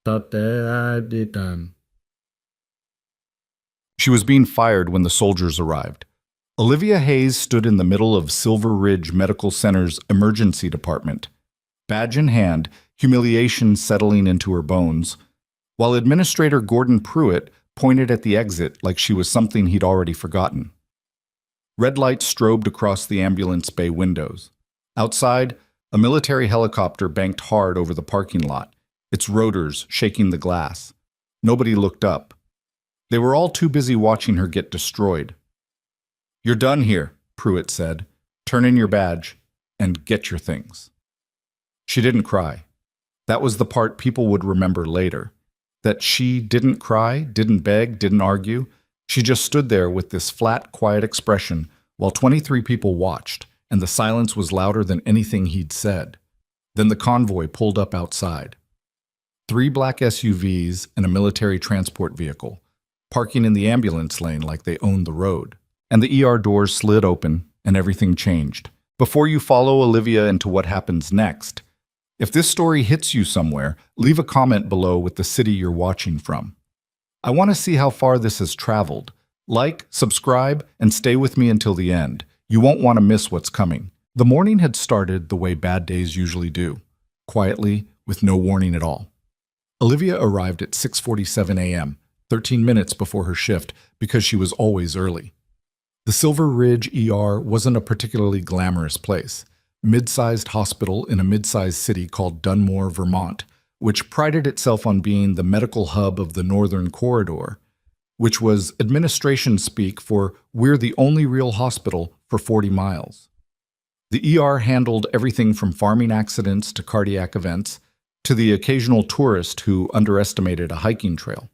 Tateaditan. She was being fired when the soldiers arrived. Olivia Hayes stood in the middle of Silver Ridge Medical Center's emergency department, badge in hand, humiliation settling into her bones, while Administrator Gordon Pruitt pointed at the exit like she was something he'd already forgotten. Red lights strobed across the ambulance bay windows. Outside, a military helicopter banked hard over the parking lot, its rotors shaking the glass. Nobody looked up. They were all too busy watching her get destroyed. "You're done here," Pruitt said. "Turn in your badge and get your things." She didn't cry. That was the part people would remember later. That she didn't cry, didn't beg, didn't argue. She just stood there with this flat, quiet expression while 23 people watched, and the silence was louder than anything he'd said. Then the convoy pulled up outside. 3 black SUVs and a military transport vehicle, parking in the ambulance lane like they owned the road. And the ER doors slid open, and everything changed. Before you follow Olivia into what happens next, if this story hits you somewhere, leave a comment below with the city you're watching from. I want to see how far this has traveled. Like, subscribe, and stay with me until the end. You won't want to miss what's coming. The morning had started the way bad days usually do, quietly, with no warning at all. Olivia arrived at 6:47 a.m., 13 minutes before her shift, because she was always early. The Silver Ridge ER wasn't a particularly glamorous place. Mid-sized hospital in a mid-sized city called Dunmore, Vermont, which prided itself on being the medical hub of the Northern Corridor, which was administration speak for "we're the only real hospital for 40 miles. The ER handled everything from farming accidents to cardiac events, to the occasional tourist who underestimated a hiking trail.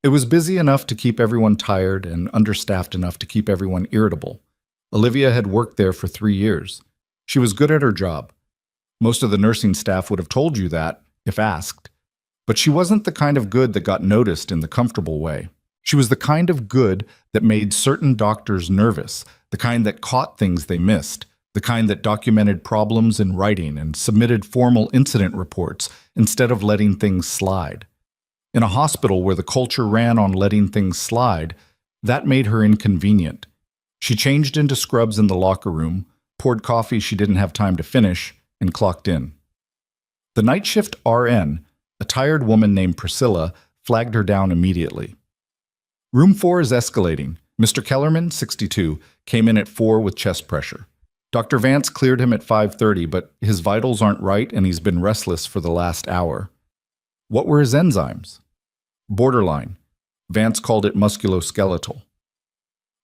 It was busy enough to keep everyone tired and understaffed enough to keep everyone irritable. Olivia had worked there for 3 years. She was good at her job. Most of the nursing staff would have told you that, if asked. But she wasn't the kind of good that got noticed in the comfortable way. She was the kind of good that made certain doctors nervous, the kind that caught things they missed, the kind that documented problems in writing and submitted formal incident reports instead of letting things slide. In a hospital where the culture ran on letting things slide, that made her inconvenient. She changed into scrubs in the locker room, poured coffee she didn't have time to finish, and clocked in. The night shift RN, a tired woman named Priscilla, flagged her down immediately. "Room 4 is escalating. Mr. Kellerman, 62, came in at 4 with chest pressure. Dr. Vance cleared him at 5:30, but his vitals aren't right and he's been restless for the last hour." What were his enzymes? Borderline. Vance called it musculoskeletal.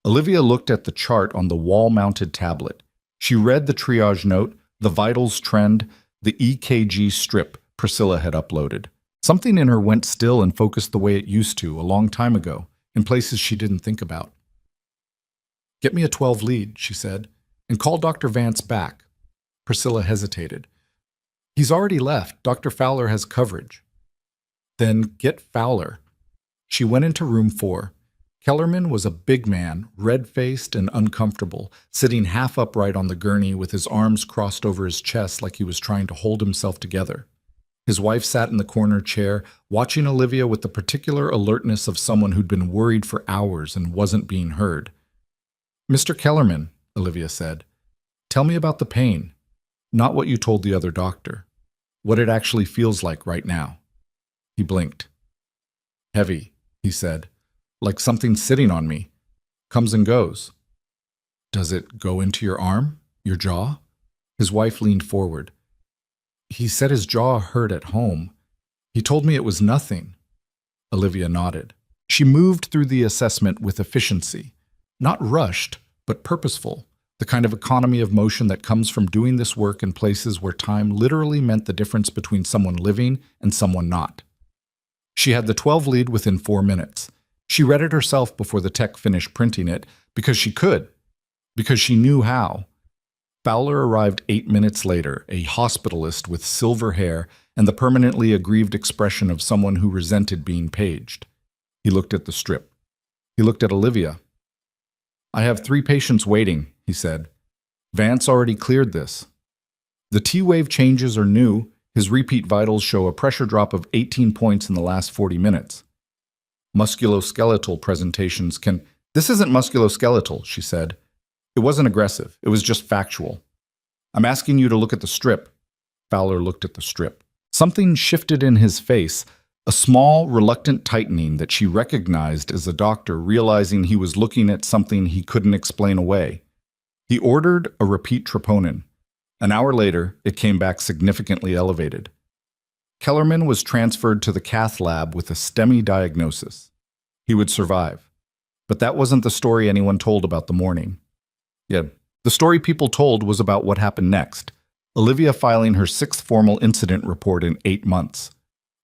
Olivia looked at the chart on the wall-mounted tablet. She read the triage note, the vitals trend, the EKG strip Priscilla had uploaded. Something in her went still and focused the way it used to a long time ago, in places she didn't think about. "Get me a 12 lead," she said, "and call Dr. Vance back." Priscilla hesitated. "He's already left. Dr. Fowler has coverage." "Then get Fowler." She went into room 4. Kellerman was a big man, red-faced and uncomfortable, sitting half upright on the gurney with his arms crossed over his chest like he was trying to hold himself together. His wife sat in the corner chair, watching Olivia with the particular alertness of someone who'd been worried for hours and wasn't being heard. "Mr. Kellerman," Olivia said, "tell me about the pain. Not what you told the other doctor. What it actually feels like right now." He blinked. "Heavy," he said. "Like something sitting on me. Comes and goes." "Does it go into your arm? Your jaw?" His wife leaned forward. "He said his jaw hurt at home. He told me it was nothing." Olivia nodded. She moved through the assessment with efficiency. Not rushed, but purposeful. The kind of economy of motion that comes from doing this work in places where time literally meant the difference between someone living and someone not. She had the 12 lead within 4 minutes. She read it herself before the tech finished printing it, because she could, because she knew how. Fowler arrived 8 minutes later, a hospitalist with silver hair and the permanently aggrieved expression of someone who resented being paged. He looked at the strip. He looked at Olivia. "I have 3 patients waiting," he said. "Vance already cleared this. The T-wave changes are new, His repeat vitals show a pressure drop of 18 points in the last 40 minutes. Musculoskeletal presentations can... This isn't musculoskeletal, she said. It wasn't aggressive. It was just factual. I'm asking you to look at the strip. Fowler looked at the strip. Something shifted in his face, a small, reluctant tightening that she recognized as a doctor, realizing he was looking at something he couldn't explain away. He ordered a repeat troponin. An hour later, it came back significantly elevated. Kellerman was transferred to the cath lab with a STEMI diagnosis. He would survive. But that wasn't the story anyone told about the morning. Yeah, the story people told was about what happened next. Olivia filing her 6th formal incident report in 8 months.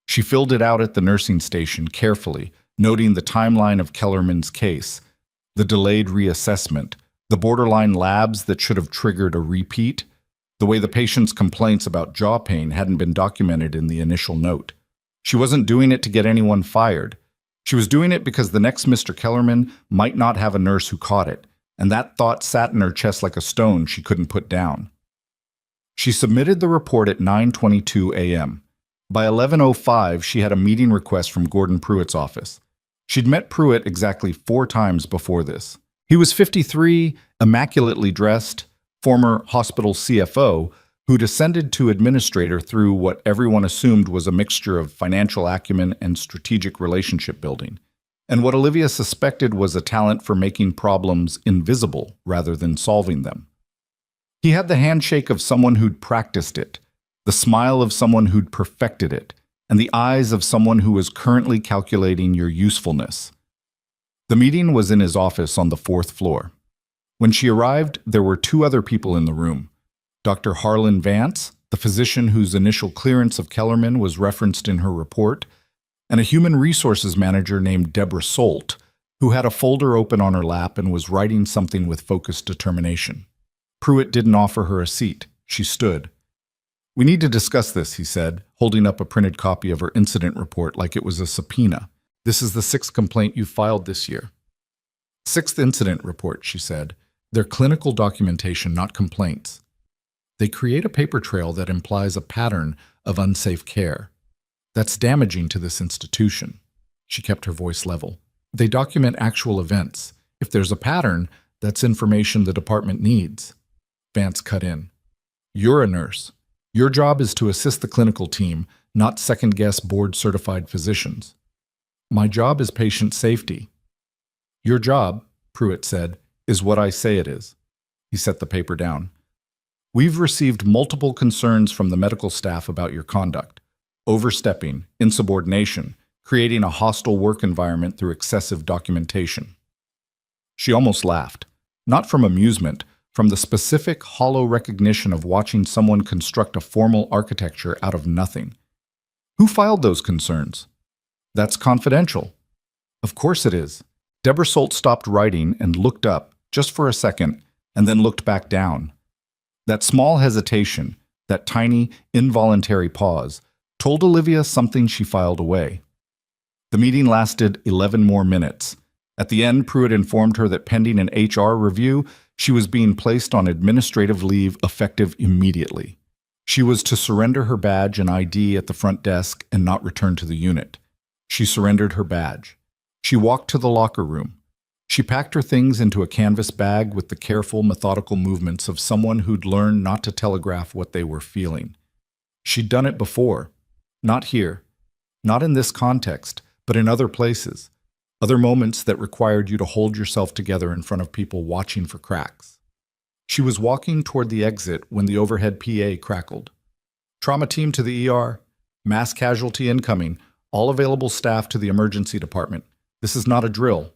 She filled it out at the nursing station carefully, noting the timeline of Kellerman's case, the delayed reassessment, the borderline labs that should have triggered a repeat, the way the patient's complaints about jaw pain hadn't been documented in the initial note. She wasn't doing it to get anyone fired. She was doing it because the next Mr. Kellerman might not have a nurse who caught it, and that thought sat in her chest like a stone she couldn't put down. She submitted the report at 9:22 a.m. By 11:05, she had a meeting request from Gordon Pruitt's office. She'd met Pruitt exactly 4 times before this. He was 53, immaculately dressed, former hospital CFO, who'd ascended to administrator through what everyone assumed was a mixture of financial acumen and strategic relationship building, and what Olivia suspected was a talent for making problems invisible rather than solving them. He had the handshake of someone who'd practiced it, the smile of someone who'd perfected it, and the eyes of someone who was currently calculating your usefulness. The meeting was in his office on the 4th floor. When she arrived, there were 2 other people in the room. Dr. Harlan Vance, the physician whose initial clearance of Kellerman was referenced in her report, and a human resources manager named Deborah Solt, who had a folder open on her lap and was writing something with focused determination. Pruitt didn't offer her a seat. She stood. "We need to discuss this," he said, holding up a printed copy of her incident report like it was a subpoena. "This is the 6th complaint you filed this year." "6th incident report," she said. "They're clinical documentation, not complaints. They create a paper trail that implies a pattern of unsafe care. That's damaging to this institution." She kept her voice level. "They document actual events. If there's a pattern, that's information the department needs." Vance cut in. "You're a nurse. Your job is to assist the clinical team, not second-guess board-certified physicians. My job is patient safety." "Your job," Pruitt said, "is what I say it is." He set the paper down. "We've received multiple concerns from the medical staff about your conduct. Overstepping, insubordination, creating a hostile work environment through excessive documentation." She almost laughed. Not from amusement, from the specific, hollow recognition of watching someone construct a formal architecture out of nothing. "Who filed those concerns?" "That's confidential." "Of course it is." Deborah Solt stopped writing and looked up, just for a second, and then looked back down. That small hesitation, that tiny, involuntary pause, told Olivia something she filed away. The meeting lasted 11 more minutes. At the end, Pruitt informed her that pending an HR review, she was being placed on administrative leave effective immediately. She was to surrender her badge and ID at the front desk and not return to the unit. She surrendered her badge. She walked to the locker room. She packed her things into a canvas bag with the careful, methodical movements of someone who'd learned not to telegraph what they were feeling. She'd done it before. Not here. Not in this context, but in other places. Other moments that required you to hold yourself together in front of people watching for cracks. She was walking toward the exit when the overhead PA crackled. "Trauma team to the ER. Mass casualty incoming. All available staff to the emergency department. This is not a drill."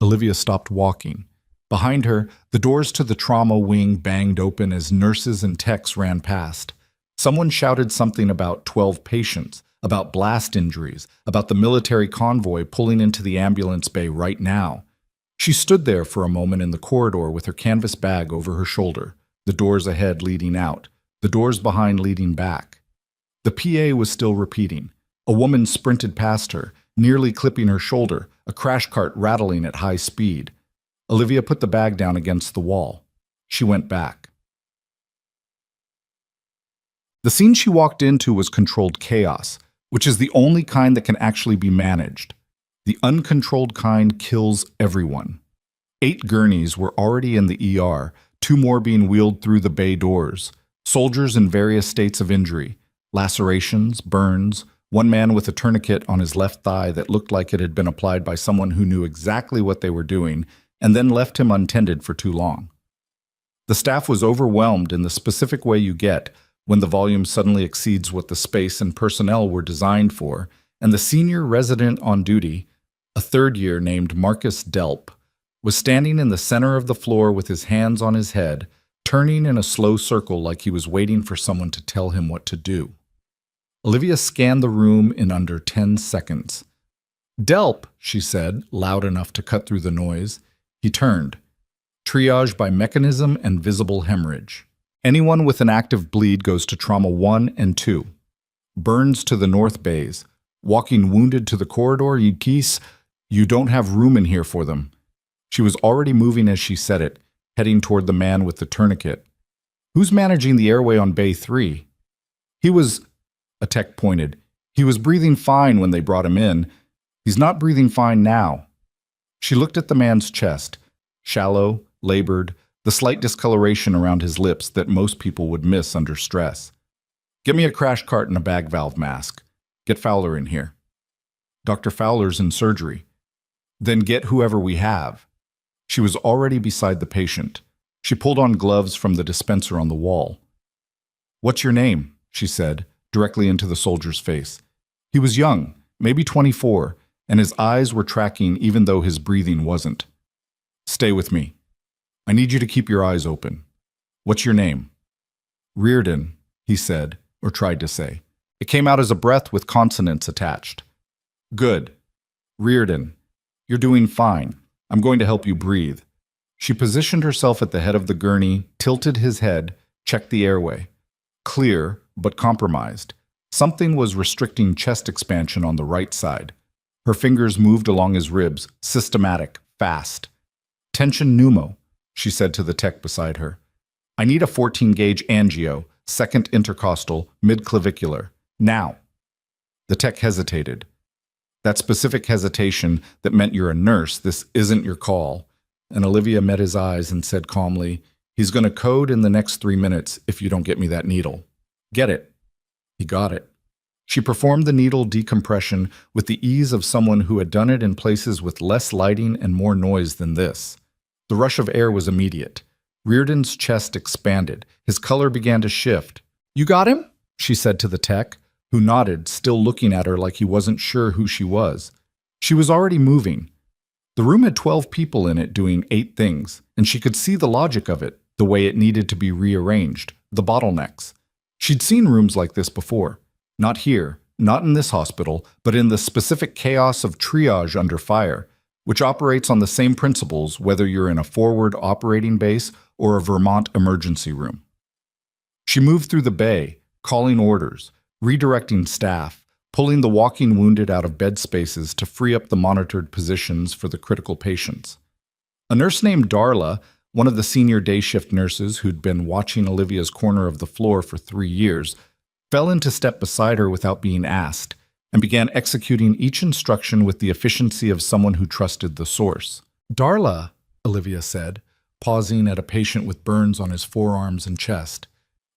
Olivia stopped walking. Behind her, the doors to the trauma wing banged open as nurses and techs ran past. Someone shouted something about 12 patients, about blast injuries, about the military convoy pulling into the ambulance bay right now. She stood there for a moment in the corridor with her canvas bag over her shoulder, the doors ahead leading out, the doors behind leading back. The PA was still repeating. A woman sprinted past her, nearly clipping her shoulder, a crash cart rattling at high speed. Olivia put the bag down against the wall. She went back. The scene she walked into was controlled chaos, which is the only kind that can actually be managed. The uncontrolled kind kills everyone. 8 gurneys were already in the ER, 2 more being wheeled through the bay doors. Soldiers in various states of injury, lacerations, burns, one man with a tourniquet on his left thigh that looked like it had been applied by someone who knew exactly what they were doing and then left him untended for too long. The staff was overwhelmed in the specific way you get when the volume suddenly exceeds what the space and personnel were designed for, and the senior resident on duty, a third year named Marcus Delp, was standing in the center of the floor with his hands on his head, turning in a slow circle like he was waiting for someone to tell him what to do. Olivia scanned the room in under 10 seconds. "Delp," she said, loud enough to cut through the noise. He turned. "Triage by mechanism and visible hemorrhage. Anyone with an active bleed goes to trauma 1 and 2. Burns to the north bays. Walking wounded to the corridor, you don't have room in here for them." She was already moving as she said it, heading toward the man with the tourniquet. "Who's managing the airway on Bay 3? He was," a tech pointed, "he was breathing fine when they brought him in. He's not breathing fine now." She looked at the man's chest, shallow, labored, the slight discoloration around his lips that most people would miss under stress. "Get me a crash cart and a bag valve mask. Get Fowler in here." "Dr. Fowler's in surgery." "Then get whoever we have." She was already beside the patient. She pulled on gloves from the dispenser on the wall. "What's your name?" she said, directly into the soldier's face. He was young, maybe 24, and his eyes were tracking even though his breathing wasn't. "Stay with me. I need you to keep your eyes open. What's your name?" "Reardon," he said, or tried to say. It came out as a breath with consonants attached. "Good. Reardon, you're doing fine. I'm going to help you breathe." She positioned herself at the head of the gurney, tilted his head, checked the airway. Clear, but compromised. Something was restricting chest expansion on the right side. Her fingers moved along his ribs, systematic, fast. "Tension pneumo," she said to the tech beside her. "I need a 14-gauge angio, second intercostal, mid-clavicular. Now." The tech hesitated. That specific hesitation that meant you're a nurse, this isn't your call. And Olivia met his eyes and said calmly, "He's going to code in the next 3 minutes if you don't get me that needle." "Get it." He got it. She performed the needle decompression with the ease of someone who had done it in places with less lighting and more noise than this. The rush of air was immediate. Reardon's chest expanded. His color began to shift. "You got him?" she said to the tech, who nodded, still looking at her like he wasn't sure who she was. She was already moving. The room had 12 people in it doing 8 things, and she could see the logic of it, the way it needed to be rearranged, the bottlenecks. She'd seen rooms like this before. Not here, not in this hospital, but in the specific chaos of triage under fire, which operates on the same principles whether you're in a forward operating base or a Vermont emergency room. She moved through the bay, calling orders, redirecting staff, pulling the walking wounded out of bed spaces to free up the monitored positions for the critical patients. A nurse named Darla, one of the senior day shift nurses who'd been watching Olivia's corner of the floor for 3 years, fell into step beside her without being asked and began executing each instruction with the efficiency of someone who trusted the source. "Darla," Olivia said, pausing at a patient with burns on his forearms and chest.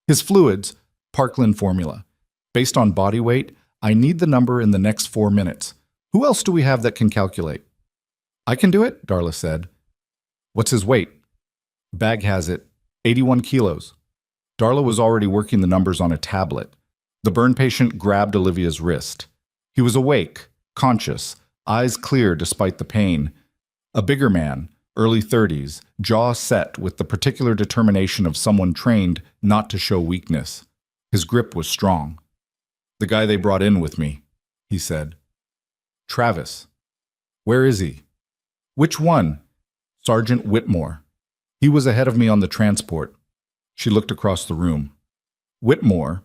"His fluids, Parkland formula. Based on body weight, I need the number in the next 4 minutes. Who else do we have that can calculate?" "I can do it," Darla said. "What's his weight?" "Bag has it. 81 kilos. Darla was already working the numbers on a tablet. The burn patient grabbed Olivia's wrist. He was awake, conscious, eyes clear despite the pain. A bigger man, early 30s, jaw set with the particular determination of someone trained not to show weakness. His grip was strong. "The guy they brought in with me," he said. "Travis." "Where is he?" "Which one?" "Sergeant Whitmore. He was ahead of me on the transport." She looked across the room. Whitmore,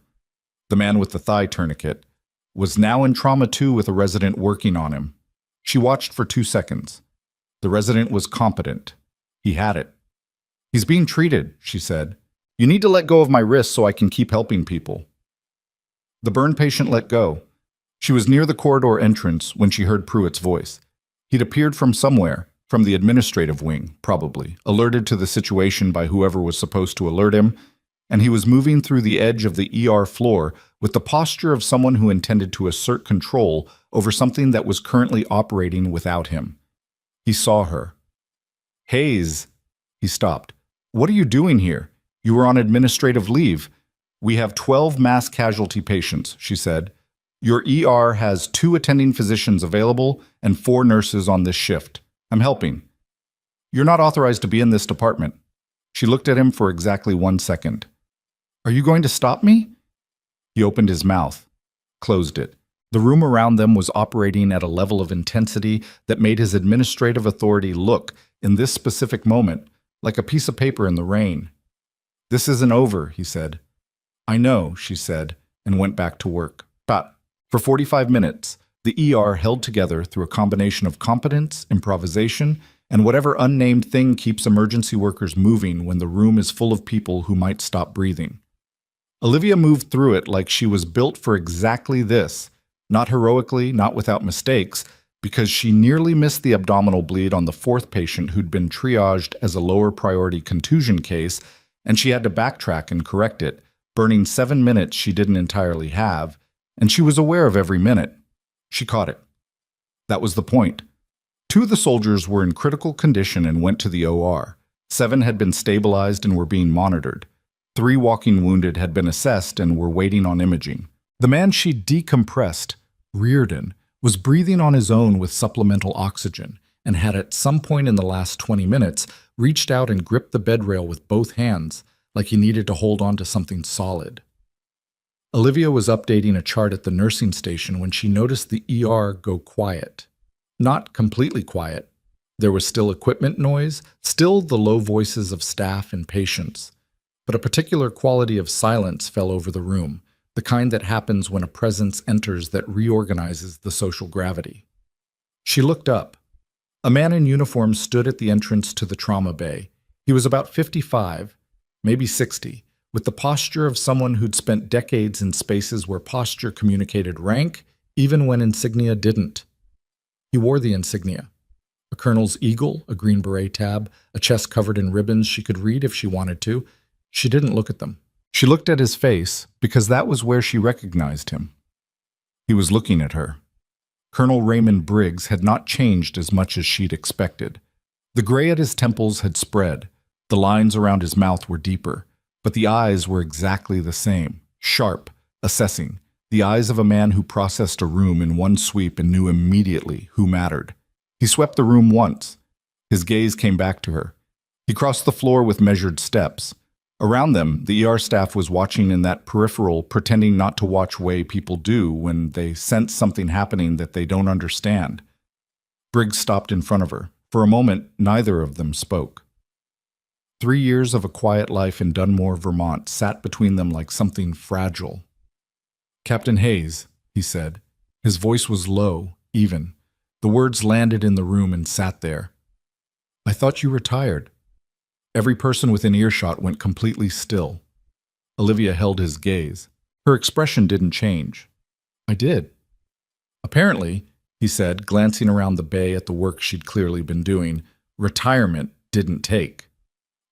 the man with the thigh tourniquet, was now in trauma 2 with a resident working on him. She watched for 2 seconds. The resident was competent. He had it. "He's being treated," she said. "You need to let go of my wrist so I can keep helping people." The burn patient let go. She was near the corridor entrance when she heard Pruitt's voice. He'd appeared from somewhere, from the administrative wing, probably, alerted to the situation by whoever was supposed to alert him, and he was moving through the edge of the ER floor with the posture of someone who intended to assert control over something that was currently operating without him. He saw her. "Hayes," he stopped. "What are you doing here? You were on administrative leave." "We have 12 mass casualty patients," she said. "Your ER has 2 attending physicians available and 4 nurses on this shift. I'm helping." "You're not authorized to be in this department." She looked at him for exactly 1 second. "Are you going to stop me?" He opened his mouth, closed it. The room around them was operating at a level of intensity that made his administrative authority look, in this specific moment, like a piece of paper in the rain. "This isn't over," he said. "I know," she said, and went back to work. But for 45 minutes, the ER held together through a combination of competence, improvisation, and whatever unnamed thing keeps emergency workers moving when the room is full of people who might stop breathing. Olivia moved through it like she was built for exactly this, not heroically, not without mistakes, because she nearly missed the abdominal bleed on the 4th patient who'd been triaged as a lower priority contusion case, and she had to backtrack and correct it, burning 7 minutes she didn't entirely have, and she was aware of every minute. She caught it. That was the point. 2 of the soldiers were in critical condition and went to the OR. 7 had been stabilized and were being monitored. 3 walking wounded had been assessed and were waiting on imaging. The man she decompressed, Reardon, was breathing on his own with supplemental oxygen and had at some point in the last 20 minutes reached out and gripped the bed rail with both hands, like he needed to hold on to something solid. Olivia was updating a chart at the nursing station when she noticed the ER go quiet. Not completely quiet. There was still equipment noise, still the low voices of staff and patients. But a particular quality of silence fell over the room, the kind that happens when a presence enters that reorganizes the social gravity. She looked up. A man in uniform stood at the entrance to the trauma bay. He was about 55, maybe 60, with the posture of someone who'd spent decades in spaces where posture communicated rank, even when insignia didn't. He wore the insignia. A colonel's eagle, a green beret tab, a chest covered in ribbons she could read if she wanted to. She didn't look at them. She looked at his face because that was where she recognized him. He was looking at her. Colonel Raymond Briggs had not changed as much as she'd expected. The gray at his temples had spread. The lines around his mouth were deeper, but the eyes were exactly the same, sharp, assessing, the eyes of a man who processed a room in one sweep and knew immediately who mattered. He swept the room once. His gaze came back to her. He crossed the floor with measured steps. Around them, the ER staff was watching in that peripheral, pretending not to watch way people do when they sense something happening that they don't understand. Briggs stopped in front of her. For a moment, neither of them spoke. 3 years of a quiet life in Dunmore, Vermont sat between them like something fragile. "Captain Hayes," he said. His voice was low, even. The words landed in the room and sat there. "I thought you retired." Every person within earshot went completely still. Olivia held his gaze. Her expression didn't change. "I did." "Apparently," he said, glancing around the bay at the work she'd clearly been doing, "retirement didn't take."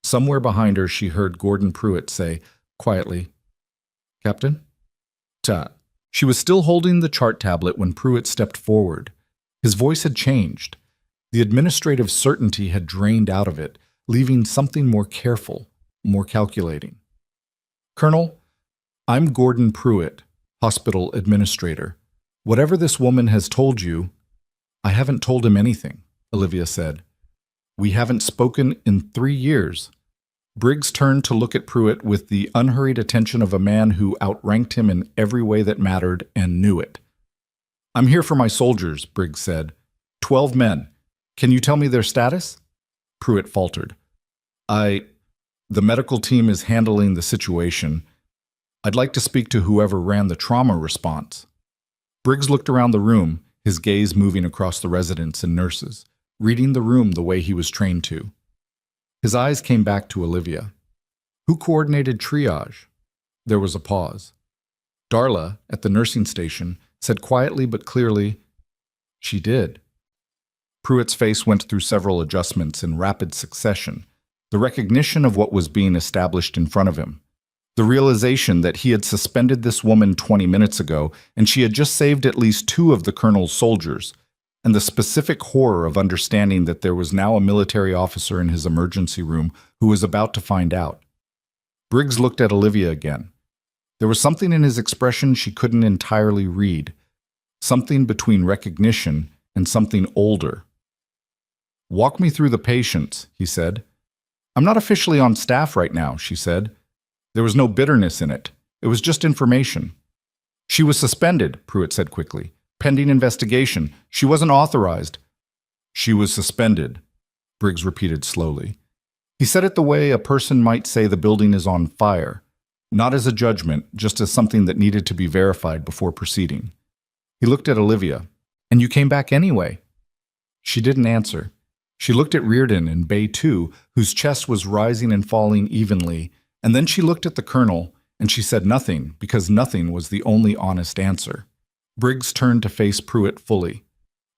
Somewhere behind her she heard Gordon Pruitt say, quietly, "Captain?" "Ta." She was still holding the chart tablet when Pruitt stepped forward. His voice had changed. The administrative certainty had drained out of it, leaving something more careful, more calculating. "Colonel, I'm Gordon Pruitt, hospital administrator. Whatever this woman has told you—" "I haven't told him anything," Olivia said. "We haven't spoken in 3 years." Briggs turned to look at Pruitt with the unhurried attention of a man who outranked him in every way that mattered and knew it. "I'm here for my soldiers," Briggs said. 12 men. Can you tell me their status?" Pruitt faltered. The medical team is handling the situation. I'd like to speak to whoever ran the trauma response." Briggs looked around the room, his gaze moving across the residents and nurses, reading the room the way he was trained to. His eyes came back to Olivia. "Who coordinated triage?" There was a pause. Darla, at the nursing station, said quietly but clearly, "She did." Pruitt's face went through several adjustments in rapid succession, the recognition of what was being established in front of him, the realization that he had suspended this woman 20 minutes ago and she had just saved at least 2 of the colonel's soldiers, and the specific horror of understanding that there was now a military officer in his emergency room who was about to find out. Briggs looked at Olivia again. There was something in his expression she couldn't entirely read, something between recognition and something older. "Walk me through the patients," he said. "I'm not officially on staff right now," she said. There was no bitterness in it. It was just information. "She was suspended," Pruitt said quickly. "Pending investigation. She wasn't authorized." "She was suspended," Briggs repeated slowly. He said it the way a person might say the building is on fire, not as a judgment, just as something that needed to be verified before proceeding. He looked at Olivia. "And you came back anyway?" She didn't answer. She looked at Reardon and Bay 2, whose chest was rising and falling evenly, and then she looked at the colonel, and she said nothing, because nothing was the only honest answer. Briggs turned to face Pruitt fully.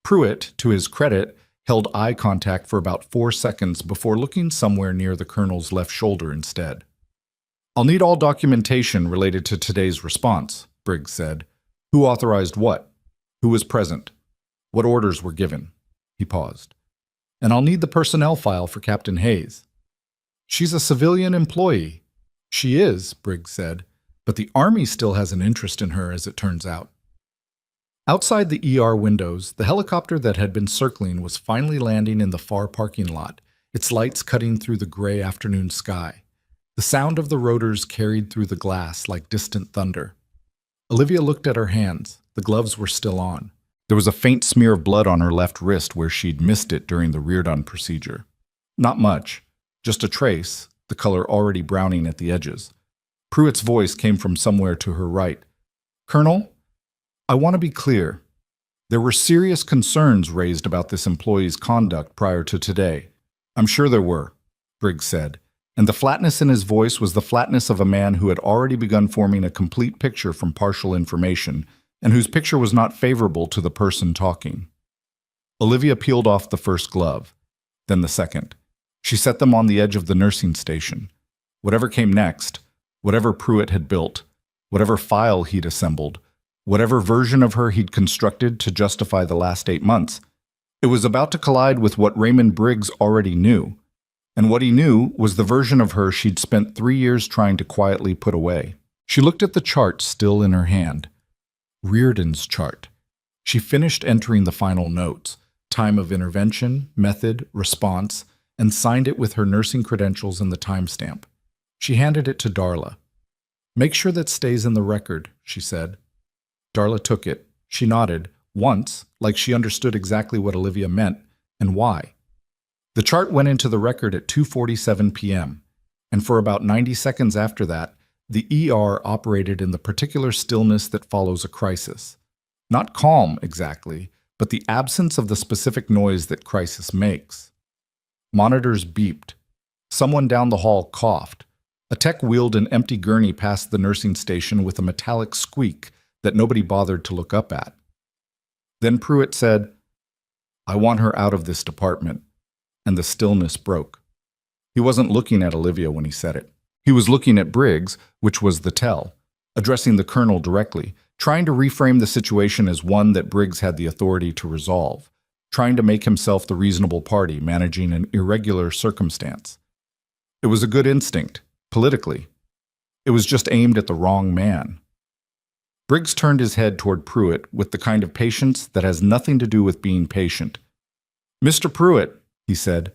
Pruitt, to his credit, held eye contact for about 4 seconds before looking somewhere near the colonel's left shoulder instead. "I'll need all documentation related to today's response," Briggs said. "Who authorized what? Who was present? What orders were given?" He paused. "And I'll need the personnel file for Captain Hayes." "She's a civilian employee." "She is," Briggs said, "but the Army still has an interest in her, as it turns out." Outside the ER windows, the helicopter that had been circling was finally landing in the far parking lot, its lights cutting through the gray afternoon sky. The sound of the rotors carried through the glass like distant thunder. Olivia looked at her hands. The gloves were still on. There was a faint smear of blood on her left wrist where she'd missed it during the Reardon procedure. Not much, just a trace, the color already browning at the edges. Pruitt's voice came from somewhere to her right. "Colonel, I want to be clear. There were serious concerns raised about this employee's conduct prior to today." "I'm sure there were," Briggs said, and the flatness in his voice was the flatness of a man who had already begun forming a complete picture from partial information, and whose picture was not favorable to the person talking. Olivia peeled off the first glove, then the second. She set them on the edge of the nursing station. Whatever came next, whatever Pruitt had built, whatever file he'd assembled, whatever version of her he'd constructed to justify the last 8 months, it was about to collide with what Raymond Briggs already knew. And what he knew was the version of her she'd spent 3 years trying to quietly put away. She looked at the chart still in her hand. Reardon's chart. She finished entering the final notes, time of intervention, method, response, and signed it with her nursing credentials and the timestamp. She handed it to Darla. "Make sure that stays in the record," she said. Darla took it. She nodded, once, like she understood exactly what Olivia meant, and why. The chart went into the record at 2:47 p.m., and for about 90 seconds after that, the ER operated in the particular stillness that follows a crisis. Not calm, exactly, but the absence of the specific noise that crisis makes. Monitors beeped. Someone down the hall coughed. A tech wheeled an empty gurney past the nursing station with a metallic squeak that nobody bothered to look up at. Then Pruitt said, "I want her out of this department," and the stillness broke. He wasn't looking at Olivia when he said it. He was looking at Briggs, which was the tell, addressing the colonel directly, trying to reframe the situation as one that Briggs had the authority to resolve, trying to make himself the reasonable party managing an irregular circumstance. It was a good instinct, politically. It was just aimed at the wrong man. Briggs turned his head toward Pruitt with the kind of patience that has nothing to do with being patient. "Mr. Pruitt," he said,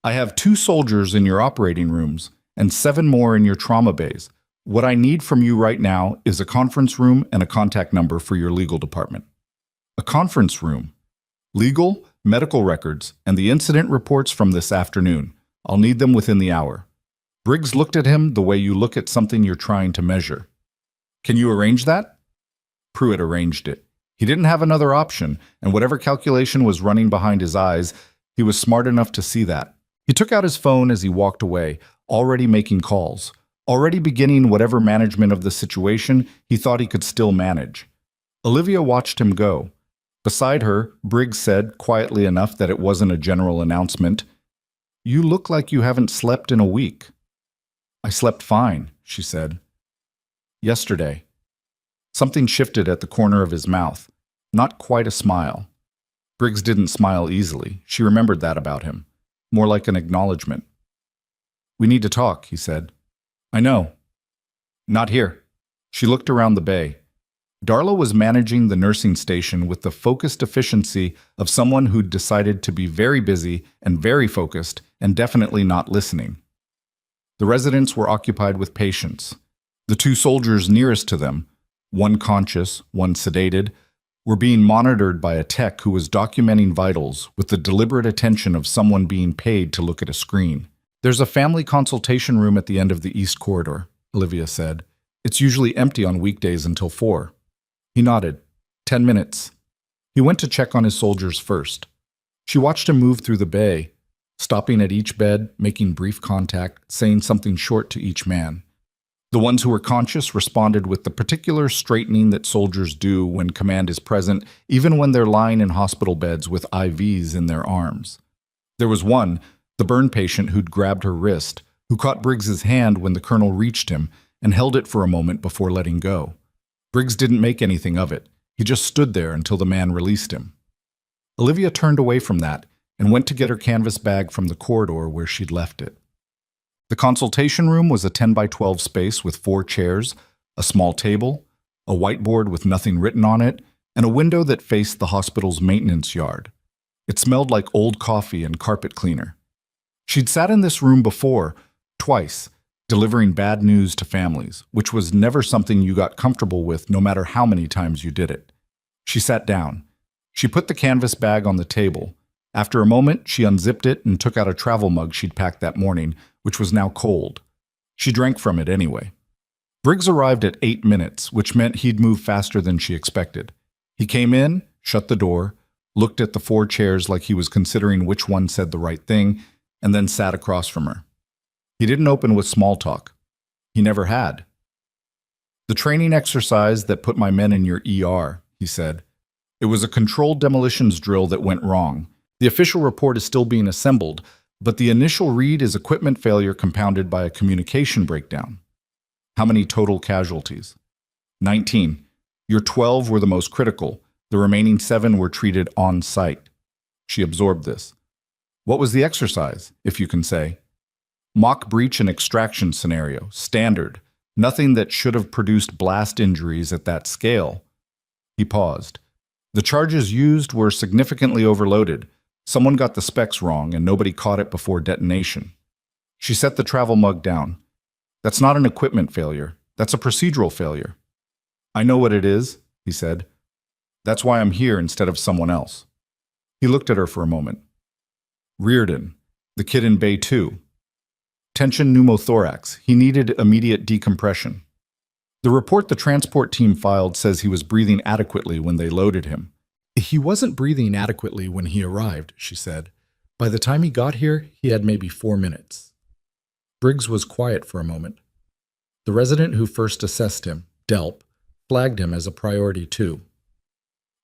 "I have 2 soldiers in your operating rooms and 7 more in your trauma bays. What I need from you right now is a conference room and a contact number for your legal department." A conference room. Legal, medical records, and the incident reports from this afternoon. I'll need them within the hour. Briggs looked at him the way you look at something you're trying to measure. "Can you arrange that?" Pruitt arranged it. He didn't have another option, and whatever calculation was running behind his eyes, he was smart enough to see that. He took out his phone as he walked away, already making calls, Already beginning whatever management of the situation he thought he could still manage. Olivia watched him go. Beside her, Briggs said, quietly enough that it wasn't a general announcement, "You look like you haven't slept in a week." "I slept fine," she said. "Yesterday." Something shifted at the corner of his mouth. Not quite a smile. Briggs didn't smile easily. She remembered that about him. More like an acknowledgement. "We need to talk," he said. "I know." "Not here." She looked around the bay. Darla was managing the nursing station with the focused efficiency of someone who'd decided to be very busy and very focused and definitely not listening. The residents were occupied with patients. The two soldiers nearest to them, one conscious, one sedated, were being monitored by a tech who was documenting vitals with the deliberate attention of someone being paid to look at a screen. "There's a family consultation room at the end of the east corridor," Olivia said. "It's usually empty on weekdays until 4. He nodded. 10 minutes. He went to check on his soldiers first. She watched him move through the bay, stopping at each bed, making brief contact, saying something short to each man. The ones who were conscious responded with the particular straightening that soldiers do when command is present, even when they're lying in hospital beds with IVs in their arms. There was one, the burn patient who'd grabbed her wrist, who caught Briggs's hand when the colonel reached him and held it for a moment before letting go. Briggs didn't make anything of it. He just stood there until the man released him. Olivia turned away from that and went to get her canvas bag from the corridor where she'd left it. The consultation room was a 10 by 12 space with 4 chairs, a small table, a whiteboard with nothing written on it, and a window that faced the hospital's maintenance yard. It smelled like old coffee and carpet cleaner. She'd sat in this room before, twice, delivering bad news to families, which was never something you got comfortable with no matter how many times you did it. She sat down. She put the canvas bag on the table. After a moment, she unzipped it and took out a travel mug she'd packed that morning, which was now cold. She drank from it anyway. Briggs arrived at 8 minutes, which meant he'd move faster than she expected. He came in, shut the door, looked at the 4 chairs like he was considering which one said the right thing, and then sat across from her. He didn't open with small talk. He never had. "The training exercise that put my men in your ER," he said. "It was a controlled demolitions drill that went wrong. The official report is still being assembled, but the initial read is equipment failure compounded by a communication breakdown." "How many total casualties?" 19. "Your 12 were the most critical. The remaining 7 were treated on site." She absorbed this. "What was the exercise, if you can say?" "Mock breach and extraction scenario, standard. Nothing that should have produced blast injuries at that scale." He paused. "The charges used were significantly overloaded. Someone got the specs wrong and nobody caught it before detonation." She set the travel mug down. "That's not an equipment failure. That's a procedural failure." "I know what it is," he said. "That's why I'm here instead of someone else." He looked at her for a moment. "Reardon, the kid in Bay 2. Tension pneumothorax. He needed immediate decompression. The report the transport team filed says he was breathing adequately when they loaded him." "He wasn't breathing adequately when he arrived," she said. "By the time he got here, he had maybe 4 minutes." Briggs was quiet for a moment. The resident who first assessed him, Delp, flagged him as a priority too.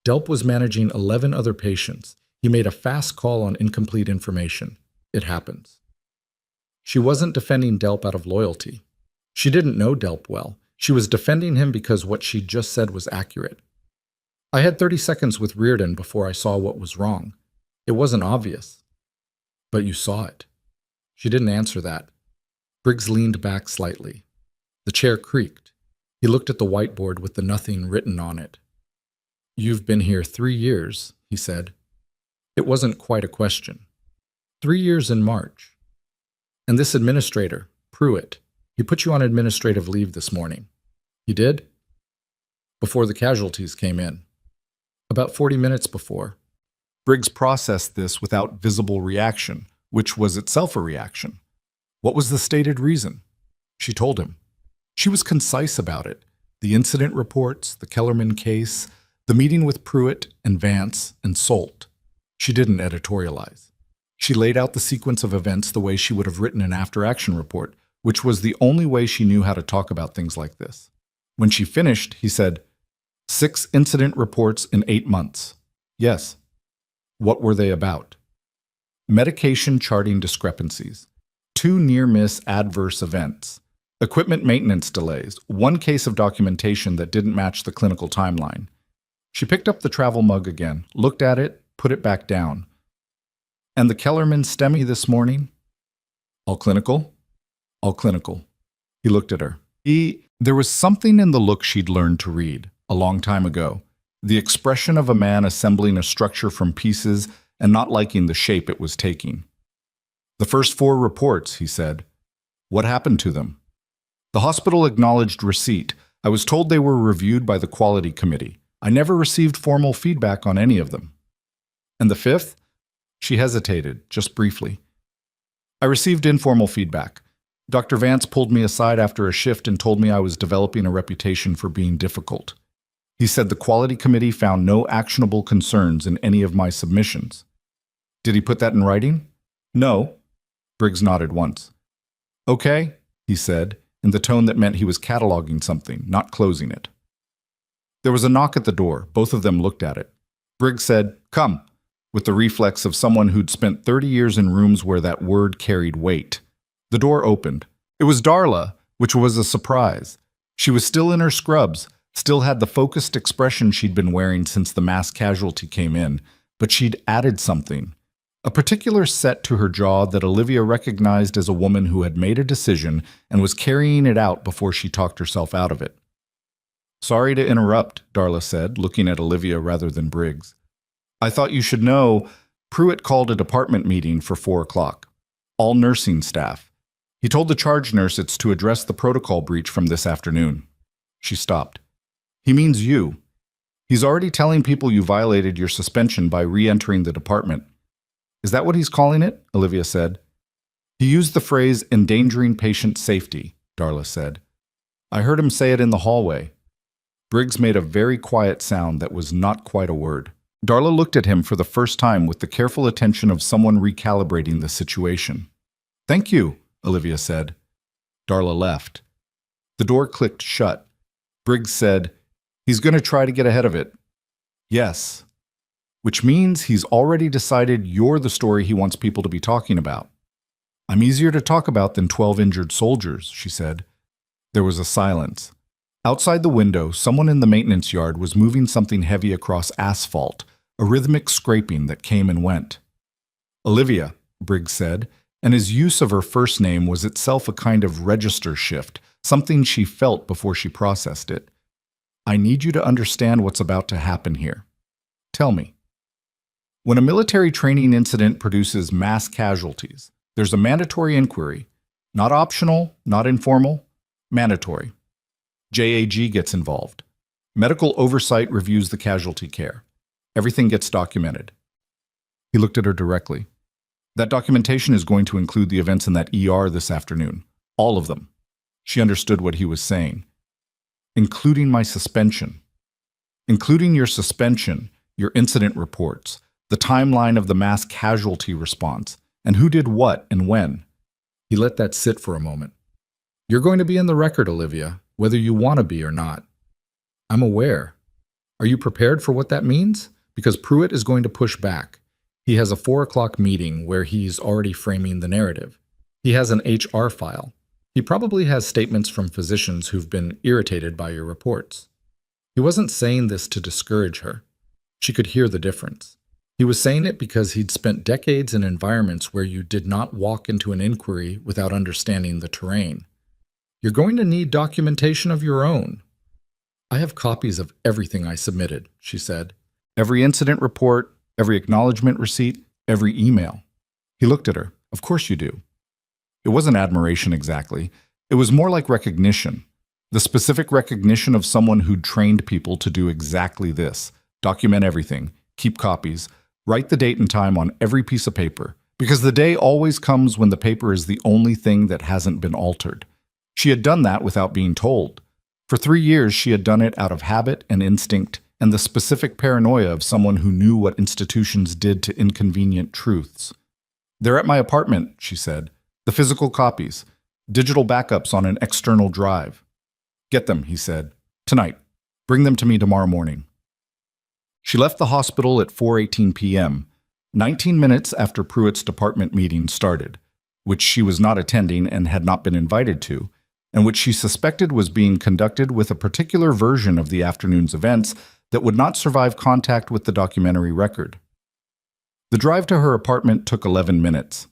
Delp was managing 11 other patients. He made a fast call on incomplete information. It happens. She wasn't defending Delp out of loyalty. She didn't know Delp well. She was defending him because what she'd just said was accurate. "I had 30 seconds with Reardon before I saw what was wrong. It wasn't obvious." "But you saw it." She didn't answer that. Briggs leaned back slightly. The chair creaked. He looked at the whiteboard with the nothing written on it. "You've been here 3 years," he said. It wasn't quite a question. 3 years in March. "And this administrator, Pruitt, he put you on administrative leave this morning." "He did?" "Before the casualties came in." "About 40 minutes before." Briggs processed this without visible reaction, which was itself a reaction. What was the stated reason? She told him. She was concise about it. The incident reports, the Kellerman case, the meeting with Pruitt and Vance and Solt. She didn't editorialize. She laid out the sequence of events the way she would have written an after-action report, which was the only way she knew how to talk about things like this. When she finished, he said, 6 incident reports in 8 months. Yes. What were they about? Medication charting discrepancies, 2 near-miss adverse events, equipment maintenance delays, 1 case of documentation that didn't match the clinical timeline. She picked up the travel mug again, looked at it, put it back down. And the Kellerman STEMI this morning? All clinical? All clinical. He looked at her. There was something in the look she'd learned to read a long time ago. The expression of a man assembling a structure from pieces and not liking the shape it was taking. The first 4 reports, he said. What happened to them? The hospital acknowledged receipt. I was told they were reviewed by the quality committee. I never received formal feedback on any of them. And the 5th? She hesitated, just briefly. I received informal feedback. Dr. Vance pulled me aside after a shift and told me I was developing a reputation for being difficult. He said the quality committee found no actionable concerns in any of my submissions. Did he put that in writing? No. Briggs nodded once. Okay, he said, in the tone that meant he was cataloging something, not closing it. There was a knock at the door. Both of them looked at it. Briggs said, "Come," with the reflex of someone who'd spent 30 years in rooms where that word carried weight. The door opened. It was Darla, which was a surprise. She was still in her scrubs, still had the focused expression she'd been wearing since the mass casualty came in, but she'd added something. A particular set to her jaw that Olivia recognized as a woman who had made a decision and was carrying it out before she talked herself out of it. Sorry to interrupt, Darla said, looking at Olivia rather than Briggs. I thought you should know, Pruitt called a department meeting for 4 o'clock. All nursing staff. He told the charge nurse it's to address the protocol breach from this afternoon. She stopped. He means you. He's already telling people you violated your suspension by re-entering the department. Is that what he's calling it? Olivia said. He used the phrase endangering patient safety, Darla said. I heard him say it in the hallway. Briggs made a very quiet sound that was not quite a word. Darla looked at him for the first time with the careful attention of someone recalibrating the situation. Thank you, Olivia said. Darla left. The door clicked shut. Briggs said, He's going to try to get ahead of it. Yes. Which means he's already decided you're the story he wants people to be talking about. I'm easier to talk about than 12 injured soldiers, she said. There was a silence. Outside the window, someone in the maintenance yard was moving something heavy across asphalt, a rhythmic scraping that came and went. Olivia, Briggs said, and his use of her first name was itself a kind of register shift, something she felt before she processed it. I need you to understand what's about to happen here. Tell me. When a military training incident produces mass casualties, there's a mandatory inquiry. Not optional, not informal, mandatory. JAG gets involved. Medical oversight reviews the casualty care. Everything gets documented. He looked at her directly. That documentation is going to include the events in that ER this afternoon. All of them. She understood what he was saying. Including my suspension. Including your suspension, your incident reports, the timeline of the mass casualty response, and who did what and when. He let that sit for a moment. You're going to be in the record, Olivia, whether you want to be or not. I'm aware. Are you prepared for what that means? Because Pruitt is going to push back. He has a 4 o'clock meeting where he's already framing the narrative. He has an HR file. He probably has statements from physicians who've been irritated by your reports. He wasn't saying this to discourage her. She could hear the difference. He was saying it because he'd spent decades in environments where you did not walk into an inquiry without understanding the terrain. You're going to need documentation of your own. I have copies of everything I submitted, she said. Every incident report, every acknowledgement receipt, every email. He looked at her. Of course you do. It wasn't admiration exactly. It was more like recognition. The specific recognition of someone who'd trained people to do exactly this. Document everything. Keep copies. Write the date and time on every piece of paper. Because the day always comes when the paper is the only thing that hasn't been altered. She had done that without being told. For 3 years, she had done it out of habit and instinct and the specific paranoia of someone who knew what institutions did to inconvenient truths. They're at my apartment, she said. The physical copies. Digital backups on an external drive. Get them, he said. Tonight. Bring them to me tomorrow morning. She left the hospital at 4:18 p.m., 19 minutes after Pruitt's department meeting started, which she was not attending and had not been invited to, and which she suspected was being conducted with a particular version of the afternoon's events that would not survive contact with the documentary record. The drive to her apartment took 11 minutes.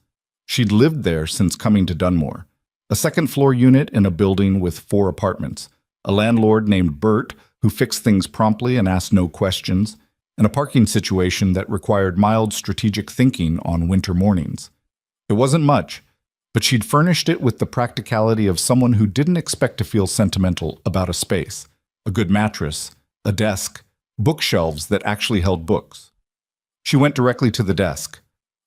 She'd lived there since coming to Dunmore, a second-floor unit in a building with 4 apartments, a landlord named Bert who fixed things promptly and asked no questions, and a parking situation that required mild strategic thinking on winter mornings. It wasn't much, but she'd furnished it with the practicality of someone who didn't expect to feel sentimental about a space, a good mattress, a desk, bookshelves that actually held books. She went directly to the desk.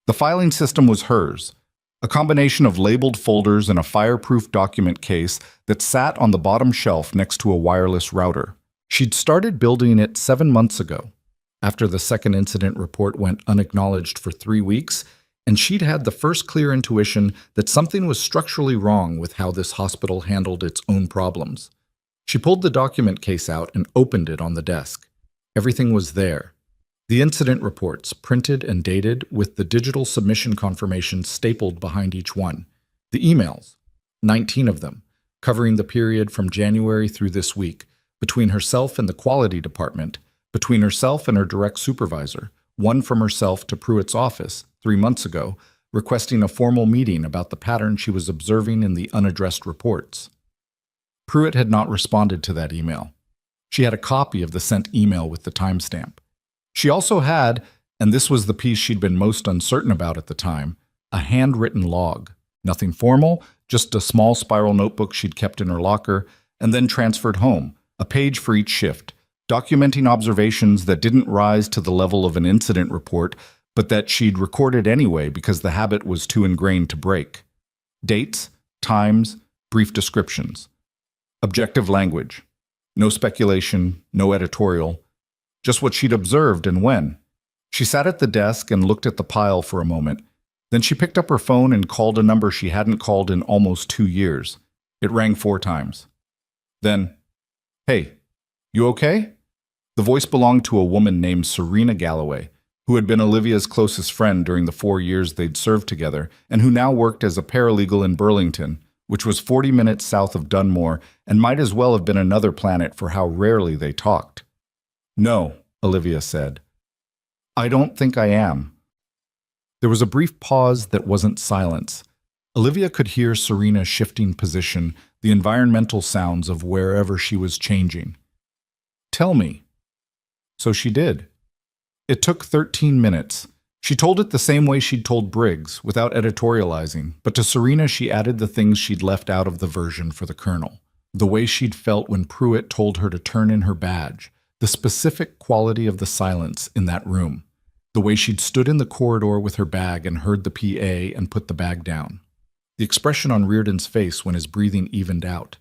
The filing system was hers, a combination of labeled folders and a fireproof document case that sat on the bottom shelf next to a wireless router. She'd started building it 7 months ago, after the second incident report went unacknowledged for 3 weeks, and she'd had the first clear intuition that something was structurally wrong with how this hospital handled its own problems. She pulled the document case out and opened it on the desk. Everything was there. The incident reports, printed and dated, with the digital submission confirmation stapled behind each one. The emails, 19 of them, covering the period from January through this week, between herself and the quality department, between herself and her direct supervisor, one from herself to Pruitt's office 3 months ago, requesting a formal meeting about the pattern she was observing in the unaddressed reports. Pruitt had not responded to that email. She had a copy of the sent email with the timestamp. She also had, and this was the piece she'd been most uncertain about at the time, a handwritten log. Nothing formal, just a small spiral notebook she'd kept in her locker and then transferred home, a page for each shift, documenting observations that didn't rise to the level of an incident report, but that she'd recorded anyway because the habit was too ingrained to break. Dates, times, brief descriptions. Objective language. No speculation, no editorial. Just what she'd observed and when. She sat at the desk and looked at the pile for a moment. Then she picked up her phone and called a number she hadn't called in almost 2 years. It rang 4 times. Then, "Hey, you okay?" The voice belonged to a woman named Serena Galloway, who had been Olivia's closest friend during the 4 years they'd served together, and who now worked as a paralegal in Burlington, which was 40 minutes south of Dunmore and might as well have been another planet for how rarely they talked. "No," Olivia said. "I don't think I am." There was a brief pause that wasn't silence. Olivia could hear Serena shifting position, the environmental sounds of wherever she was changing. "Tell me." So she did. It took 13 minutes. She told it the same way she'd told Briggs, without editorializing, but to Serena she added the things she'd left out of the version for the Colonel. The way she'd felt when Pruitt told her to turn in her badge, the specific quality of the silence in that room, the way she'd stood in the corridor with her bag and heard the PA and put the bag down, the expression on Reardon's face when his breathing evened out.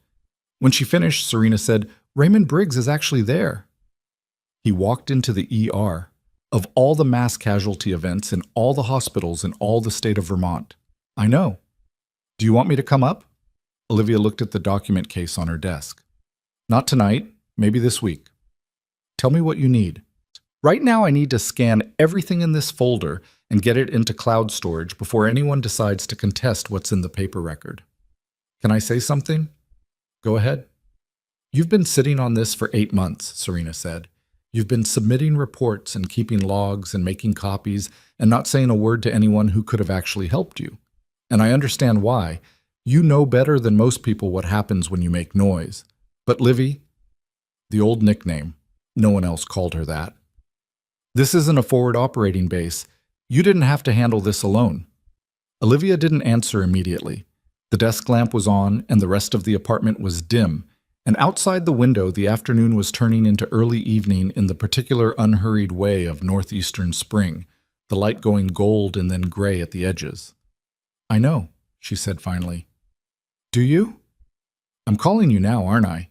When she finished, Serena said, "Raymond Briggs is actually there." He walked into the ER. Of all the mass casualty events in all the hospitals in all the state of Vermont. "I know. Do you want me to come up?" Olivia looked at the document case on her desk. "Not tonight, maybe this week." "Tell me what you need." "Right now I need to scan everything in this folder and get it into cloud storage before anyone decides to contest what's in the paper record." "Can I say something?" "Go ahead." "You've been sitting on this for 8 months, Serena said. You've been submitting reports and keeping logs and making copies and not saying a word to anyone who could have actually helped you. And I understand why. You know better than most people what happens when you make noise. But Livy," the old nickname, no one else called her that, "this isn't a forward operating base. You didn't have to handle this alone." Olivia didn't answer immediately. The desk lamp was on and the rest of the apartment was dim, and outside the window the afternoon was turning into early evening in the particular unhurried way of northeastern spring, the light going gold and then gray at the edges. "I know," she said finally. "Do you? I'm calling you now, aren't I?"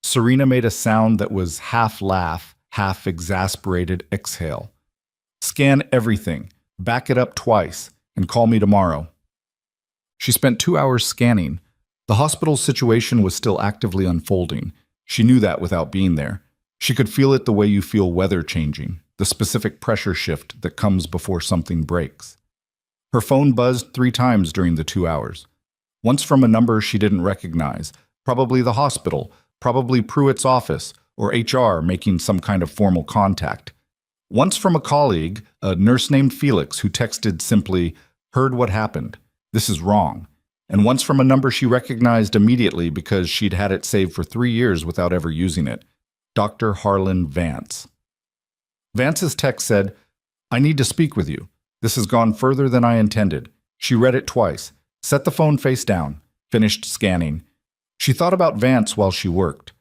Serena made a sound that was half laugh, half exasperated exhale. "Scan everything, back it up twice, and call me tomorrow." She spent 2 hours scanning. The hospital's situation was still actively unfolding. She knew that without being there. She could feel it the way you feel weather changing, the specific pressure shift that comes before something breaks. Her phone buzzed 3 times during the 2 hours. Once from a number she didn't recognize, probably the hospital, probably Pruitt's office, or HR making some kind of formal contact. Once from a colleague, a nurse named Felix, who texted simply, "Heard what happened. This is wrong." And once from a number she recognized immediately because she'd had it saved for 3 years without ever using it. Dr. Harlan Vance. Vance's text said, "I need to speak with you. This has gone further than I intended." She read it twice, set the phone face down, finished scanning. She thought about Vance while she worked.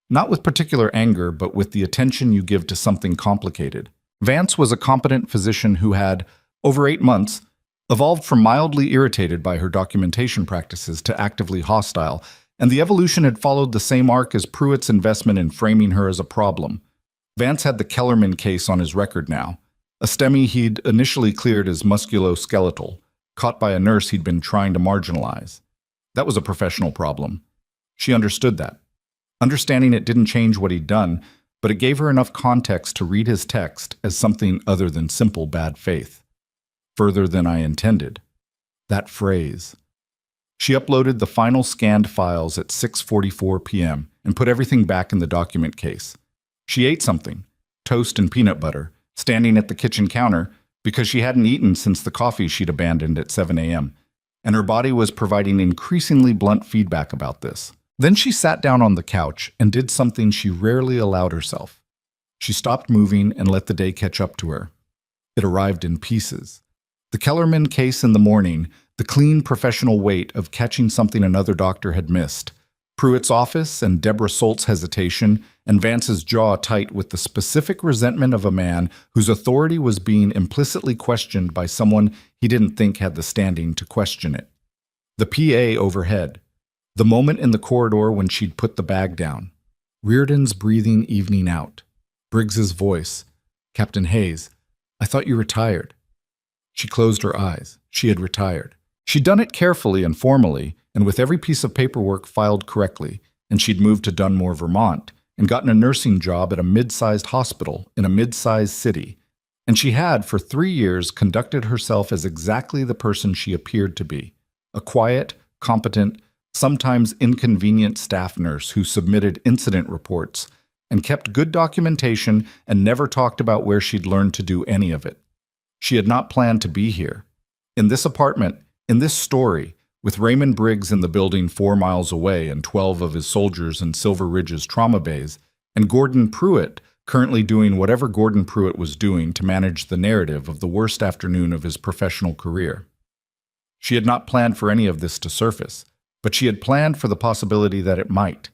Not with particular anger, but with the attention you give to something complicated. Vance was a competent physician who had, over 8 months, evolved from mildly irritated by her documentation practices to actively hostile, and the evolution had followed the same arc as Pruitt's investment in framing her as a problem. Vance had the Kellerman case on his record now, a STEMI he'd initially cleared as musculoskeletal, caught by a nurse he'd been trying to marginalize. That was a professional problem. She understood that. Understanding it didn't change what he'd done, but it gave her enough context to read his text as something other than simple bad faith. Further than I intended. That phrase. She uploaded the final scanned files at 6:44 p.m. and put everything back in the document case. She ate something, toast and peanut butter, standing at the kitchen counter because she hadn't eaten since the coffee she'd abandoned at 7 a.m., and her body was providing increasingly blunt feedback about this. Then she sat down on the couch and did something she rarely allowed herself. She stopped moving and let the day catch up to her. It arrived in pieces. The Kellerman case in the morning, the clean professional weight of catching something another doctor had missed, Pruitt's office and Deborah Solt's hesitation, and Vance's jaw tight with the specific resentment of a man whose authority was being implicitly questioned by someone he didn't think had the standing to question it. The PA overhead. The moment in the corridor when she'd put the bag down. Reardon's breathing evening out. Briggs's voice. "Captain Hayes, I thought you retired." She closed her eyes. She had retired. She'd done it carefully and formally, and with every piece of paperwork filed correctly, and she'd moved to Dunmore, Vermont, and gotten a nursing job at a mid-sized hospital in a mid-sized city. And she had, for 3 years, conducted herself as exactly the person she appeared to be, a quiet, competent, sometimes inconvenient staff nurse who submitted incident reports and kept good documentation and never talked about where she'd learned to do any of it. She had not planned to be here. In this apartment, in this story, with Raymond Briggs in the building 4 miles away and 12 of his soldiers in Silver Ridge's trauma bays, and Gordon Pruitt currently doing whatever Gordon Pruitt was doing to manage the narrative of the worst afternoon of his professional career. She had not planned for any of this to surface, but she had planned for the possibility that it might.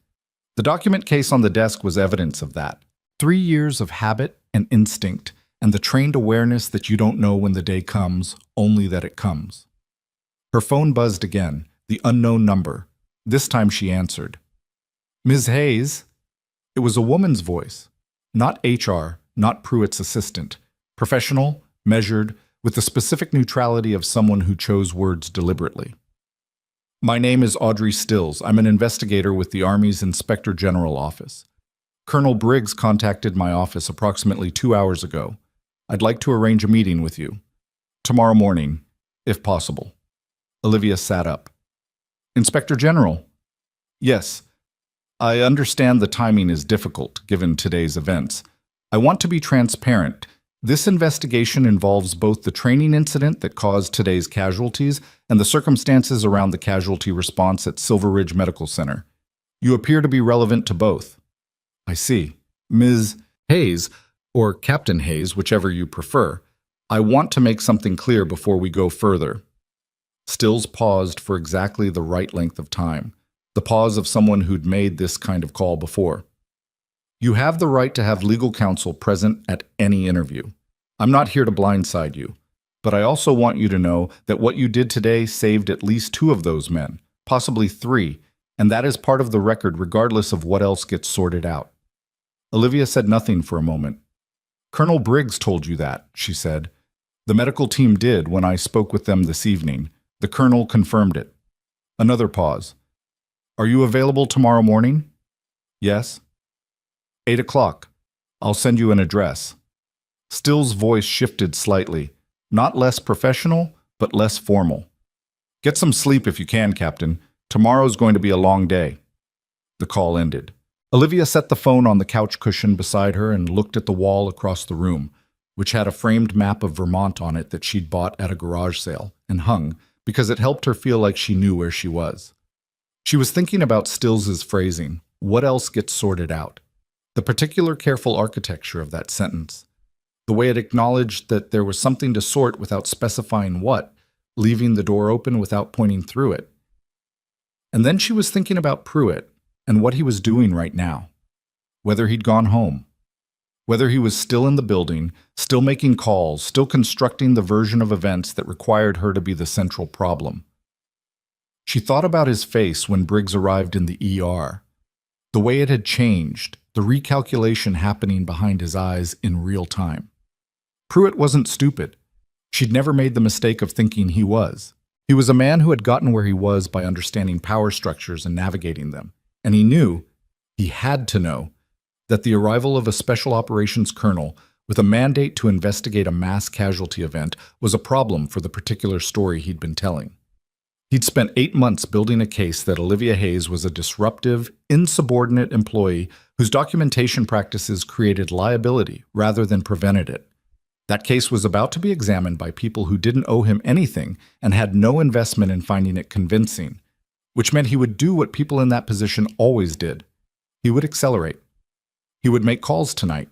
The document case on the desk was evidence of that. 3 years of habit and instinct, and the trained awareness that you don't know when the day comes, only that it comes. Her phone buzzed again, the unknown number. This time she answered. "Ms. Hayes?" It was a woman's voice. Not HR, not Pruitt's assistant. Professional, measured, with the specific neutrality of someone who chose words deliberately. "My name is Audrey Stills. I'm an investigator with the Army's Inspector General office. Colonel Briggs contacted my office approximately 2 hours ago. I'd like to arrange a meeting with you. Tomorrow morning, if possible." Olivia sat up. "Inspector General?" "Yes. I understand the timing is difficult, given today's events. I want to be transparent. This investigation involves both the training incident that caused today's casualties and the circumstances around the casualty response at Silver Ridge Medical Center. You appear to be relevant to both." "I see. Ms. Hayes, or Captain Hayes, whichever you prefer, I want to make something clear before we go further." Stills paused for exactly the right length of time, the pause of someone who'd made this kind of call before. "You have the right to have legal counsel present at any interview. I'm not here to blindside you, but I also want you to know that what you did today saved at least 2 of those men, possibly 3, and that is part of the record regardless of what else gets sorted out." Olivia said nothing for a moment. "Colonel Briggs told you that," she said. "The medical team did when I spoke with them this evening. The colonel confirmed it." Another pause. Are you available tomorrow morning? Yes. 8 o'clock. I'll send you an address. Still's voice shifted slightly, not less professional, but less formal. Get some sleep if you can, Captain. Tomorrow's going to be a long day. The call ended. Olivia set the phone on the couch cushion beside her and looked at the wall across the room, which had a framed map of Vermont on it that she'd bought at a garage sale and hung because it helped her feel like she knew where she was. She was thinking about Stills's phrasing, what else gets sorted out? The particular careful architecture of that sentence. The way it acknowledged that there was something to sort without specifying what, leaving the door open without pointing through it. And then she was thinking about Pruitt and what he was doing right now. Whether he'd gone home. Whether he was still in the building, still making calls, still constructing the version of events that required her to be the central problem. She thought about his face when Briggs arrived in the ER. The way it had changed, the recalculation happening behind his eyes in real time. Pruitt wasn't stupid. She'd never made the mistake of thinking he was. He was a man who had gotten where he was by understanding power structures and navigating them. And he knew, he had to know, that the arrival of a special operations colonel with a mandate to investigate a mass casualty event was a problem for the particular story he'd been telling. He'd spent 8 months building a case that Olivia Hayes was a disruptive, insubordinate employee whose documentation practices created liability rather than prevented it. That case was about to be examined by people who didn't owe him anything and had no investment in finding it convincing, which meant he would do what people in that position always did. He would accelerate. He would make calls tonight.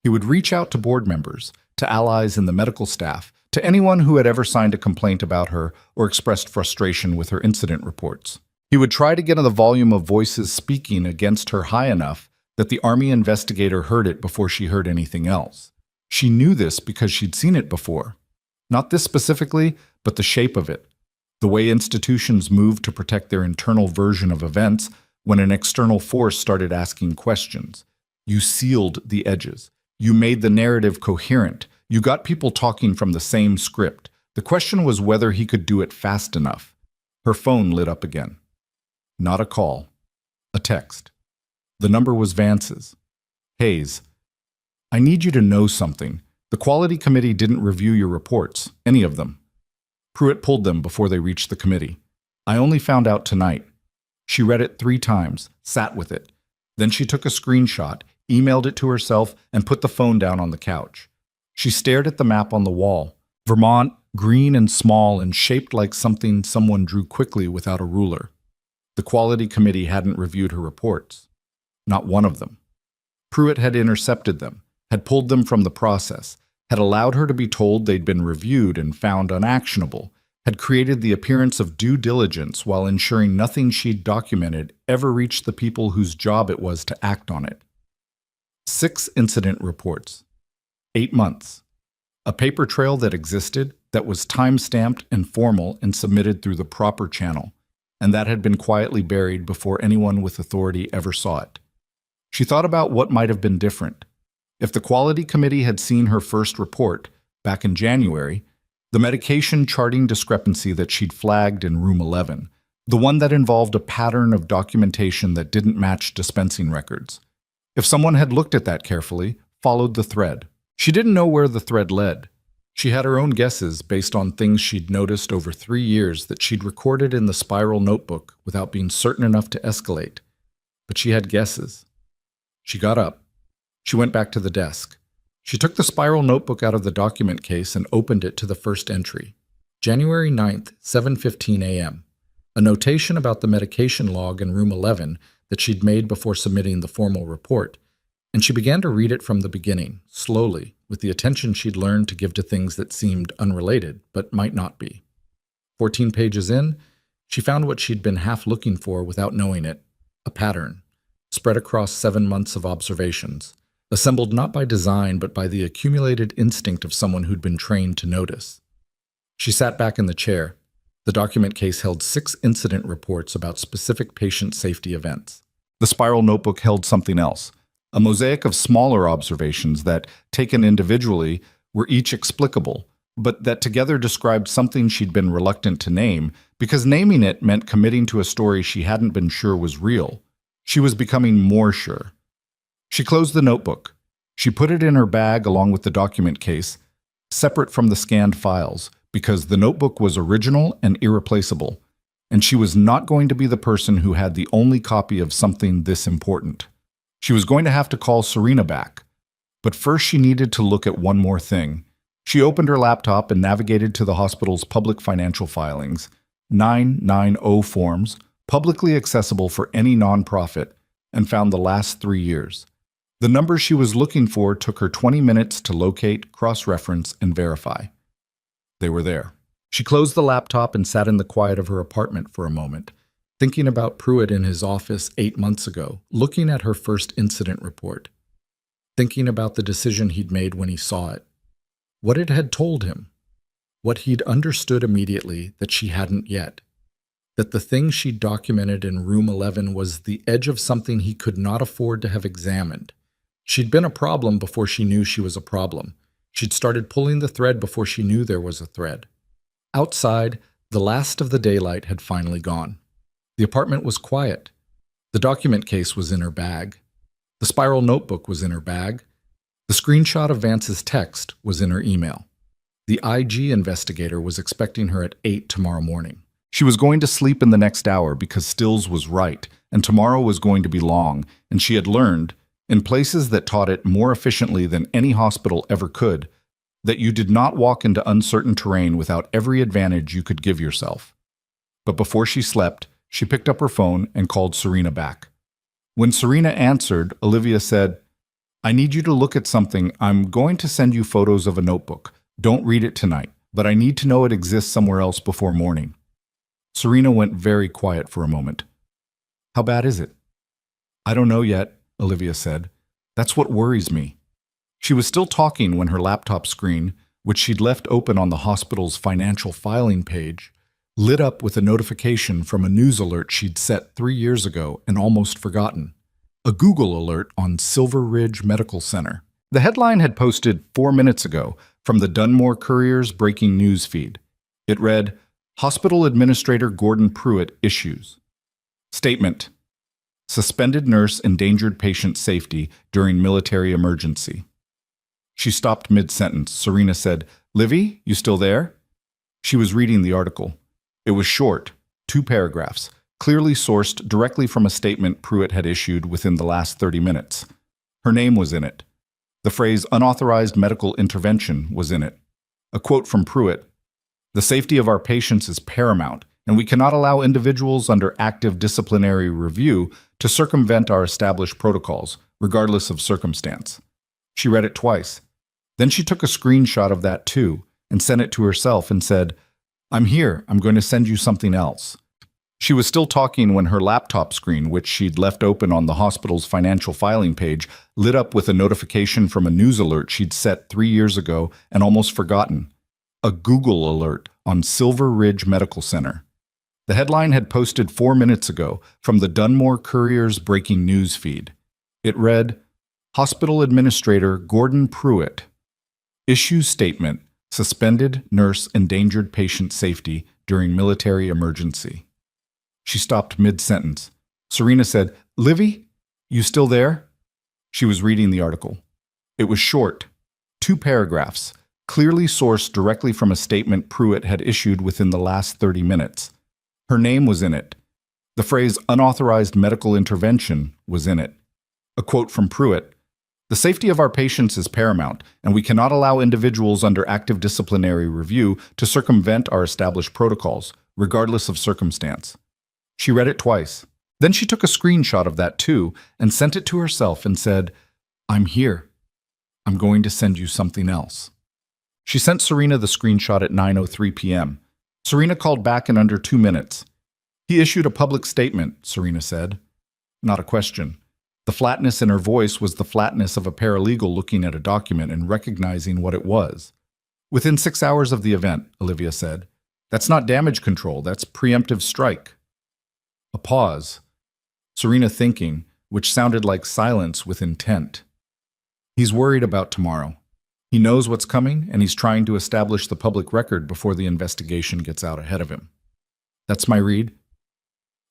He would reach out to board members, to allies in the medical staff, to anyone who had ever signed a complaint about her or expressed frustration with her incident reports. He would try to get the volume of voices speaking against her high enough that the Army investigator heard it before she heard anything else. She knew this because she'd seen it before. Not this specifically, but the shape of it. The way institutions moved to protect their internal version of events when an external force started asking questions. You sealed the edges. You made the narrative coherent. You got people talking from the same script. The question was whether he could do it fast enough. Her phone lit up again. Not a call. A text. The number was Vance's. Hayes, I need you to know something. The quality committee didn't review your reports, any of them. Pruitt pulled them before they reached the committee. I only found out tonight. She read it 3 times, sat with it. Then she took a screenshot, emailed it to herself, and put the phone down on the couch. She stared at the map on the wall. Vermont, green and small and shaped like something someone drew quickly without a ruler. The quality committee hadn't reviewed her reports. Not one of them. Pruitt had intercepted them, had pulled them from the process, had allowed her to be told they'd been reviewed and found unactionable, had created the appearance of due diligence while ensuring nothing she'd documented ever reached the people whose job it was to act on it. 6 incident reports. 8 months. A paper trail that existed, that was time-stamped and formal and submitted through the proper channel, and that had been quietly buried before anyone with authority ever saw it. She thought about what might have been different. If the quality committee had seen her first report, back in January, the medication charting discrepancy that she'd flagged in room 11, the one that involved a pattern of documentation that didn't match dispensing records. If someone had looked at that carefully, followed the thread. She didn't know where the thread led. She had her own guesses based on things she'd noticed over 3 years that she'd recorded in the spiral notebook without being certain enough to escalate. But she had guesses. She got up. She went back to the desk. She took the spiral notebook out of the document case and opened it to the first entry. January 9th, 7:15 a.m. A notation about the medication log in room 11 that she'd made before submitting the formal report, and she began to read it from the beginning, slowly, with the attention she'd learned to give to things that seemed unrelated, but might not be. 14 pages in, she found what she'd been half looking for without knowing it, a pattern, spread across 7 months of observations, assembled not by design but by the accumulated instinct of someone who'd been trained to notice. She sat back in the chair. The document case held 6 incident reports about specific patient safety events. The spiral notebook held something else, a mosaic of smaller observations that, taken individually, were each explicable, but that together described something she'd been reluctant to name because naming it meant committing to a story she hadn't been sure was real. She was becoming more sure. She closed the notebook. She put it in her bag along with the document case, separate from the scanned files, because the notebook was original and irreplaceable, and she was not going to be the person who had the only copy of something this important. She was going to have to call Serena back. But first she needed to look at one more thing. She opened her laptop and navigated to the hospital's public financial filings, 990 forms, publicly accessible for any nonprofit, and found the last 3 years. The numbers she was looking for took her 20 minutes to locate, cross-reference, and verify. They were there. She closed the laptop and sat in the quiet of her apartment for a moment, thinking about Pruitt in his office 8 months ago, looking at her first incident report, thinking about the decision he'd made when he saw it, what it had told him, what he'd understood immediately that she hadn't yet, that the thing she'd documented in room 11 was the edge of something he could not afford to have examined. She'd been a problem before she knew she was a problem. She'd started pulling the thread before she knew there was a thread. Outside, the last of the daylight had finally gone. The apartment was quiet. The document case was in her bag. The spiral notebook was in her bag. The screenshot of Vance's text was in her email. The IG investigator was expecting her at 8 tomorrow morning. She was going to sleep in the next hour because Stills was right, and tomorrow was going to be long, and she had learned, in places that taught it more efficiently than any hospital ever could, that you did not walk into uncertain terrain without every advantage you could give yourself. But before she slept, she picked up her phone and called Serena back. When Serena answered, Olivia said, "I need you to look at something. I'm going to send you photos of a notebook. Don't read it tonight, but I need to know it exists somewhere else before morning." Serena went very quiet for a moment. "How bad is it?" "I don't know yet," Olivia said. "That's what worries me." She was still talking when her laptop screen, which she'd left open on the hospital's financial filing page, lit up with a notification from a news alert she'd set 3 years ago and almost forgotten. A Google alert on Silver Ridge Medical Center. The headline had posted 4 minutes ago from the Dunmore Courier's breaking news feed. It read, "Hospital Administrator Gordon Pruitt issues statement. Suspended nurse endangered patient safety during military emergency." She stopped mid-sentence. Serena said, "Livy, you still there?" She was reading the article. It was short, 2 paragraphs, clearly sourced directly from a statement Pruitt had issued within the last 30 minutes. Her name was in it. The phrase unauthorized medical intervention was in it. A quote from Pruitt, "The safety of our patients is paramount, and we cannot allow individuals under active disciplinary review to circumvent our established protocols, regardless of circumstance." She read it twice. Then she took a screenshot of that too and sent it to herself and said, "I'm here. I'm going to send you something else." She was still talking when her laptop screen, which she'd left open on the hospital's financial filing page, lit up with a notification from a news alert she'd set 3 years ago and almost forgotten. A Google alert on Silver Ridge Medical Center. The headline had posted 4 minutes ago from the Dunmore Courier's breaking news feed. It read, "Hospital Administrator Gordon Pruitt issues statement, suspended nurse endangered patient safety during military emergency." She stopped mid-sentence. Serena said, "Livy, you still there?" She was reading the article. It was short, 2 paragraphs, clearly sourced directly from a statement Pruitt had issued within the last 30 minutes. Her name was in it. The phrase unauthorized medical intervention was in it. A quote from Pruitt, "The safety of our patients is paramount, and we cannot allow individuals under active disciplinary review to circumvent our established protocols, regardless of circumstance." She read it twice. Then she took a screenshot of that too and sent it to herself and said, "I'm here. I'm going to send you something else." She sent Serena the screenshot at 9:03 p.m. Serena called back in under 2 minutes. "He issued a public statement," Serena said. Not a question. The flatness in her voice was the flatness of a paralegal looking at a document and recognizing what it was. "Within 6 hours of the event," Olivia said. "That's not damage control, that's preemptive strike." A pause. Serena thinking, which sounded like silence with intent. "He's worried about tomorrow. He knows what's coming, and he's trying to establish the public record before the investigation gets out ahead of him. That's my read.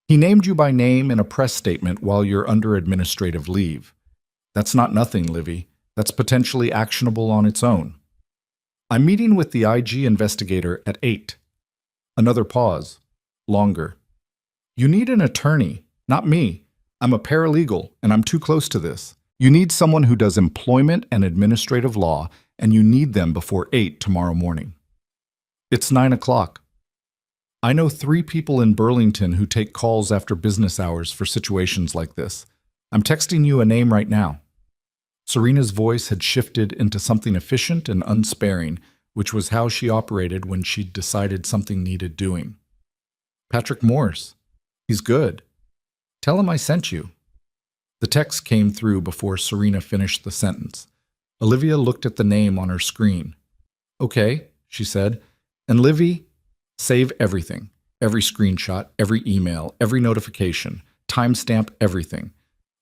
He named you by name in a press statement while you're under administrative leave. That's not nothing, Livy. That's potentially actionable on its own. I'm meeting with the IG investigator at 8. Another pause. Longer. You need an attorney, not me. I'm a paralegal, and I'm too close to this. You need someone who does employment and administrative law, and you need them before 8 tomorrow morning. It's 9 o'clock. I know 3 people in Burlington who take calls after business hours for situations like this. I'm texting you a name right now. Serena's voice had shifted into something efficient and unsparing, which was how she operated when she'd decided something needed doing. Patrick Morse. He's good. Tell him I sent you. The text came through before Serena finished the sentence. Olivia looked at the name on her screen. Okay, she said. And Livy, save everything. Every screenshot, every email, every notification, timestamp everything.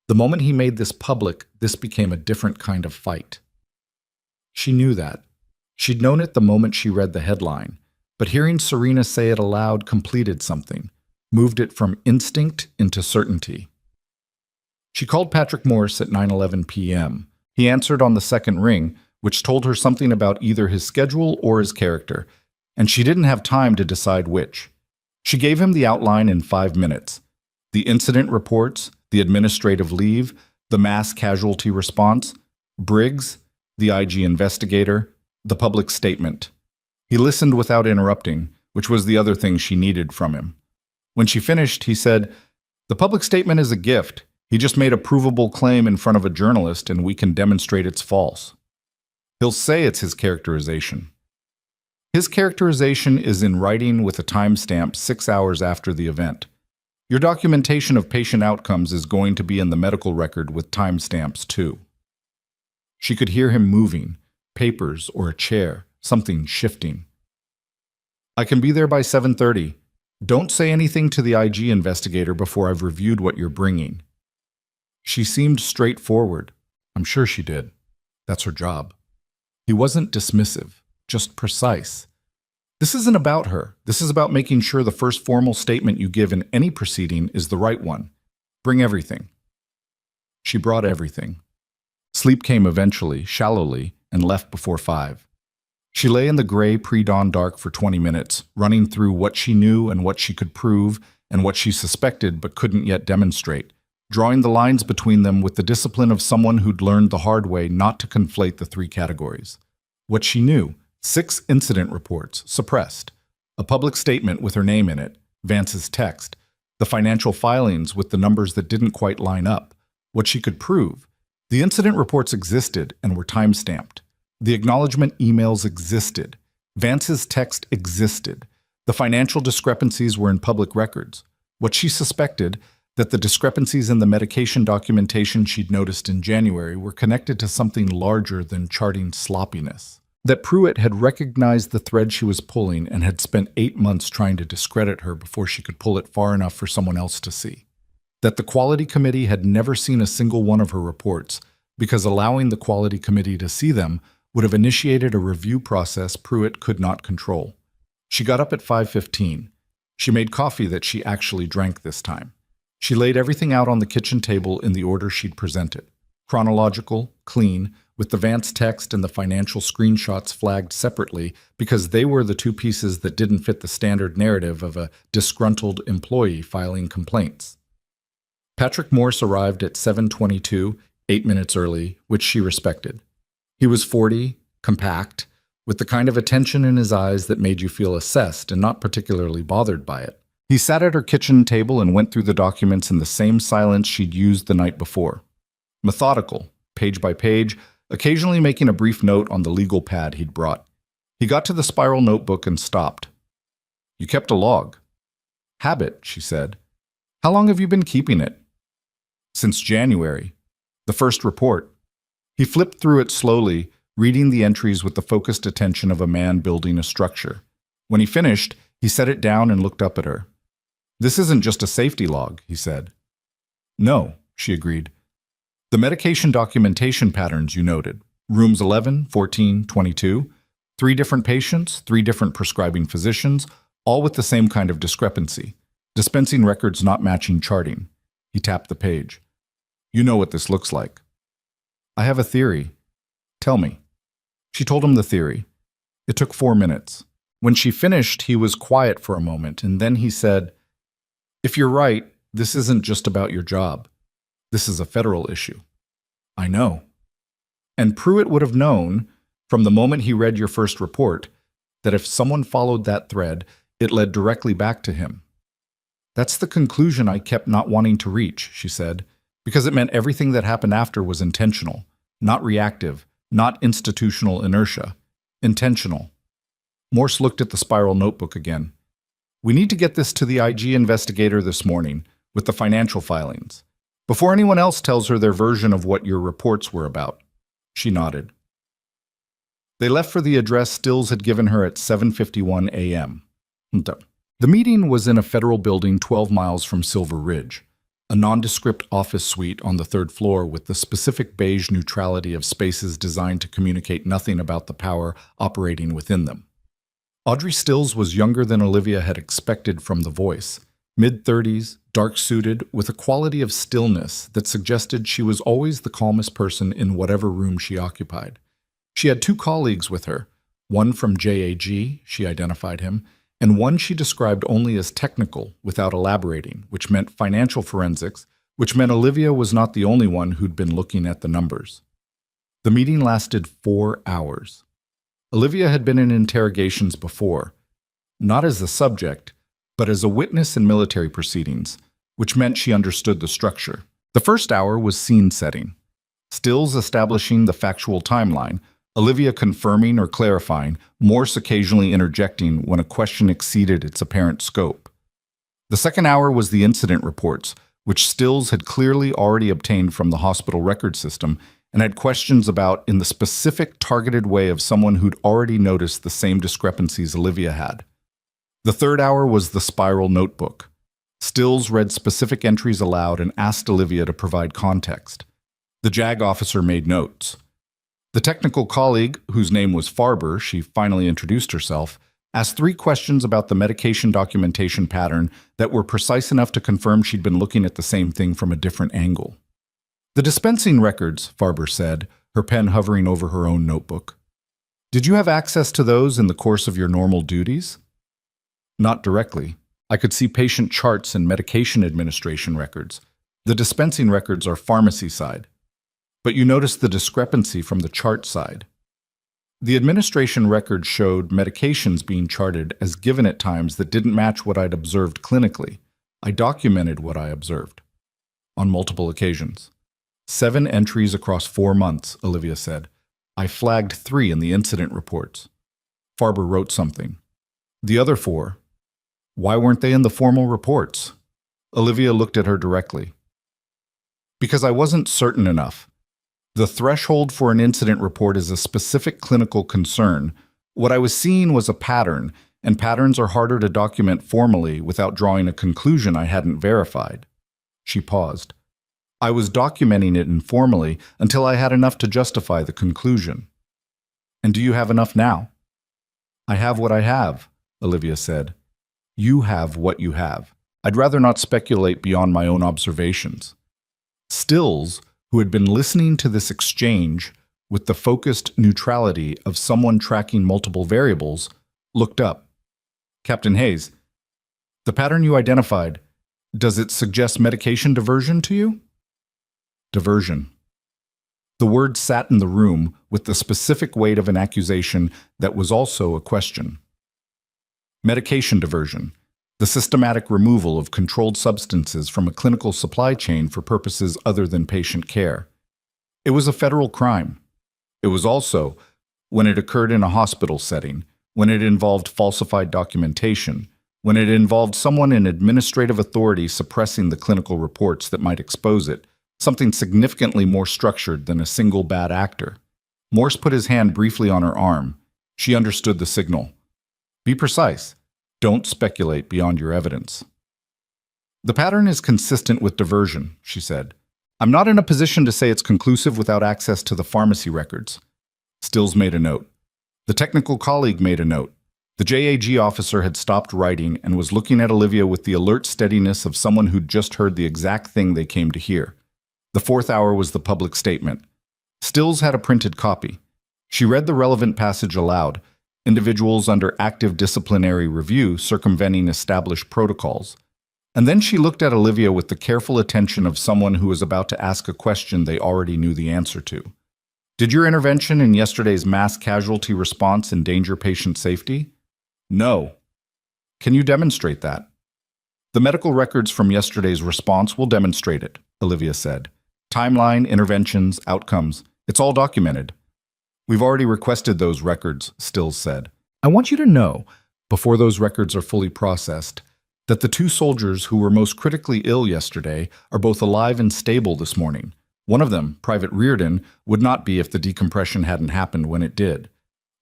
The moment he made this public, this became a different kind of fight. She knew that. She'd known it the moment she read the headline, but hearing Serena say it aloud completed something, moved it from instinct into certainty. She called Patrick Morse at 9:11 p.m. He answered on the second ring, which told her something about either his schedule or his character, and she didn't have time to decide which. She gave him the outline in 5 minutes. The incident reports, the administrative leave, the mass casualty response, Briggs, the IG investigator, the public statement. He listened without interrupting, which was the other thing she needed from him. When she finished, he said, "The public statement is a gift. He just made a provable claim in front of a journalist, and we can demonstrate it's false. He'll say it's his characterization. His characterization is in writing with a timestamp 6 hours after the event. Your documentation of patient outcomes is going to be in the medical record with timestamps, too." She could hear him moving, papers or a chair, something shifting. "I can be there by 7:30. Don't say anything to the IG investigator before I've reviewed what you're bringing." She seemed straightforward. I'm sure she did. That's her job. He wasn't dismissive, just precise. This isn't about her. This is about making sure the first formal statement you give in any proceeding is the right one. Bring everything. She brought everything. Sleep came eventually, shallowly, and left before 5. She lay in the gray pre-dawn dark for 20 minutes, running through what she knew and what she could prove and what she suspected but couldn't yet demonstrate, drawing the lines between them with the discipline of someone who'd learned the hard way not to conflate the 3 categories. What she knew: 6 incident reports, suppressed, a public statement with her name in it, Vance's text, the financial filings with the numbers that didn't quite line up. What she could prove: the incident reports existed and were time-stamped. The acknowledgement emails existed. Vance's text existed. The financial discrepancies were in public records. What she suspected: that the discrepancies in the medication documentation she'd noticed in January were connected to something larger than charting sloppiness. That Pruitt had recognized the thread she was pulling and had spent 8 months trying to discredit her before she could pull it far enough for someone else to see. That the quality committee had never seen a single one of her reports, because allowing the quality committee to see them would have initiated a review process Pruitt could not control. She got up at 5:15. She made coffee that she actually drank this time. She laid everything out on the kitchen table in the order she'd presented. Chronological, clean, with the Vance text and the financial screenshots flagged separately because they were the 2 pieces that didn't fit the standard narrative of a disgruntled employee filing complaints. Patrick Morse arrived at 7:22, 8 minutes early, which she respected. He was 40, compact, with the kind of attention in his eyes that made you feel assessed and not particularly bothered by it. He sat at her kitchen table and went through the documents in the same silence she'd used the night before. Methodical, page by page, occasionally making a brief note on the legal pad he'd brought. He got to the spiral notebook and stopped. "You kept a log." "Habit," she said. "How long have you been keeping it?" "Since January. The first report." He flipped through it slowly, reading the entries with the focused attention of a man building a structure. When he finished, he set it down and looked up at her. "This isn't just a safety log," he said. "No," she agreed. "The medication documentation patterns you noted, Rooms 11, 14, 22. 3 different patients, 3 different prescribing physicians, all with the same kind of discrepancy. Dispensing records not matching charting. He tapped the page. You know what this looks like. I have a theory. Tell me. She told him the theory. It took 4 minutes. When she finished, he was quiet for a moment, and then he said, If you're right, this isn't just about your job. This is a federal issue. I know. And Pruitt would have known, from the moment he read your first report, that if someone followed that thread, it led directly back to him. That's the conclusion I kept not wanting to reach, she said, because it meant everything that happened after was intentional, not reactive, not institutional inertia. Intentional. Morse looked at the spiral notebook again. We need to get this to the IG investigator this morning, with the financial filings, before anyone else tells her their version of what your reports were about. She nodded. They left for the address Stills had given her at 7:51 a.m. The meeting was in a federal building 12 miles from Silver Ridge, a nondescript office suite on the 3rd floor with the specific beige neutrality of spaces designed to communicate nothing about the power operating within them. Audrey Stills was younger than Olivia had expected from the voice, mid-30s, dark-suited, with a quality of stillness that suggested she was always the calmest person in whatever room she occupied. She had 2 colleagues with her, one from JAG, she identified him, and one she described only as technical without elaborating, which meant financial forensics, which meant Olivia was not the only one who'd been looking at the numbers. The meeting lasted 4 hours. Olivia had been in interrogations before, not as the subject, but as a witness in military proceedings, which meant she understood the structure. The first hour was scene setting, Stills establishing the factual timeline, Olivia confirming or clarifying, Morse occasionally interjecting when a question exceeded its apparent scope. The second hour was the incident reports, which Stills had clearly already obtained from the hospital record system and had questions about in the specific targeted way of someone who'd already noticed the same discrepancies Olivia had. The third hour was the spiral notebook. Stills read specific entries aloud and asked Olivia to provide context. The JAG officer made notes. The technical colleague, whose name was Farber, she finally introduced herself, asked 3 questions about the medication documentation pattern that were precise enough to confirm she'd been looking at the same thing from a different angle. The dispensing records, Farber said, her pen hovering over her own notebook. Did you have access to those in the course of your normal duties? Not directly. I could see patient charts and medication administration records. The dispensing records are pharmacy side. But you noticed the discrepancy from the chart side. The administration record showed medications being charted as given at times that didn't match what I'd observed clinically. I documented what I observed. On multiple occasions. 7 entries across 4 months, Olivia said. I flagged 3 in the incident reports. Farber wrote something. The other 4. Why weren't they in the formal reports? Olivia looked at her directly. Because I wasn't certain enough. The threshold for an incident report is a specific clinical concern. What I was seeing was a pattern, and patterns are harder to document formally without drawing a conclusion I hadn't verified. She paused. I was documenting it informally until I had enough to justify the conclusion. And do you have enough now? I have what I have, Olivia said. You have what you have. I'd rather not speculate beyond my own observations. Stills, who had been listening to this exchange with the focused neutrality of someone tracking multiple variables, looked up. Captain Hayes, the pattern you identified, does it suggest medication diversion to you? Diversion. The word sat in the room with the specific weight of an accusation that was also a question. Medication diversion. The systematic removal of controlled substances from a clinical supply chain for purposes other than patient care. It was a federal crime. It was also, when it occurred in a hospital setting, when it involved falsified documentation, when it involved someone in administrative authority suppressing the clinical reports that might expose it, something significantly more structured than a single bad actor. Morse put his hand briefly on her arm. She understood the signal. Be precise. Don't speculate beyond your evidence. The pattern is consistent with diversion, she said. I'm not in a position to say it's conclusive without access to the pharmacy records. Stills made a note. The technical colleague made a note. The JAG officer had stopped writing and was looking at Olivia with the alert steadiness of someone who'd just heard the exact thing they came to hear. The fourth hour was the public statement. Stills had a printed copy. She read the relevant passage aloud, individuals under active disciplinary review circumventing established protocols. And then she looked at Olivia with the careful attention of someone who was about to ask a question they already knew the answer to. Did your intervention in yesterday's mass casualty response endanger patient safety? No. Can you demonstrate that? The medical records from yesterday's response will demonstrate it, Olivia said. Timeline, interventions, outcomes, it's all documented. We've already requested those records, Stills said. I want you to know, before those records are fully processed, that the two soldiers who were most critically ill yesterday are both alive and stable this morning. One of them, Private Reardon, would not be if the decompression hadn't happened when it did.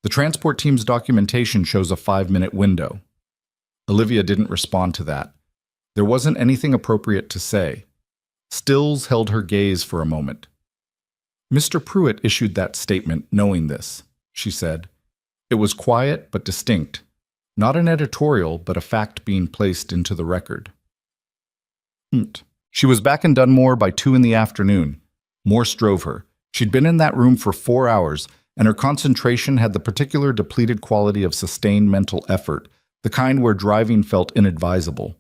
The transport team's documentation shows a 5-minute window. Olivia didn't respond to that. There wasn't anything appropriate to say. Stills held her gaze for a moment. Mr. Pruitt issued that statement knowing this, she said. It was quiet but distinct. Not an editorial, but a fact being placed into the record. She was back in Dunmore by 2 in the afternoon. Morse drove her. She'd been in that room for 4 hours, and her concentration had the particular depleted quality of sustained mental effort, the kind where driving felt inadvisable.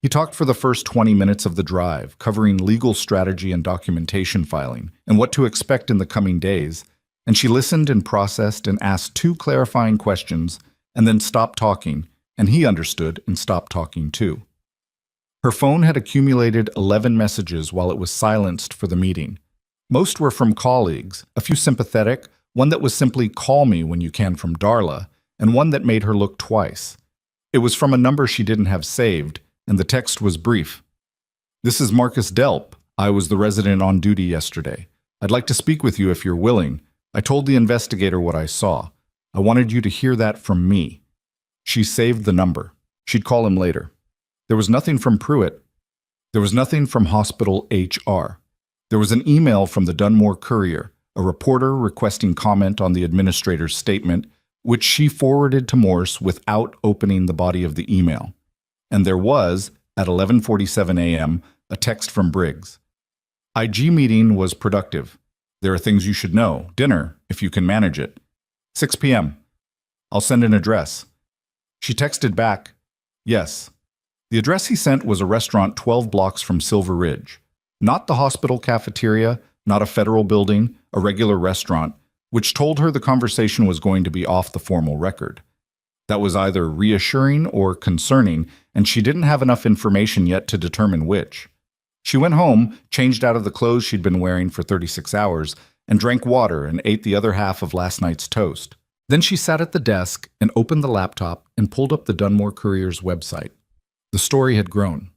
He talked for the first 20 minutes of the drive, covering legal strategy and documentation filing, and what to expect in the coming days, and she listened and processed and asked 2 clarifying questions, and then stopped talking, and he understood and stopped talking too. Her phone had accumulated 11 messages while it was silenced for the meeting. Most were from colleagues, a few sympathetic, one that was simply "call me when you can" from Darla, and one that made her look twice. It was from a number she didn't have saved, and the text was brief. This is Marcus Delp. I was the resident on duty yesterday. I'd like to speak with you if you're willing. I told the investigator what I saw. I wanted you to hear that from me. She saved the number. She'd call him later. There was nothing from Pruitt. There was nothing from hospital HR. There was an email from the Dunmore Courier, a reporter requesting comment on the administrator's statement, which she forwarded to Morse without opening the body of the email. And there was, at 11:47 a.m., a text from Briggs. IG meeting was productive. There are things you should know. Dinner, if you can manage it. 6 p.m. I'll send an address. She texted back, yes. The address he sent was a restaurant 12 blocks from Silver Ridge. Not the hospital cafeteria, not a federal building, a regular restaurant, which told her the conversation was going to be off the formal record. That was either reassuring or concerning, and she didn't have enough information yet to determine which. She went home, changed out of the clothes she'd been wearing for 36 hours, and drank water and ate the other half of last night's toast. Then she sat at the desk and opened the laptop and pulled up the Dunmore Courier's website. The story had grown.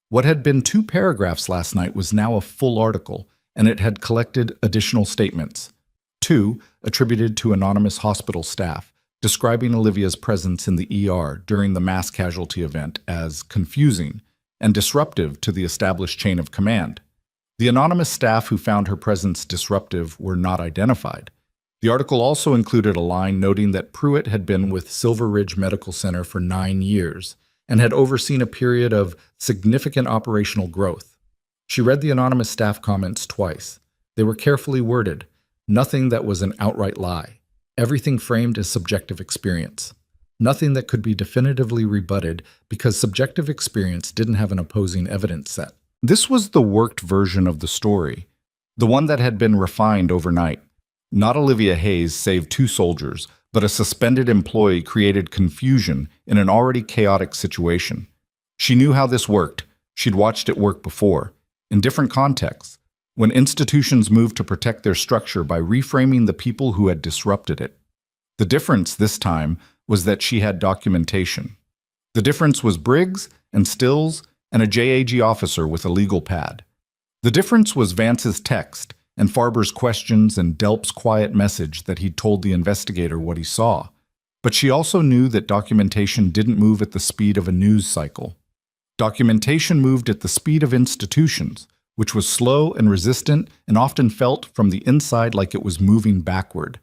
What had been 2 paragraphs last night was now a full article, and it had collected additional statements. 2, attributed to anonymous hospital staff, describing Olivia's presence in the ER during the mass casualty event as confusing and disruptive to the established chain of command. The anonymous staff who found her presence disruptive were not identified. The article also included a line noting that Pruitt had been with Silver Ridge Medical Center for 9 years and had overseen a period of significant operational growth. She read the anonymous staff comments twice. They were carefully worded, nothing that was an outright lie, everything framed as subjective experience. Nothing that could be definitively rebutted because subjective experience didn't have an opposing evidence set. This was the worked version of the story, the one that had been refined overnight. Not Olivia Hayes saved 2 soldiers, but a suspended employee created confusion in an already chaotic situation. She knew how this worked. She'd watched it work before, in different contexts, when institutions moved to protect their structure by reframing the people who had disrupted it. The difference this time was that she had documentation. The difference was Briggs and Stills and a JAG officer with a legal pad. The difference was Vance's text and Farber's questions and Delp's quiet message that he'd told the investigator what he saw. But she also knew that documentation didn't move at the speed of a news cycle. Documentation moved at the speed of institutions, which was slow and resistant and often felt from the inside like it was moving backward.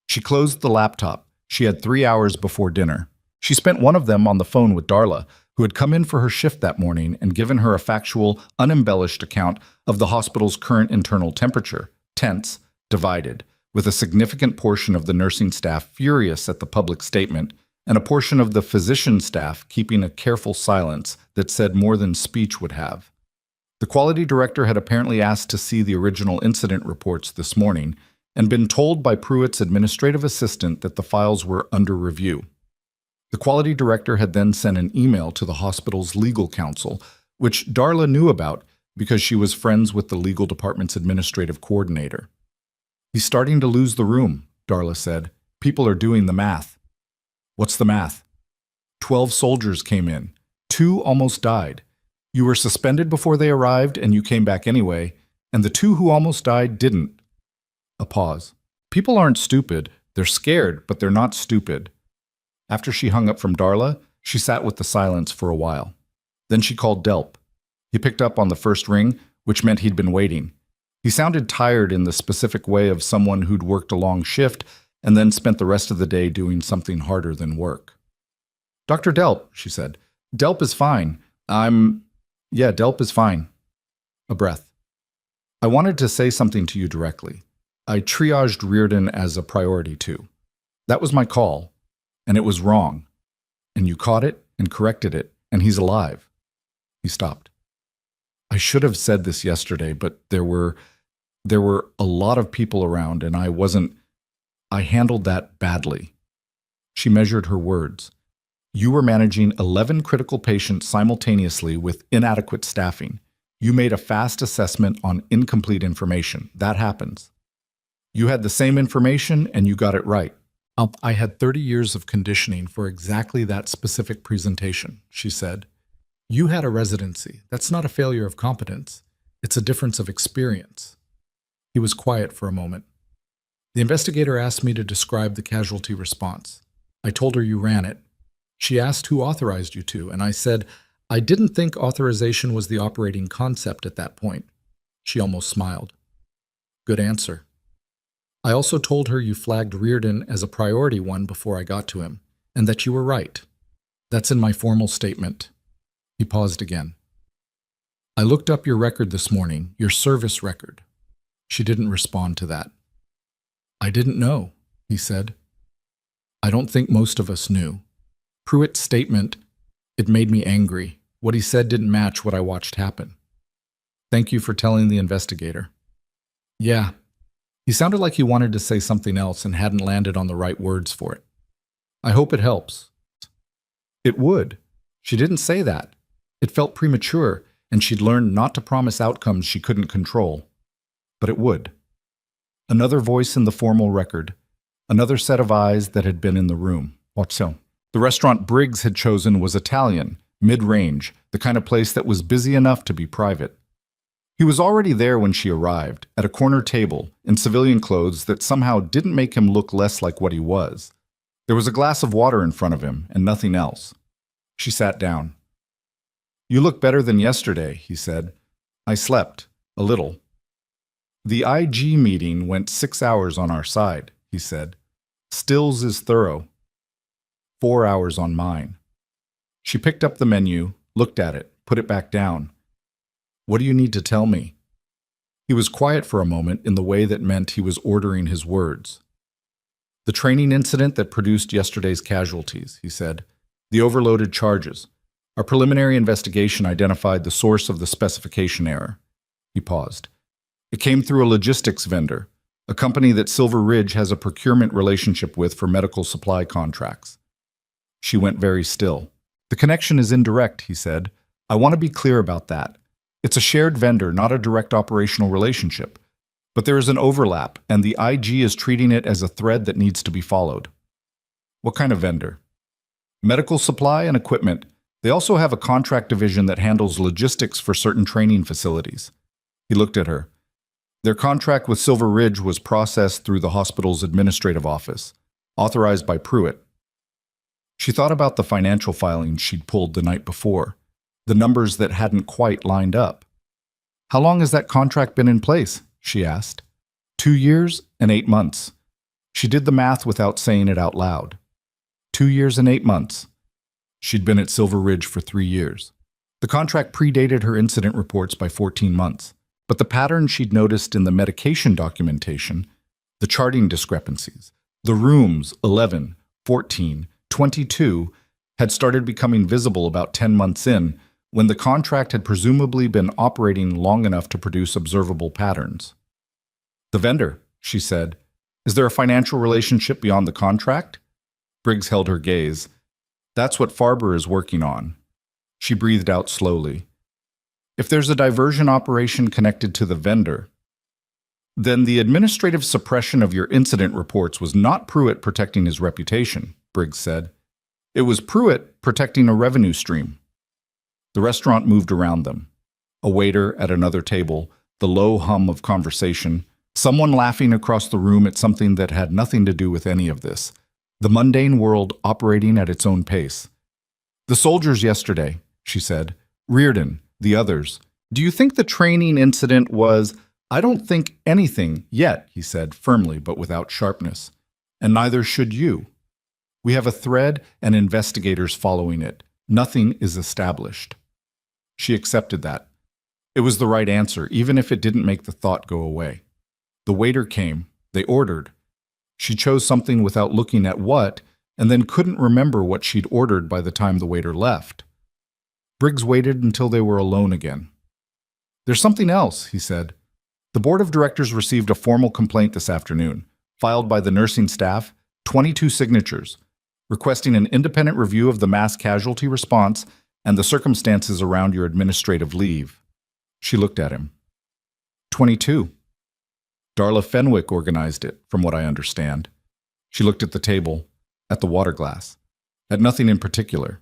She closed the laptop. She had 3 hours before dinner. She spent one of them on the phone with Darla, who had come in for her shift that morning and given her a factual, unembellished account of the hospital's current internal temperature, tense, divided, with a significant portion of the nursing staff furious at the public statement and a portion of the physician staff keeping a careful silence that said more than speech would have. The quality director had apparently asked to see the original incident reports this morning and been told by Pruitt's administrative assistant that the files were under review. The quality director had then sent an email to the hospital's legal counsel, which Darla knew about because she was friends with the legal department's administrative coordinator. "He's starting to lose the room," Darla said. "People are doing the math." "What's the math?" 12 soldiers came in. 2 almost died. You were suspended before they arrived and you came back anyway, and the 2 who almost died didn't. A pause. People aren't stupid. They're scared, but they're not stupid. After she hung up from Darla, she sat with the silence for a while. Then she called Delp. He picked up on the first ring, which meant he'd been waiting. He sounded tired in the specific way of someone who'd worked a long shift and then spent the rest of the day doing something harder than work. "Dr. Delp," she said. "Delp is fine. Delp is fine." A breath. "I wanted to say something to you directly. I triaged Reardon as a priority too. That was my call, and it was wrong. And you caught it and corrected it, and he's alive." He stopped. "I should have said this yesterday, but there were a lot of people around, and I handled that badly." She measured her words. "You were managing 11 critical patients simultaneously with inadequate staffing. You made a fast assessment on incomplete information. That happens. You had the same information and you got it right. I had 30 years of conditioning for exactly that specific presentation," she said. "You had a residency. That's not a failure of competence. It's a difference of experience." He was quiet for a moment. "The investigator asked me to describe the casualty response. I told her you ran it. She asked who authorized you to, and I said I didn't think authorization was the operating concept at that point." She almost smiled. "Good answer. I also told her you flagged Reardon as a priority one before I got to him, and that you were right. That's in my formal statement." He paused again. "I looked up your record this morning, your service record." She didn't respond to that. "I didn't know," he said. "I don't think most of us knew. Pruitt's statement, it made me angry. What he said didn't match what I watched happen. Thank you for telling the investigator." "Yeah." He sounded like he wanted to say something else and hadn't landed on the right words for it. "I hope it helps." It would. She didn't say that. It felt premature, and she'd learned not to promise outcomes she couldn't control. But it would. Another voice in the formal record. Another set of eyes that had been in the room. The restaurant Briggs had chosen was Italian, mid-range, the kind of place that was busy enough to be private. He was already there when she arrived, at a corner table, in civilian clothes that somehow didn't make him look less like what he was. There was a glass of water in front of him, and nothing else. She sat down. "You look better than yesterday," he said. "I slept. A little." "The IG meeting went 6 hours on our side," he said. "Stills is thorough. 4 hours on mine." She picked up the menu, looked at it, put it back down. "What do you need to tell me?" He was quiet for a moment in the way that meant he was ordering his words. "The training incident that produced yesterday's casualties," he said. "The overloaded charges. Our preliminary investigation identified the source of the specification error." He paused. "It came through a logistics vendor, a company that Silver Ridge has a procurement relationship with for medical supply contracts." She went very still. "The connection is indirect," he said. "I want to be clear about that. It's a shared vendor, not a direct operational relationship. But there is an overlap, and the IG is treating it as a thread that needs to be followed." "What kind of vendor?" "Medical supply and equipment. They also have a contract division that handles logistics for certain training facilities." He looked at her. "Their contract with Silver Ridge was processed through the hospital's administrative office, authorized by Pruitt." She thought about the financial filings she'd pulled the night before, the numbers that hadn't quite lined up. How long has that contract been in place? She asked. 2 years and 8 months. She did the math without saying it out loud. 2 years and 8 months. She'd been at Silver Ridge for 3 years. The contract predated her incident reports by 14 months, but the pattern she'd noticed in the medication documentation, the charting discrepancies, the rooms 11, 14, 22 had started becoming visible about 10 months in, when the contract had presumably been operating long enough to produce observable patterns. The vendor, she said. Is there a financial relationship beyond the contract? Briggs held her gaze. That's what Farber is working on. She breathed out slowly. If there's a diversion operation connected to the vendor, then the administrative suppression of your incident reports was not Pruitt protecting his reputation, Briggs said. It was Pruitt protecting a revenue stream. The restaurant moved around them. A waiter at another table, the low hum of conversation, someone laughing across the room at something that had nothing to do with any of this. The mundane world operating at its own pace. The soldiers yesterday, she said. Reardon, the others. Do you think the training incident was... I don't think anything yet, he said firmly but without sharpness. And neither should you. We have a thread and investigators following it. Nothing is established. She accepted that. It was the right answer, even if it didn't make the thought go away. The waiter came. They ordered. She chose something without looking at what, and then couldn't remember what she'd ordered by the time the waiter left. Briggs waited until they were alone again. There's something else, he said. The board of directors received a formal complaint this afternoon, filed by the nursing staff, 22 signatures, requesting an independent review of the mass casualty response and the circumstances around your administrative leave. She looked at him. 22. Darla Fenwick organized it, from what I understand. She looked at the table, at the water glass, at nothing in particular.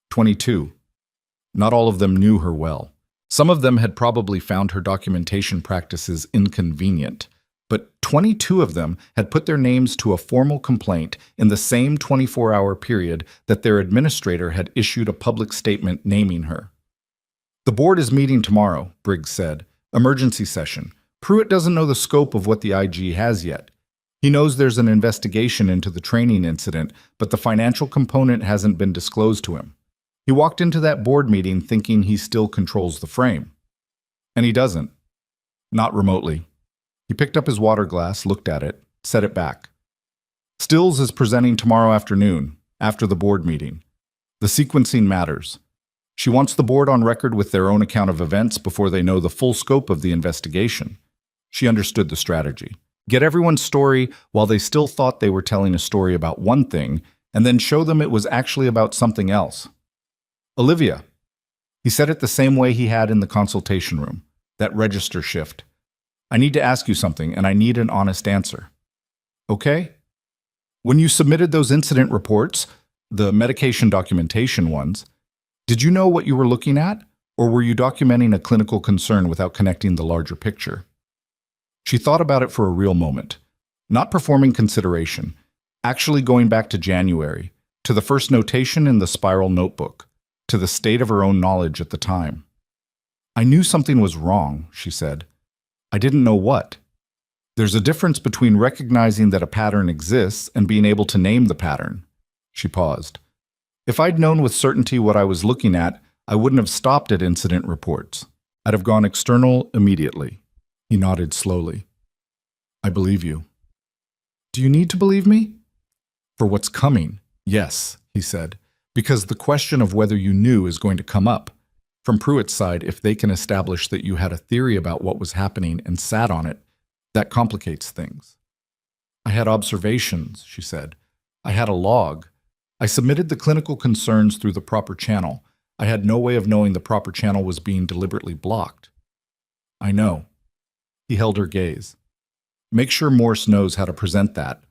22. Not all of them knew her well. Some of them had probably found her documentation practices inconvenient, but 22 of them had put their names to a formal complaint in the same 24-hour period that their administrator had issued a public statement naming her. The board is meeting tomorrow, Briggs said. Emergency session. Pruitt doesn't know the scope of what the IG has yet. He knows there's an investigation into the training incident, but the financial component hasn't been disclosed to him. He walked into that board meeting thinking he still controls the frame. And he doesn't. Not remotely. He picked up his water glass, looked at it, set it back. Stills is presenting tomorrow afternoon, after the board meeting. The sequencing matters. She wants the board on record with their own account of events before they know the full scope of the investigation. She understood the strategy. Get everyone's story while they still thought they were telling a story about one thing, and then show them it was actually about something else. Olivia. He said it the same way he had in the consultation room, that register shift. I need to ask you something, and I need an honest answer. Okay? When you submitted those incident reports, the medication documentation ones, did you know what you were looking at, or were you documenting a clinical concern without connecting the larger picture? She thought about it for a real moment, not performing consideration, actually going back to January, to the first notation in the spiral notebook, to the state of her own knowledge at the time. I knew something was wrong, she said. I didn't know what. There's a difference between recognizing that a pattern exists and being able to name the pattern. She paused. If I'd known with certainty what I was looking at, I wouldn't have stopped at incident reports. I'd have gone external immediately. He nodded slowly. I believe you. Do you need to believe me? For what's coming, yes, he said, because the question of whether you knew is going to come up. From Pruitt's side, if they can establish that you had a theory about what was happening and sat on it, that complicates things. I had observations, she said. I had a log. I submitted the clinical concerns through the proper channel. I had no way of knowing the proper channel was being deliberately blocked. I know. He held her gaze. Make sure Morse knows how to present that.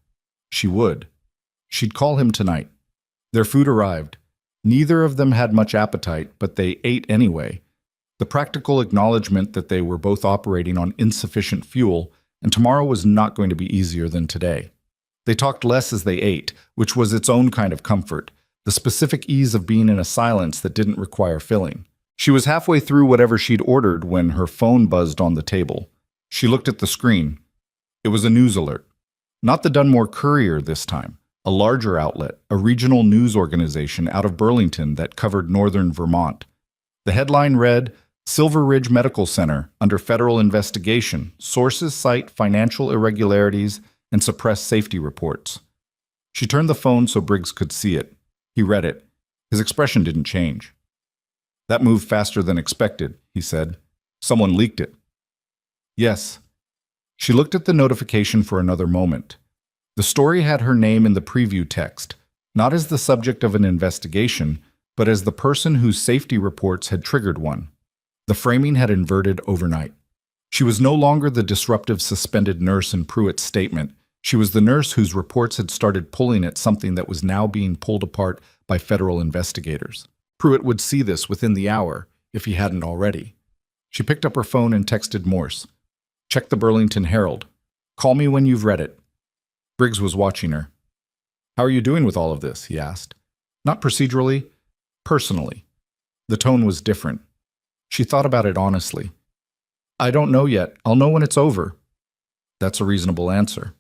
She would. She'd call him tonight. Their food arrived. Neither of them had much appetite, but they ate anyway. The practical acknowledgement that they were both operating on insufficient fuel, and tomorrow was not going to be easier than today. They talked less as they ate, which was its own kind of comfort, the specific ease of being in a silence that didn't require filling. She was halfway through whatever she'd ordered when her phone buzzed on the table. She looked at the screen. It was a news alert. Not the Dunmore Courier this time, a larger outlet, a regional news organization out of Burlington that covered northern Vermont. The headline read, Silver Ridge Medical Center under federal investigation. Sources cite financial irregularities and suppress safety reports. She turned the phone so Briggs could see it. He read it. His expression didn't change. That moved faster than expected, he said. Someone leaked it. Yes. She looked at the notification for another moment. The story had her name in the preview text, not as the subject of an investigation, but as the person whose safety reports had triggered one. The framing had inverted overnight. She was no longer the disruptive suspended nurse in Pruitt's statement. She was the nurse whose reports had started pulling at something that was now being pulled apart by federal investigators. Pruitt would see this within the hour, if he hadn't already. She picked up her phone and texted Morse. Check the Burlington Herald. Call me when you've read it. Briggs was watching her. How are you doing with all of this? He asked. Not procedurally, personally. The tone was different. She thought about it honestly. I don't know yet. I'll know when it's over. That's a reasonable answer.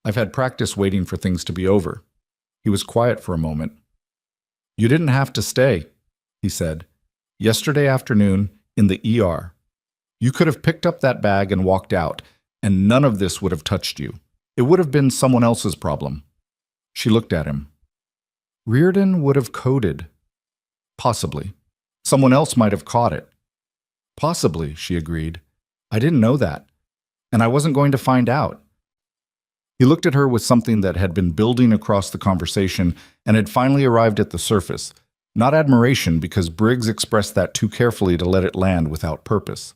I've had practice waiting for things to be over. He was quiet for a moment. You didn't have to stay, he said. Yesterday afternoon, in the ER. You could have picked up that bag and walked out, and none of this would have touched you. It would have been someone else's problem. She looked at him. Reardon would have coded. Possibly. Someone else might have caught it. Possibly, she agreed. I didn't know that, and I wasn't going to find out. He looked at her with something that had been building across the conversation and had finally arrived at the surface. Not admiration, because Briggs expressed that too carefully to let it land without purpose.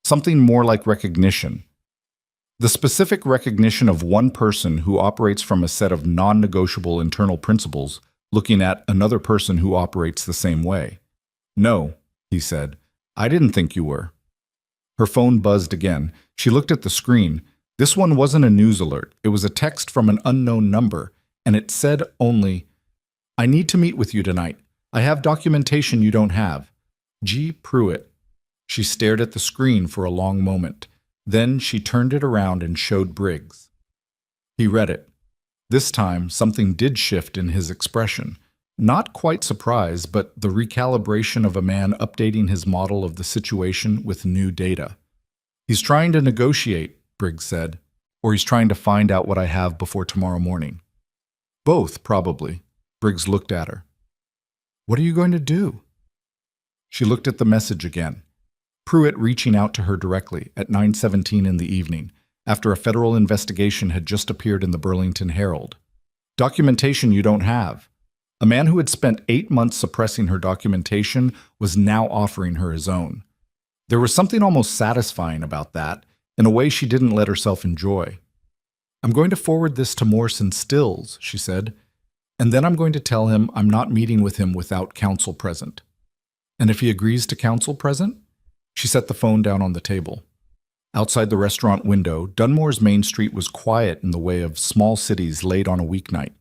Something more like recognition. The specific recognition of one person who operates from a set of non-negotiable internal principles, looking at another person who operates the same way. No, he said. I didn't think you were. Her phone buzzed again. She looked at the screen. This one wasn't a news alert. It was a text from an unknown number, and it said only, I need to meet with you tonight. I have documentation you don't have. G. Pruitt. She stared at the screen for a long moment. Then she turned it around and showed Briggs. He read it. This time, something did shift in his expression. Not quite surprise, but the recalibration of a man updating his model of the situation with new data. He's trying to negotiate, Briggs said, or he's trying to find out what I have before tomorrow morning. Both, probably. Briggs looked at her. What are you going to do? She looked at the message again. Pruitt reaching out to her directly at 9:17 in the evening, after a federal investigation had just appeared in the Burlington Herald. Documentation you don't have. A man who had spent 8 months suppressing her documentation was now offering her his own. There was something almost satisfying about that, in a way she didn't let herself enjoy. I'm going to forward this to Morse and Stills, she said, and then I'm going to tell him I'm not meeting with him without counsel present. And if he agrees to counsel present? She set the phone down on the table. Outside the restaurant window, Dunmore's Main Street was quiet in the way of small cities late on a weeknight.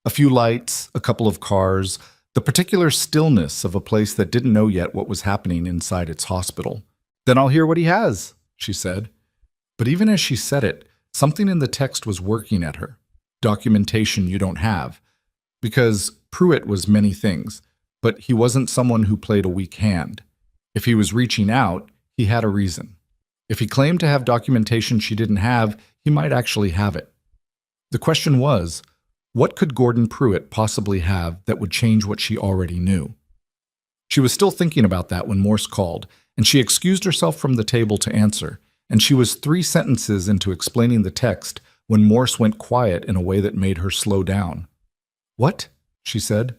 A few lights, a couple of cars, the particular stillness of a place that didn't know yet what was happening inside its hospital. Then I'll hear what he has, she said. But even as she said it, something in the text was working at her. Documentation you don't have. Because Pruitt was many things, but he wasn't someone who played a weak hand. If he was reaching out, he had a reason. If he claimed to have documentation she didn't have, he might actually have it. The question was, what could Gordon Pruitt possibly have that would change what she already knew? She was still thinking about that when Morse called, and she excused herself from the table to answer, and she was 3 sentences into explaining the text when Morse went quiet in a way that made her slow down. What? She said.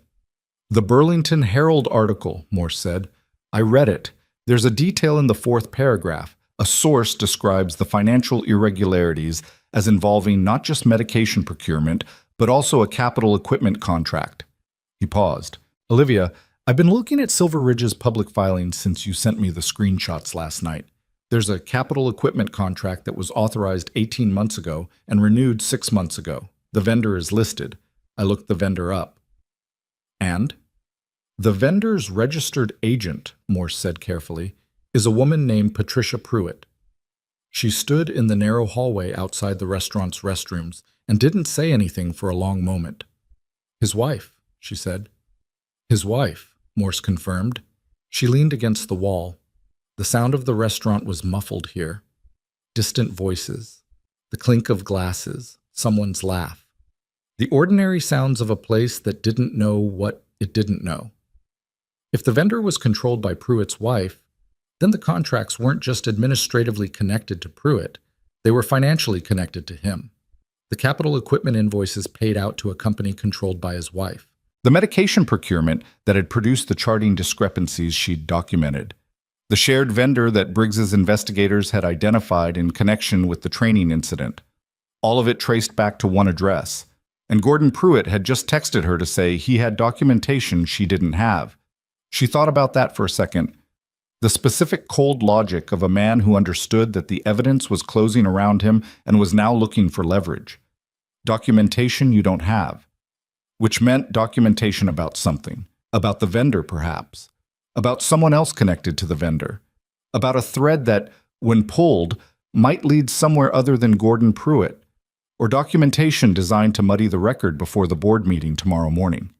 The Burlington Herald article, Morse said. I read it. There's a detail in the 4th paragraph. A source describes the financial irregularities as involving not just medication procurement, but also a capital equipment contract. He paused. Olivia, I've been looking at Silver Ridge's public filings since you sent me the screenshots last night. There's a capital equipment contract that was authorized 18 months ago and renewed 6 months ago. The vendor is listed. I looked the vendor up. And? The vendor's registered agent, Morse said carefully, is a woman named Patricia Pruitt. She stood in the narrow hallway outside the restaurant's restrooms and didn't say anything for a long moment. His wife, she said. His wife, Morse confirmed. She leaned against the wall. The sound of the restaurant was muffled here. Distant voices, the clink of glasses, someone's laugh. The ordinary sounds of a place that didn't know what it didn't know. If the vendor was controlled by Pruitt's wife, then the contracts weren't just administratively connected to Pruitt, they were financially connected to him. The capital equipment invoices paid out to a company controlled by his wife. The medication procurement that had produced the charting discrepancies she'd documented. The shared vendor that Briggs's investigators had identified in connection with the training incident. All of it traced back to one address. And Gordon Pruitt had just texted her to say he had documentation she didn't have. She thought about that for a second. The specific cold logic of a man who understood that the evidence was closing around him and was now looking for leverage. Documentation you don't have. Which meant documentation about something. About the vendor, perhaps. About someone else connected to the vendor. About a thread that, when pulled, might lead somewhere other than Gordon Pruitt. Or documentation designed to muddy the record before the board meeting tomorrow morning.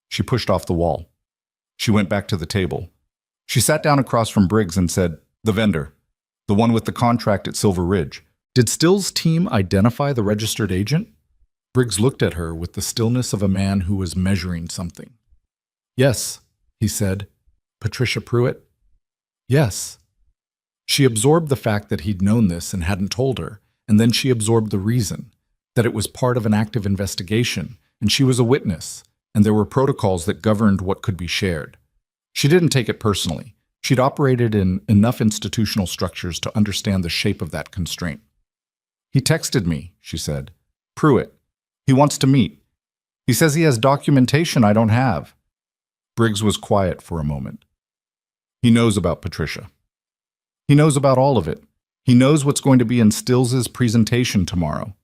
She pushed off the wall. She went back to the table. She sat down across from Briggs and said, "The vendor. The one with the contract at Silver Ridge. Did Stills' team identify the registered agent?" Briggs looked at her with the stillness of a man who was measuring something. "Yes," he said. "Patricia Pruitt?" "Yes." She absorbed the fact that he'd known this and hadn't told her, and then she absorbed the reason, that it was part of an active investigation, and she was a witness, and there were protocols that governed what could be shared. She didn't take it personally. She'd operated in enough institutional structures to understand the shape of that constraint. "He texted me," she said. "Pruitt. He wants to meet. He says he has documentation I don't have." Briggs was quiet for a moment. "He knows about Patricia. He knows about all of it. He knows what's going to be in Stills' presentation tomorrow.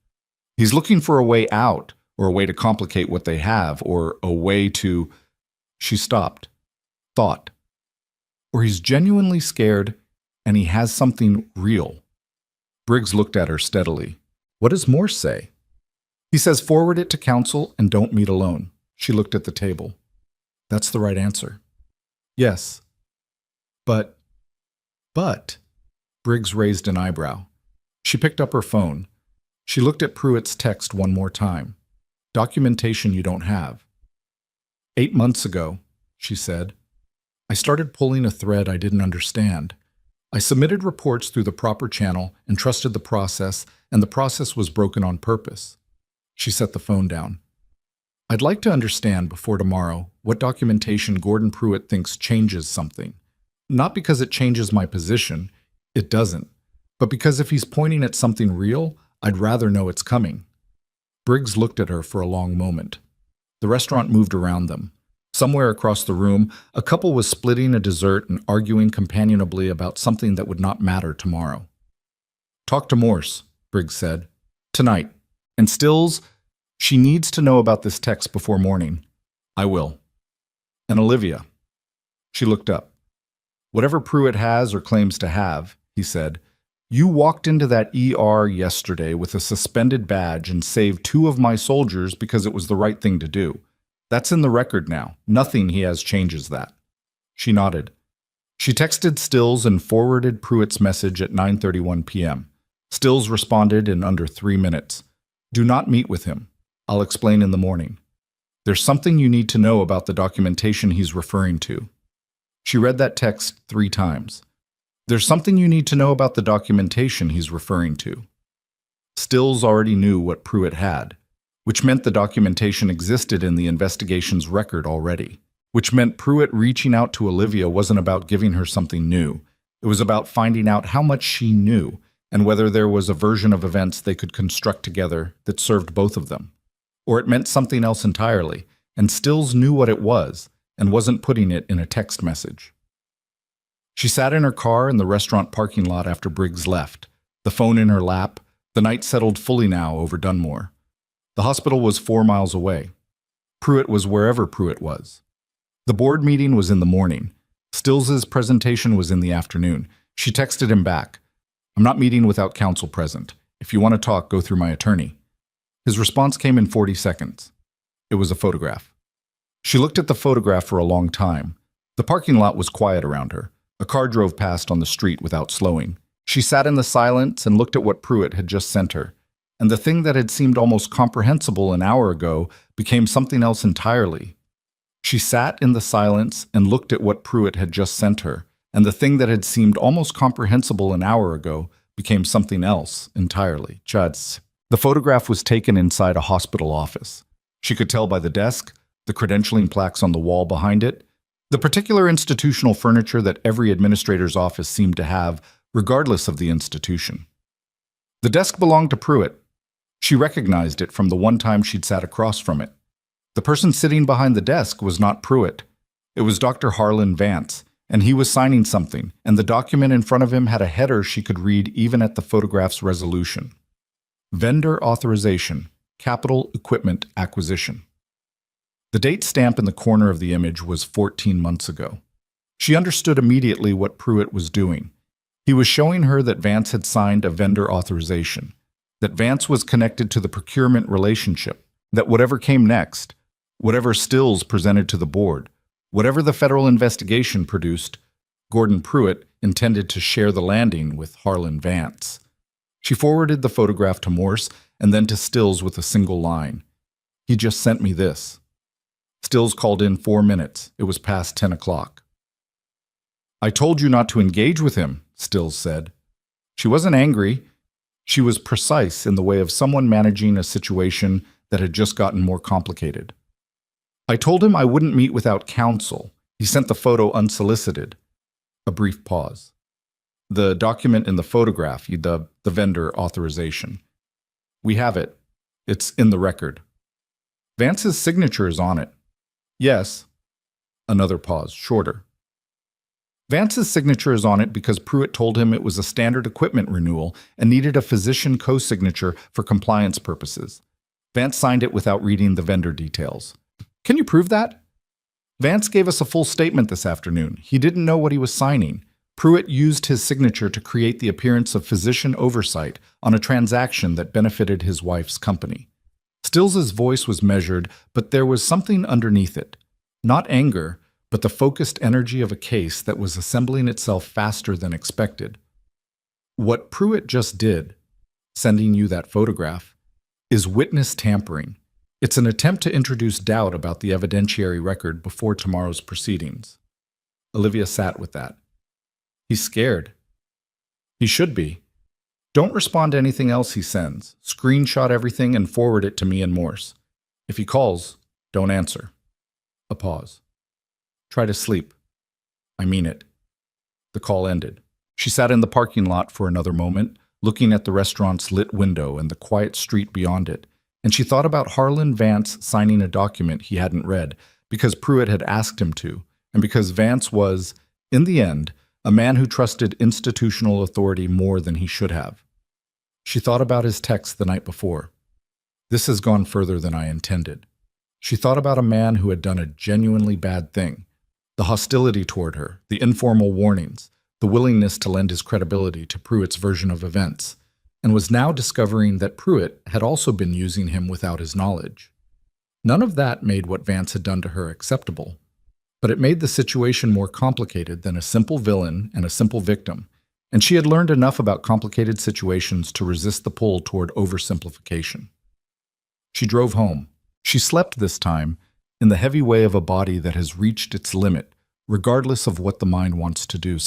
He's looking for a way out, or a way to complicate what they have, or a way to—" She stopped. Thought. Or he's genuinely scared, and he has something real. Briggs looked at her steadily. "What does Morse say?" "He says forward it to counsel and don't meet alone." She looked at the table. "That's the right answer." "Yes." But, Briggs raised an eyebrow. She picked up her phone. She looked at Pruitt's text one more time. "Documentation you don't have." "8 months ago," she said, "I started pulling a thread I didn't understand. I submitted reports through the proper channel and trusted the process, and the process was broken on purpose." She set the phone down. "I'd like to understand before tomorrow what documentation Gordon Pruitt thinks changes something. Not because it changes my position, it doesn't, but because if he's pointing at something real, I'd rather know it's coming." Briggs looked at her for a long moment. The restaurant moved around them. Somewhere across the room, a couple was splitting a dessert and arguing companionably about something that would not matter tomorrow. "Talk to Morse," Briggs said. "Tonight. And Stills, she needs to know about this text before morning." "I will." "And Olivia." She looked up. "Whatever Pruitt has or claims to have," he said, "you walked into that ER yesterday with a suspended badge and saved 2 of my soldiers because it was the right thing to do. That's in the record now. Nothing he has changes that." She nodded. She texted Stills and forwarded Pruitt's message at 9:31 p.m. Stills responded in under 3 minutes. "Do not meet with him. I'll explain in the morning. There's something you need to know about the documentation he's referring to." She read that text 3 times. "There's something you need to know about the documentation he's referring to." Stills already knew what Pruitt had, which meant the documentation existed in the investigation's record already, which meant Pruitt reaching out to Olivia wasn't about giving her something new. It was about finding out how much she knew and whether there was a version of events they could construct together that served both of them. Or it meant something else entirely, and Stills knew what it was and wasn't putting it in a text message. She sat in her car in the restaurant parking lot after Briggs left, the phone in her lap. The night settled fully now over Dunmore. The hospital was 4 miles away. Pruitt was wherever Pruitt was. The board meeting was in the morning. Stills's presentation was in the afternoon. She texted him back, "I'm not meeting without counsel present. If you want to talk, go through my attorney." His response came in 40 seconds. It was a photograph. She looked at the photograph for a long time. The parking lot was quiet around her. A car drove past on the street without slowing. She sat in the silence and looked at what Pruitt had just sent her. And the thing that had seemed almost comprehensible an hour ago became something else entirely. She sat in the silence and looked at what Pruitt had just sent her, and the thing that had seemed almost comprehensible an hour ago became something else entirely. Chads. The photograph was taken inside a hospital office. She could tell by the desk, the credentialing plaques on the wall behind it, the particular institutional furniture that every administrator's office seemed to have, regardless of the institution. The desk belonged to Pruitt. She recognized it from the one time she'd sat across from it. The person sitting behind the desk was not Pruitt. It was Dr. Harlan Vance, and he was signing something, and the document in front of him had a header she could read even at the photograph's resolution. Vendor Authorization, Capital Equipment Acquisition. The date stamp in the corner of the image was 14 months ago. She understood immediately what Pruitt was doing. He was showing her that Vance had signed a vendor authorization, that Vance was connected to the procurement relationship, that whatever came next, whatever Stills presented to the board, whatever the federal investigation produced, Gordon Pruitt intended to share the landing with Harlan Vance. She forwarded the photograph to Morse and then to Stills with a single line. "He just sent me this." Stills called in 4 minutes. It was past 10 o'clock. "I told you not to engage with him," Stills said. She wasn't angry. She was precise in the way of someone managing a situation that had just gotten more complicated. "I told him I wouldn't meet without counsel. He sent the photo unsolicited." A brief pause. "The document in the photograph, the vendor authorization. We have it. It's in the record. Vance's signature is on it." "Yes." Another pause, shorter. "Vance's signature is on it because Pruitt told him it was a standard equipment renewal and needed a physician co-signature for compliance purposes. Vance signed it without reading the vendor details." "Can you prove that?" "Vance gave us a full statement this afternoon. He didn't know what he was signing. Pruitt used his signature to create the appearance of physician oversight on a transaction that benefited his wife's company." Stills's voice was measured, but there was something underneath it. Not anger, but the focused energy of a case that was assembling itself faster than expected. "What Pruitt just did, sending you that photograph, is witness tampering. It's an attempt to introduce doubt about the evidentiary record before tomorrow's proceedings." Olivia sat with that. "He's scared." "He should be. Don't respond to anything else he sends. Screenshot everything and forward it to me and Morse. If he calls, don't answer." A pause. "Try to sleep. I mean it." The call ended. She sat in the parking lot for another moment, looking at the restaurant's lit window and the quiet street beyond it, and she thought about Harlan Vance signing a document he hadn't read because Pruitt had asked him to, and because Vance was, in the end, a man who trusted institutional authority more than he should have. She thought about his text the night before. "This has gone further than I intended." She thought about a man who had done a genuinely bad thing. The hostility toward her, the informal warnings, the willingness to lend his credibility to Pruitt's version of events, and was now discovering that Pruitt had also been using him without his knowledge. None of that made what Vance had done to her acceptable, but it made the situation more complicated than a simple villain and a simple victim, and she had learned enough about complicated situations to resist the pull toward oversimplification. She drove home. She slept this time in the heavy way of a body that has reached its limit, regardless of what the mind wants to do.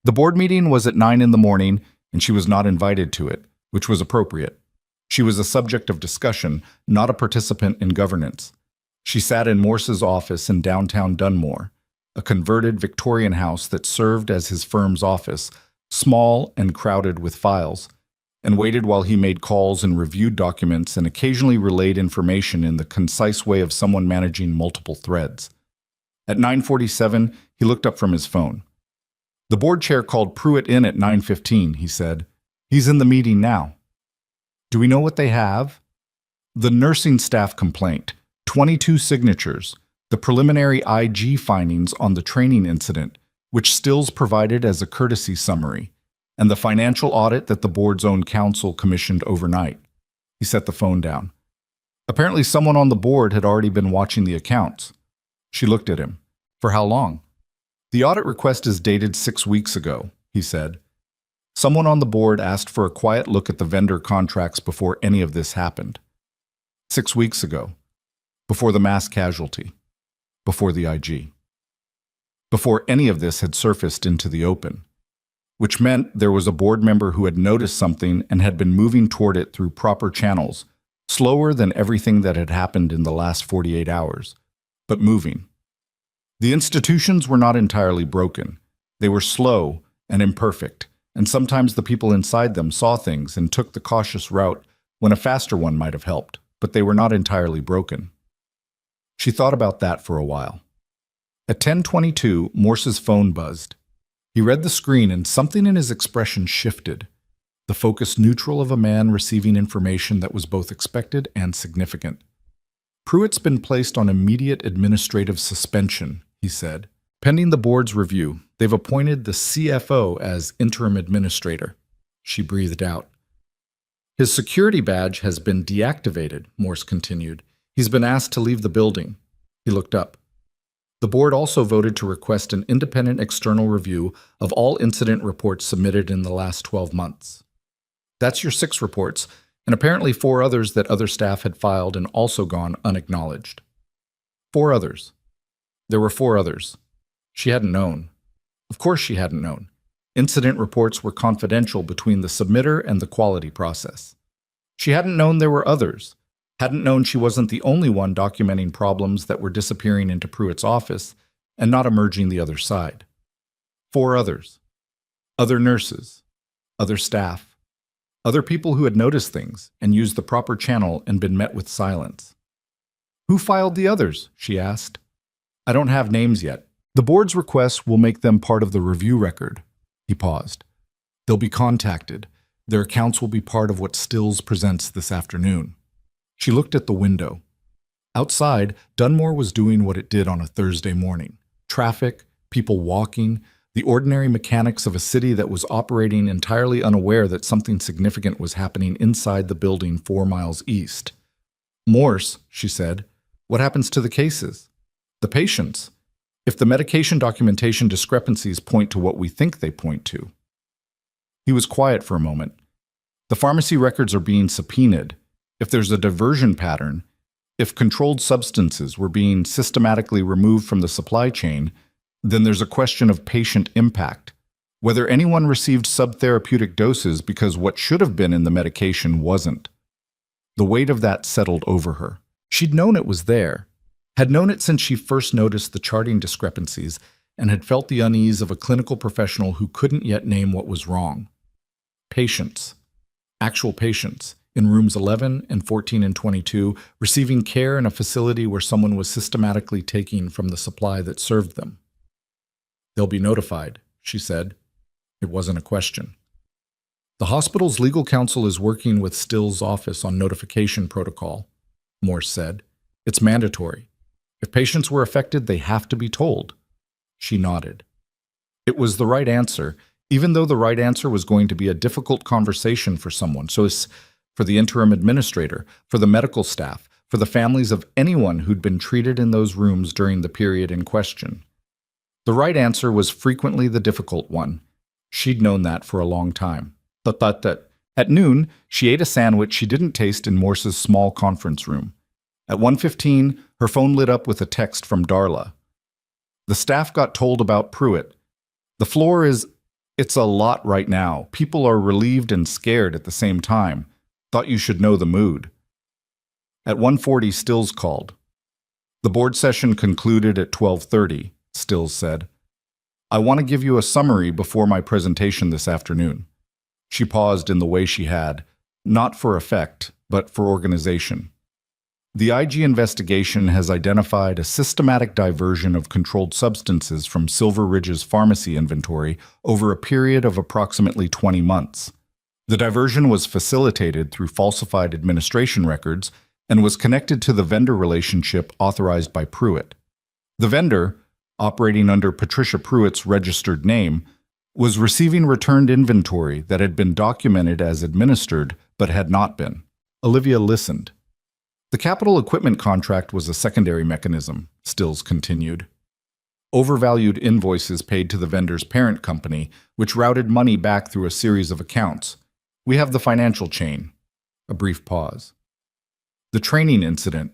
The board meeting was at 9 in the morning, and she was not invited to it, which was appropriate. She was a subject of discussion, not a participant in governance. She sat in Morse's office in downtown Dunmore, a converted Victorian house that served as his firm's office, small and crowded with files, and waited while he made calls and reviewed documents and occasionally relayed information in the concise way of someone managing multiple threads. At 9:47, he looked up from his phone. "The board chair called Pruitt in at 9:15, he said. "He's in the meeting now." "Do we know what they have?" "The nursing staff complaint. 22 signatures. the preliminary IG findings on the training incident, which Stills provided as a courtesy summary, and the financial audit that the board's own counsel commissioned overnight. He set the phone down. Apparently someone on the board had already been watching the accounts. She looked at him. For how long? The audit request is dated 6 weeks ago, he said. Someone on the board asked for a quiet look at the vendor contracts before any of this happened. 6 weeks ago. Before the mass casualty. Before the IG. Before any of this had surfaced into the open. Which meant there was a board member who had noticed something and had been moving toward it through proper channels, slower than everything that had happened in the last 48 hours, but moving. The institutions were not entirely broken. They were slow and imperfect, and sometimes the people inside them saw things and took the cautious route when a faster one might have helped, but they were not entirely broken. She thought about that for a while. At 10:22, Morse's phone buzzed. He read the screen and something in his expression shifted, the focus neutral of a man receiving information that was both expected and significant. Pruitt's been placed on immediate administrative suspension, he said. Pending the board's review, they've appointed the CFO as interim administrator. She breathed out. His security badge has been deactivated, Morse continued. He's been asked to leave the building. He looked up. The board also voted to request an independent external review of all incident reports submitted in the last 12 months. That's your 6 reports, and apparently 4 others that other staff had filed and also gone unacknowledged. 4 others. There were 4 others. She hadn't known. Of course she hadn't known. Incident reports were confidential between the submitter and the quality process. She hadn't known there were others. Hadn't known she wasn't the only one documenting problems that were disappearing into Pruitt's office and not emerging the other side. 4 others. Other nurses. Other staff. Other people who had noticed things and used the proper channel and been met with silence. Who filed the others? She asked. I don't have names yet. The board's request will make them part of the review record. He paused. They'll be contacted. Their accounts will be part of what Stills presents this afternoon. She looked at the window. Outside, Dunmore was doing what it did on a Thursday morning. Traffic, people walking, the ordinary mechanics of a city that was operating entirely unaware that something significant was happening inside the building 4 miles east. Morse, she said, what happens to the cases? The patients? If the medication documentation discrepancies point to what we think they point to. He was quiet for a moment. The pharmacy records are being subpoenaed. If there's a diversion pattern, if controlled substances were being systematically removed from the supply chain, then there's a question of patient impact. Whether anyone received subtherapeutic doses because what should have been in the medication wasn't. The weight of that settled over her. She'd known it was there, had known it since she first noticed the charting discrepancies, and had felt the unease of a clinical professional who couldn't yet name what was wrong. Patients. Actual patients. In rooms 11 and 14 and 22, receiving care in a facility where someone was systematically taking from the supply that served them. They'll be notified, she said. It wasn't a question. The hospital's legal counsel is working with Stills' office on notification protocol, Morse said. It's mandatory. If patients were affected, they have to be told. She nodded. It was the right answer, even though the right answer was going to be a difficult conversation for someone. So for the interim administrator, for the medical staff, for the families of anyone who'd been treated in those rooms during the period in question. The right answer was frequently the difficult one. She'd known that for a long time. But at noon, she ate a sandwich she didn't taste in Morse's small conference room. At 1:15, her phone lit up with a text from Darla. The staff got told about Pruitt. The floor it's a lot right now. People are relieved and scared at the same time. Thought you should know the mood. At 1:40, Stills called. The board session concluded at 12:30, Stills said. I want to give you a summary before my presentation this afternoon. She paused in the way she had, not for effect, but for organization. The IG investigation has identified a systematic diversion of controlled substances from Silver Ridge's pharmacy inventory over a period of approximately 20 months. The diversion was facilitated through falsified administration records and was connected to the vendor relationship authorized by Pruitt. The vendor, operating under Patricia Pruitt's registered name, was receiving returned inventory that had been documented as administered but had not been. Olivia listened. The capital equipment contract was a secondary mechanism, Stills continued. Overvalued invoices paid to the vendor's parent company, which routed money back through a series of accounts. We have the financial chain. A brief pause. The training incident,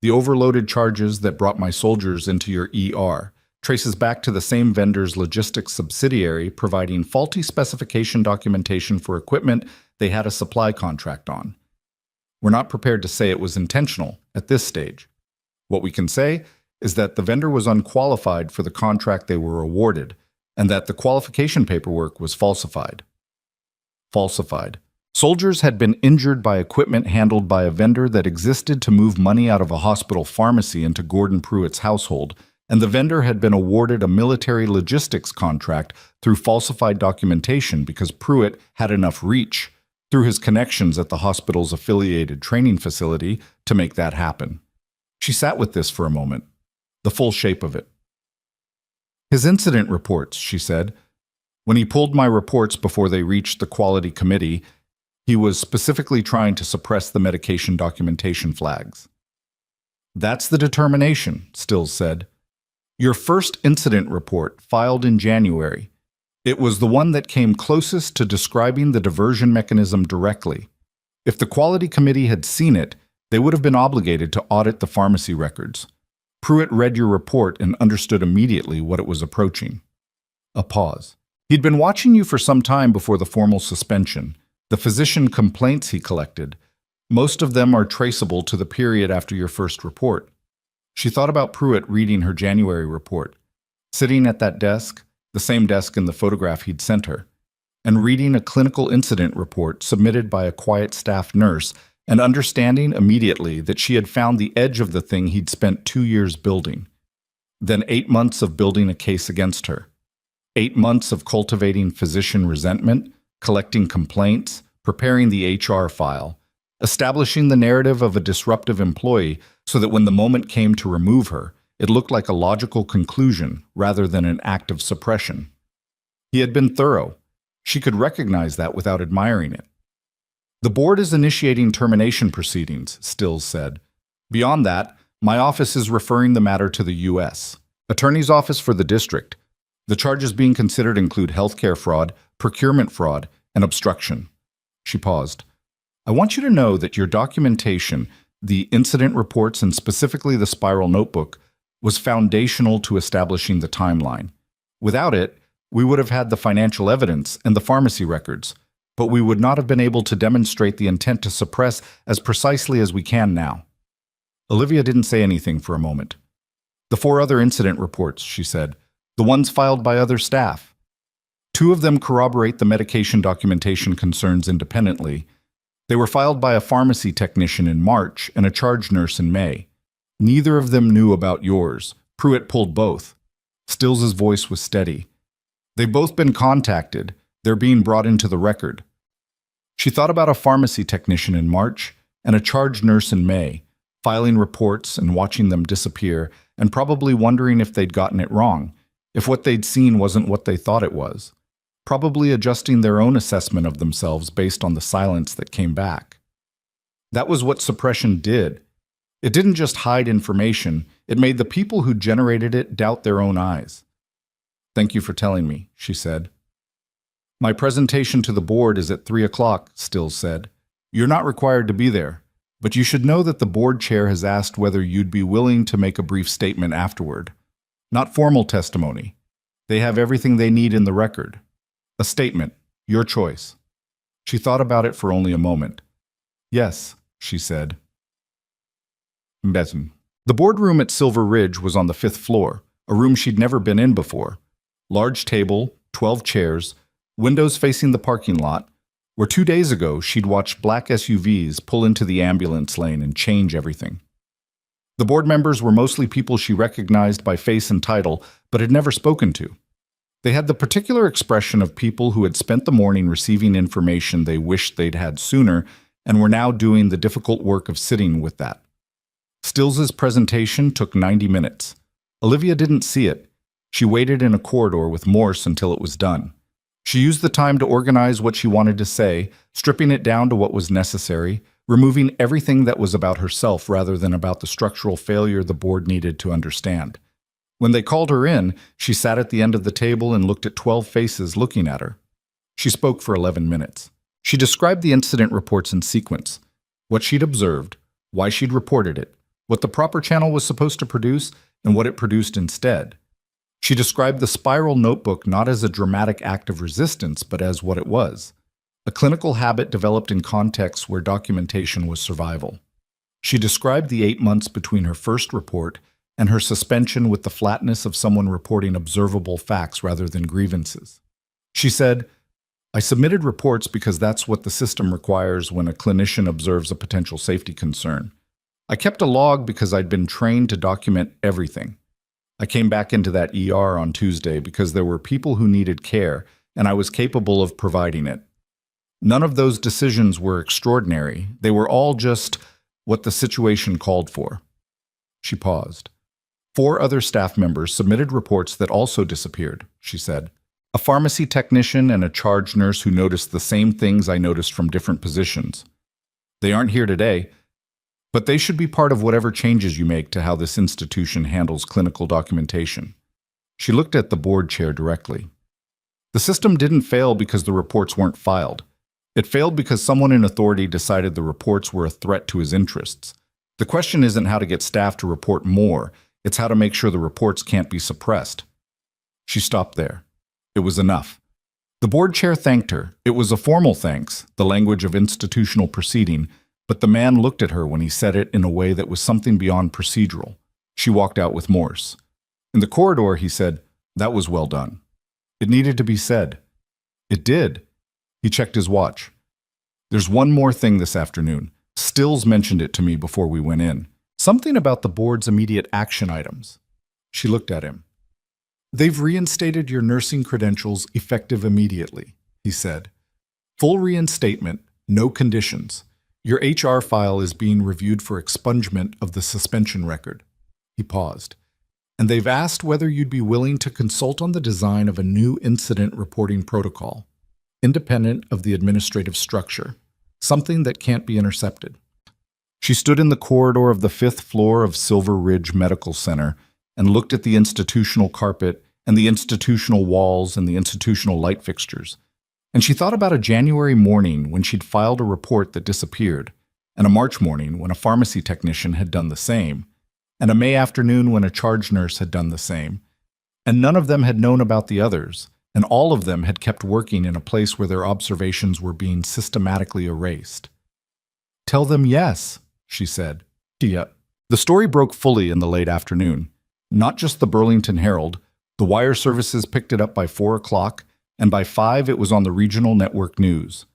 the overloaded charges that brought my soldiers into your ER, traces back to the same vendor's logistics subsidiary providing faulty specification documentation for equipment they had a supply contract on. We're not prepared to say it was intentional at this stage. What we can say is that the vendor was unqualified for the contract they were awarded, and that the qualification paperwork was falsified. Falsified. Soldiers had been injured by equipment handled by a vendor that existed to move money out of a hospital pharmacy into Gordon Pruitt's household, and the vendor had been awarded a military logistics contract through falsified documentation because Pruitt had enough reach through his connections at the hospital's affiliated training facility to make that happen. She sat with this for a moment, the full shape of it. His incident reports, she said. When he pulled my reports before they reached the quality committee, he was specifically trying to suppress the medication documentation flags. That's the determination, Stills said. Your first incident report, filed in January, it was the one that came closest to describing the diversion mechanism directly. If the quality committee had seen it, they would have been obligated to audit the pharmacy records. Pruitt read your report and understood immediately what it was approaching. A pause. He'd been watching you for some time before the formal suspension. The physician complaints he collected, most of them are traceable to the period after your first report. She thought about Pruitt reading her January report, sitting at that desk, the same desk in the photograph he'd sent her, and reading a clinical incident report submitted by a quiet staff nurse and understanding immediately that she had found the edge of the thing he'd spent 2 years building. Then 8 months of building a case against her. 8 months of cultivating physician resentment, collecting complaints, preparing the HR file, establishing the narrative of a disruptive employee so that when the moment came to remove her, it looked like a logical conclusion rather than an act of suppression. He had been thorough. She could recognize that without admiring it. The board is initiating termination proceedings, Stills said. Beyond that, my office is referring the matter to the U.S. Attorney's Office for the district. The charges being considered include healthcare fraud, procurement fraud, and obstruction. She paused. I want you to know that your documentation, the incident reports and specifically the spiral notebook, was foundational to establishing the timeline. Without it, we would have had the financial evidence and the pharmacy records, but we would not have been able to demonstrate the intent to suppress as precisely as we can now. Olivia didn't say anything for a moment. The 4 other incident reports, she said, the ones filed by other staff. 2 of them corroborate the medication documentation concerns independently. They were filed by a pharmacy technician in March and a charge nurse in May. Neither of them knew about yours. Pruitt pulled both. Stills's voice was steady. They've both been contacted. They're being brought into the record. She thought about a pharmacy technician in March and a charge nurse in May, filing reports and watching them disappear, and probably wondering if they'd gotten it wrong, if what they'd seen wasn't what they thought it was, probably adjusting their own assessment of themselves based on the silence that came back. That was what suppression did. It didn't just hide information, it made the people who generated it doubt their own eyes. Thank you for telling me, she said. My presentation to the board is at 3 o'clock, Stills said. You're not required to be there, but you should know that the board chair has asked whether you'd be willing to make a brief statement afterward. Not formal testimony. They have everything they need in the record. A statement, your choice. She thought about it for only a moment. Yes, she said. The boardroom at Silver Ridge was on the 5th floor, a room she'd never been in before. Large table, 12 chairs, windows facing the parking lot, where 2 days ago she'd watched black SUVs pull into the ambulance lane and change everything. The board members were mostly people she recognized by face and title, but had never spoken to. They had the particular expression of people who had spent the morning receiving information they wished they'd had sooner and were now doing the difficult work of sitting with that. Stills's presentation took 90 minutes. Olivia didn't see it. She waited in a corridor with Morse until it was done. She used the time to organize what she wanted to say, stripping it down to what was necessary, removing everything that was about herself rather than about the structural failure the board needed to understand. When they called her in, she sat at the end of the table and looked at 12 faces looking at her. She spoke for 11 minutes. She described the incident reports in sequence, what she'd observed, why she'd reported it, what the proper channel was supposed to produce, and what it produced instead. She described the spiral notebook not as a dramatic act of resistance, but as what it was, a clinical habit developed in contexts where documentation was survival. She described the 8 months between her first report and her suspension with the flatness of someone reporting observable facts rather than grievances. She said, "I submitted reports because that's what the system requires when a clinician observes a potential safety concern. I kept a log because I'd been trained to document everything. I came back into that ER on Tuesday because there were people who needed care, and I was capable of providing it. None of those decisions were extraordinary. They were all just what the situation called for." She paused. 4 other staff members submitted reports that also disappeared, she said. A pharmacy technician and a charge nurse who noticed the same things I noticed from different positions. They aren't here today, but they should be part of whatever changes you make to how this institution handles clinical documentation. She looked at the board chair directly. The system didn't fail because the reports weren't filed. It failed because someone in authority decided the reports were a threat to his interests. The question isn't how to get staff to report more, it's how to make sure the reports can't be suppressed. She stopped there. It was enough. The board chair thanked her. It was a formal thanks, the language of institutional proceeding, but the man looked at her when he said it in a way that was something beyond procedural. She walked out with Morse. In the corridor, he said, "That was well done." It needed to be said. It did. He checked his watch. "There's one more thing this afternoon. Stills mentioned it to me before we went in. Something about the board's immediate action items." She looked at him. "They've reinstated your nursing credentials effective immediately," he said. "Full reinstatement, no conditions. Your HR file is being reviewed for expungement of the suspension record." He paused. "And they've asked whether you'd be willing to consult on the design of a new incident reporting protocol, independent of the administrative structure, something that can't be intercepted." She stood in the corridor of the 5th floor of Silver Ridge Medical Center and looked at the institutional carpet and the institutional walls and the institutional light fixtures. And she thought about a January morning when she'd filed a report that disappeared, and a March morning when a pharmacy technician had done the same, and a May afternoon when a charge nurse had done the same. And none of them had known about the others, and all of them had kept working in a place where their observations were being systematically erased. "Tell them yes," she said. "Yeah." The story broke fully in the late afternoon. Not just the Burlington Herald. The wire services picked it up by 4 o'clock, and by 5 it was on the regional network news.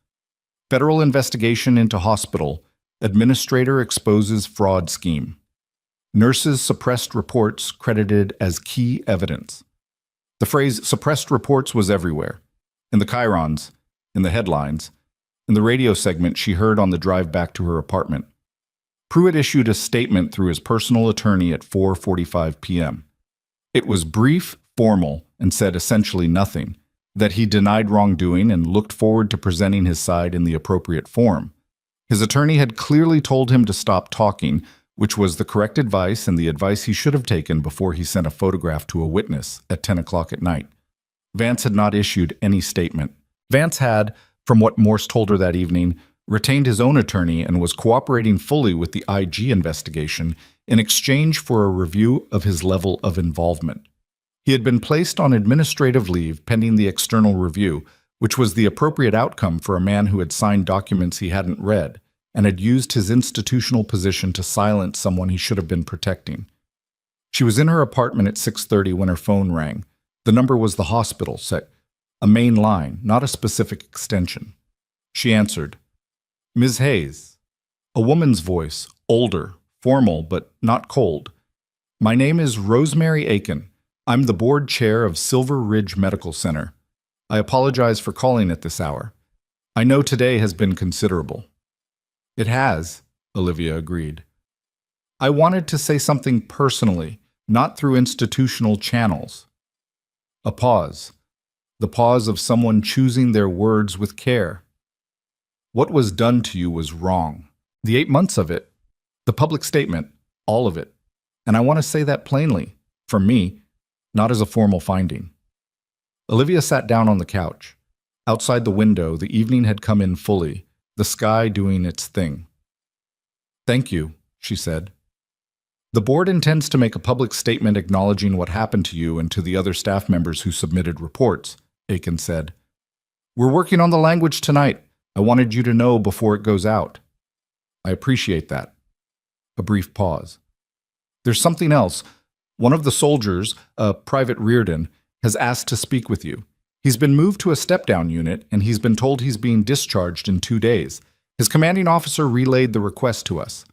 Federal investigation into hospital. Administrator exposes fraud scheme. Nurses suppressed reports credited as key evidence. The phrase suppressed reports was everywhere. In the chyrons, in the headlines, in the radio segment she heard on the drive back to her apartment. Pruitt issued a statement through his personal attorney at 4:45 p.m. It was brief, formal, and said essentially nothing, that he denied wrongdoing and looked forward to presenting his side in the appropriate form. His attorney had clearly told him to stop talking, which was the correct advice and the advice he should have taken before he sent a photograph to a witness at 10 o'clock at night. Vance had not issued any statement. Vance had, from what Morse told her that evening, retained his own attorney and was cooperating fully with the IG investigation in exchange for a review of his level of involvement. He had been placed on administrative leave pending the external review, which was the appropriate outcome for a man who had signed documents he hadn't read and had used his institutional position to silence someone he should have been protecting. She was in her apartment at 6:30 when her phone rang. The number was the hospital set, a main line, not a specific extension. She answered. "Ms. Hayes." A woman's voice, older, formal, but not cold. "My name is Rosemary Aiken. I'm the board chair of Silver Ridge Medical Center. I apologize for calling at this hour. I know today has been considerable." "It has," Olivia agreed. "I wanted to say something personally, not through institutional channels. A pause. The pause of someone choosing their words with care. What was done to you was wrong. The 8 months of it, the public statement, all of it. And I want to say that plainly, from me, not as a formal finding. Olivia sat down on the couch. Outside the window, the evening had come in fully, the sky doing its thing. "Thank you," she said. "The board intends to make a public statement acknowledging what happened to you and to the other staff members who submitted reports," Aiken said. "We're working on the language tonight. I wanted you to know before it goes out." "I appreciate that." A brief pause. "There's something else. One of the soldiers, Private Reardon, has asked to speak with you. He's been moved to a step-down unit, and he's been told he's being discharged in 2 days. His commanding officer relayed the request to us."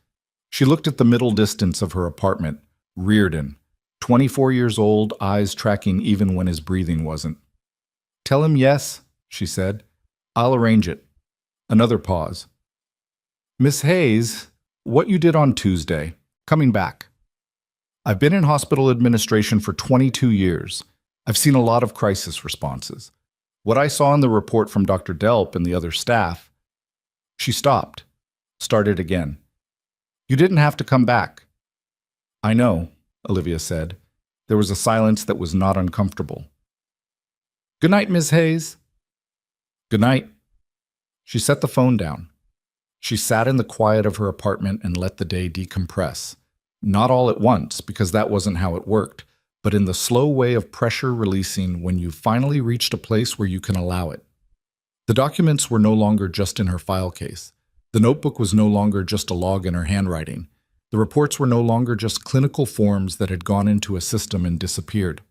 She looked at the middle distance of her apartment. Reardon, 24 years old, eyes tracking even when his breathing wasn't. "Tell him yes," she said. "I'll arrange it." Another pause. "Miss Hayes, what you did on Tuesday, coming back. I've been in hospital administration for 22 years. I've seen a lot of crisis responses. What I saw in the report from Dr. Delp and the other staff..." She stopped, started again. "You didn't have to come back." "I know," Olivia said. There was a silence that was not uncomfortable. "Good night, Miss Hayes." "Good night." She set the phone down. She sat in the quiet of her apartment and let the day decompress. Not all at once, because that wasn't how it worked, but in the slow way of pressure releasing when you've finally reached a place where you can allow it. The documents were no longer just in her file case. The notebook was no longer just a log in her handwriting. The reports were no longer just clinical forms that had gone into a system and disappeared.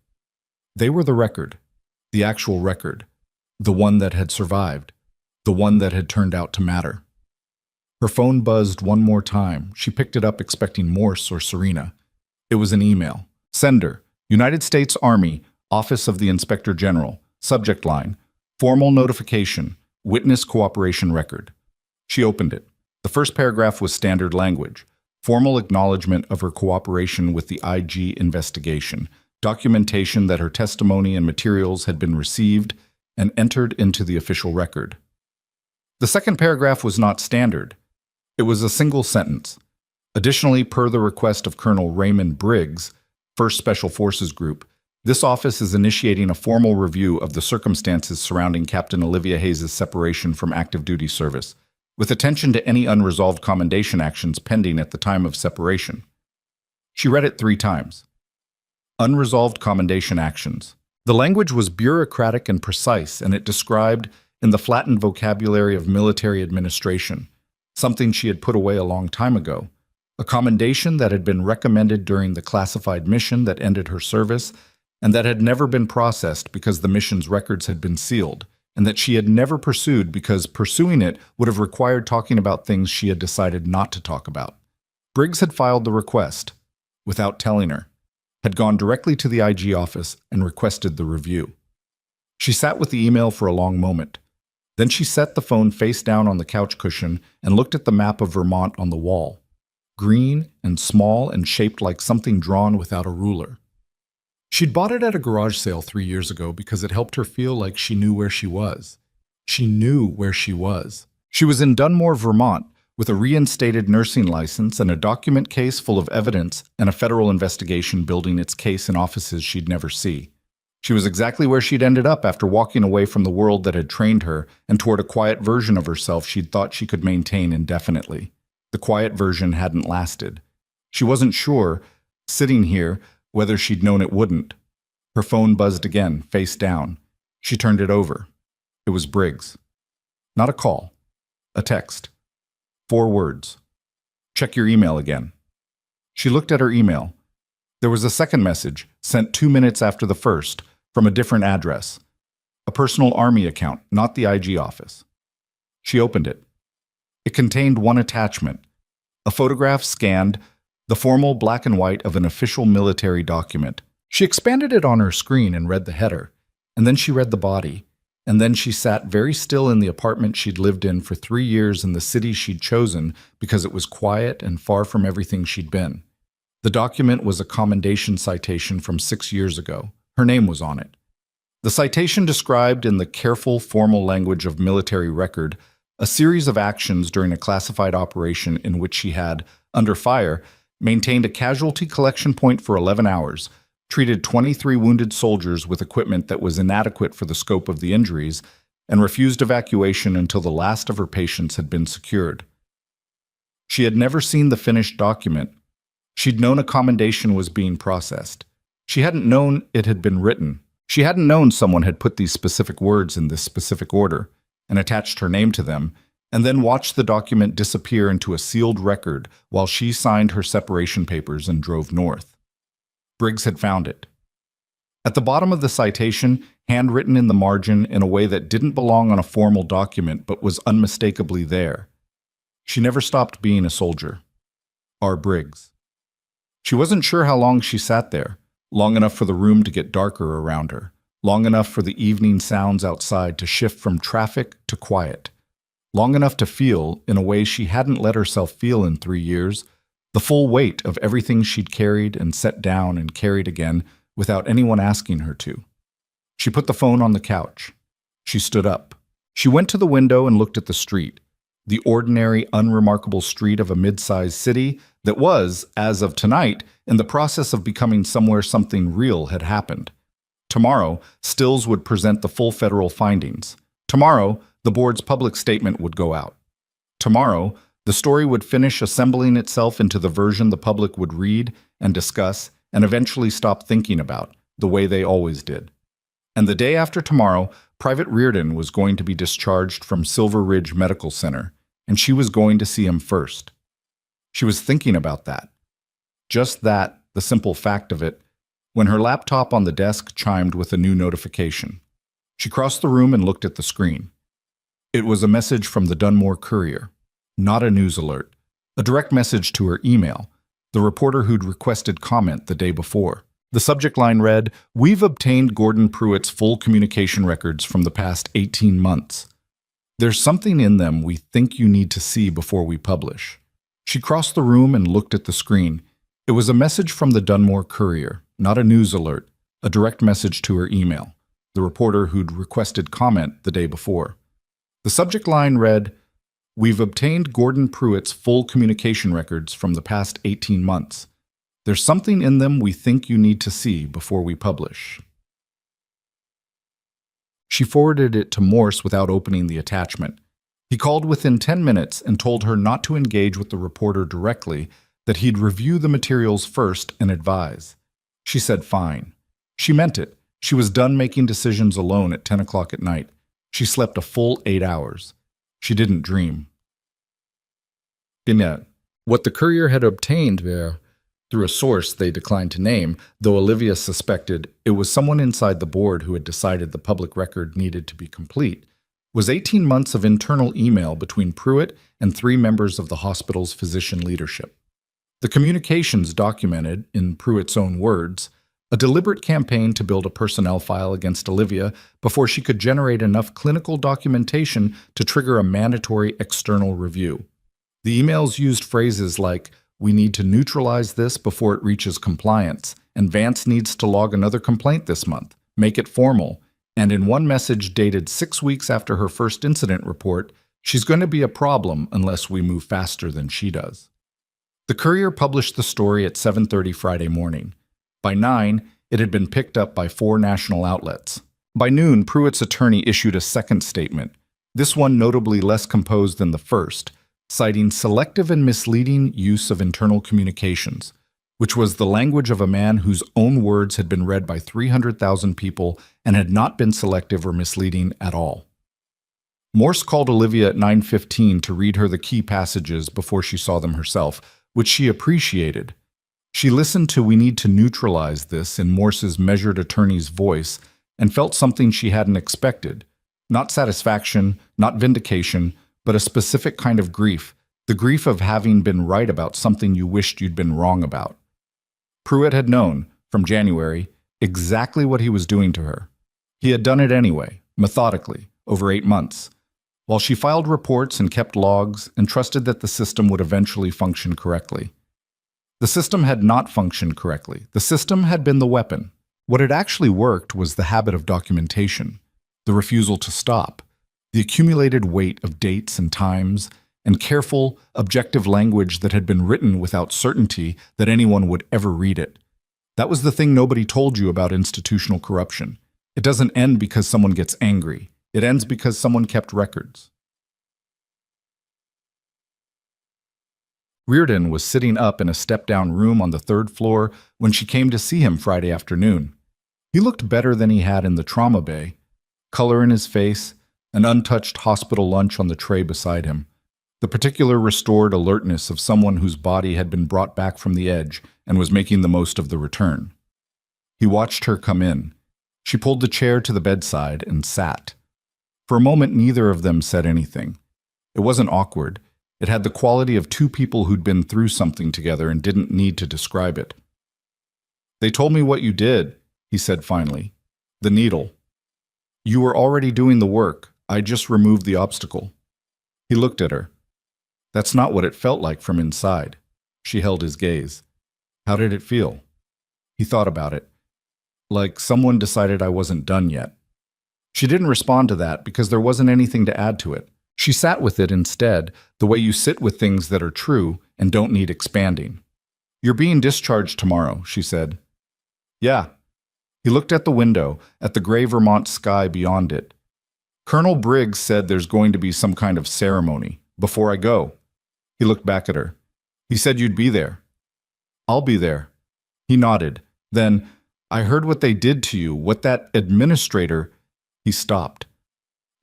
They were the record, the actual record, the one that had survived, the one that had turned out to matter. Her phone buzzed one more time. She picked it up expecting Morse or Serena. It was an email. Sender, United States Army, Office of the Inspector General. Subject line, formal notification, witness cooperation record. She opened it. The first paragraph was standard language. Formal acknowledgement of her cooperation with the IG investigation. Documentation that her testimony and materials had been received and entered into the official record. The second paragraph was not standard. It was a single sentence. Additionally, per the request of Colonel Raymond Briggs, 1st Special Forces Group, this office is initiating a formal review of the circumstances surrounding Captain Olivia Hayes' separation from active duty service, with attention to any unresolved commendation actions pending at the time of separation. She read it 3 times. Unresolved commendation actions. The language was bureaucratic and precise, and it described, in the flattened vocabulary of military administration, something she had put away a long time ago, a commendation that had been recommended during the classified mission that ended her service and that had never been processed because the mission's records had been sealed, and that she had never pursued because pursuing it would have required talking about things she had decided not to talk about. Briggs had filed the request, without telling her, had gone directly to the IG office and requested the review. She sat with the email for a long moment. Then she set the phone face down on the couch cushion and looked at the map of Vermont on the wall, green and small and shaped like something drawn without a ruler. She'd bought it at a garage sale 3 years ago because it helped her feel like she knew where she was. She knew where she was. She was in Dunmore, Vermont, with a reinstated nursing license and a document case full of evidence and a federal investigation building its case in offices she'd never see. She was exactly where she'd ended up after walking away from the world that had trained her and toward a quiet version of herself she'd thought she could maintain indefinitely. The quiet version hadn't lasted. She wasn't sure, sitting here, whether she'd known it wouldn't. Her phone buzzed again, face down. She turned it over. It was Briggs. Not a call. A text. 4 words. Check your email again. She looked at her email. There was a second message, sent 2 minutes after the first, from a different address. A personal Army account, not the IG office. She opened it. It contained one attachment, a photograph scanned, the formal black and white of an official military document. She expanded it on her screen and read the header, and then she read the body, and then she sat very still in the apartment she'd lived in for 3 years in the city she'd chosen because it was quiet and far from everything she'd been. The document was a commendation citation from 6 years ago. Her name was on it. The citation described in the careful, formal language of military record a series of actions during a classified operation in which she had, under fire, maintained a casualty collection point for 11 hours, treated 23 wounded soldiers with equipment that was inadequate for the scope of the injuries, and refused evacuation until the last of her patients had been secured. She had never seen the finished document. She'd known a commendation was being processed. She hadn't known it had been written. She hadn't known someone had put these specific words in this specific order and attached her name to them, and then watched the document disappear into a sealed record while she signed her separation papers and drove north. Briggs had found it. At the bottom of the citation, handwritten in the margin in a way that didn't belong on a formal document but was unmistakably there. She never stopped being a soldier. R. Briggs. She wasn't sure how long she sat there, long enough for the room to get darker around her, long enough for the evening sounds outside to shift from traffic to quiet, long enough to feel, in a way she hadn't let herself feel in 3 years, the full weight of everything she'd carried and set down and carried again without anyone asking her to. She put the phone on the couch. She stood up. She went to the window and looked at the street, the ordinary, unremarkable street of a mid-sized city that was, as of tonight, in the process of becoming somewhere something real had happened. Tomorrow, Stills would present the full federal findings. Tomorrow, the board's public statement would go out. Tomorrow, the story would finish assembling itself into the version the public would read and discuss and eventually stop thinking about, the way they always did. And the day after tomorrow, Private Reardon was going to be discharged from Silver Ridge Medical Center, and she was going to see him first. She was thinking about that. Just that, the simple fact of it, when her laptop on the desk chimed with a new notification. She crossed the room and looked at the screen. It was a message from the Dunmore Courier, not a news alert, a direct message to her email, the reporter who'd requested comment the day before. The subject line read, "We've obtained Gordon Pruitt's full communication records from the past 18 months. There's something in them we think you need to see before we publish." She crossed the room and looked at the screen. It was a message from the Dunmore Courier, not a news alert, a direct message to her email, the reporter who'd requested comment the day before. The subject line read, "We've obtained Gordon Pruitt's full communication records from the past 18 months. There's something in them we think you need to see before we publish." She forwarded it to Morse without opening the attachment. He called within 10 minutes and told her not to engage with the reporter directly, that he'd review the materials first and advise. She said fine. She meant it. She was done making decisions alone at 10 o'clock at night. She slept a full 8 hours. She didn't dream. What the Courier had obtained there, through a source they declined to name, though Olivia suspected it was someone inside the board who had decided the public record needed to be complete, was 18 months of internal email between Pruitt and 3 members of the hospital's physician leadership. The communications documented, in Pruitt's own words, a deliberate campaign to build a personnel file against Olivia before she could generate enough clinical documentation to trigger a mandatory external review. The emails used phrases like, "We need to neutralize this before it reaches compliance," and "Vance needs to log another complaint this month, make it formal," and in one message dated 6 weeks after her first incident report, "She's going to be a problem unless we move faster than she does." The Courier published the story at 7:30 Friday morning. By 9, it had been picked up by 4 national outlets. By noon, Pruitt's attorney issued a second statement, this one notably less composed than the first, citing selective and misleading use of internal communications, which was the language of a man whose own words had been read by 300,000 people and had not been selective or misleading at all. Morse called Olivia at 9:15 to read her the key passages before she saw them herself, which she appreciated. She listened to "We need to neutralize this" in Morse's measured attorney's voice and felt something she hadn't expected. Not satisfaction, not vindication, but a specific kind of grief, the grief of having been right about something you wished you'd been wrong about. Pruitt had known, from January, exactly what he was doing to her. He had done it anyway, methodically, over 8 months, while she filed reports and kept logs and trusted that the system would eventually function correctly. The system had not functioned correctly. The system had been the weapon. What had actually worked was the habit of documentation, the refusal to stop, the accumulated weight of dates and times, and careful, objective language that had been written without certainty that anyone would ever read it. That was the thing nobody told you about institutional corruption. It doesn't end because someone gets angry. It ends because someone kept records. Reardon was sitting up in a step-down room on the third floor when she came to see him Friday afternoon. He looked better than he had in the trauma bay. Color in his face, an untouched hospital lunch on the tray beside him. The particular restored alertness of someone whose body had been brought back from the edge and was making the most of the return. He watched her come in. She pulled the chair to the bedside and sat. For a moment, neither of them said anything. It wasn't awkward. It had the quality of two people who'd been through something together and didn't need to describe it. "They told me what you did," he said finally. "The needle. You were already doing the work. I just removed the obstacle." He looked at her. "That's not what it felt like from inside." She held his gaze. "How did it feel?" He thought about it. "Like someone decided I wasn't done yet." She didn't respond to that because there wasn't anything to add to it. She sat with it instead, the way you sit with things that are true and don't need expanding. "You're being discharged tomorrow," she said. "Yeah." He looked at the window, at the gray Vermont sky beyond it. "Colonel Briggs said there's going to be some kind of ceremony. Before I go." He looked back at her. "He said you'd be there." "I'll be there." He nodded. Then, "I heard what they did to you, what that administrator—" He stopped.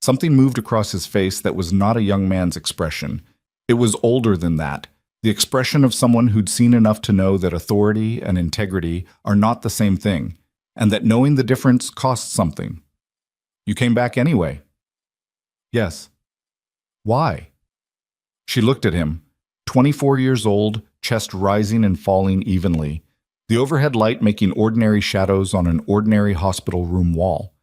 Something moved across his face that was not a young man's expression. It was older than that, the expression of someone who'd seen enough to know that authority and integrity are not the same thing, and that knowing the difference costs something. "You came back anyway." "Yes." "Why?" She looked at him, 24 years old, chest rising and falling evenly, the overhead light making ordinary shadows on an ordinary hospital room wall.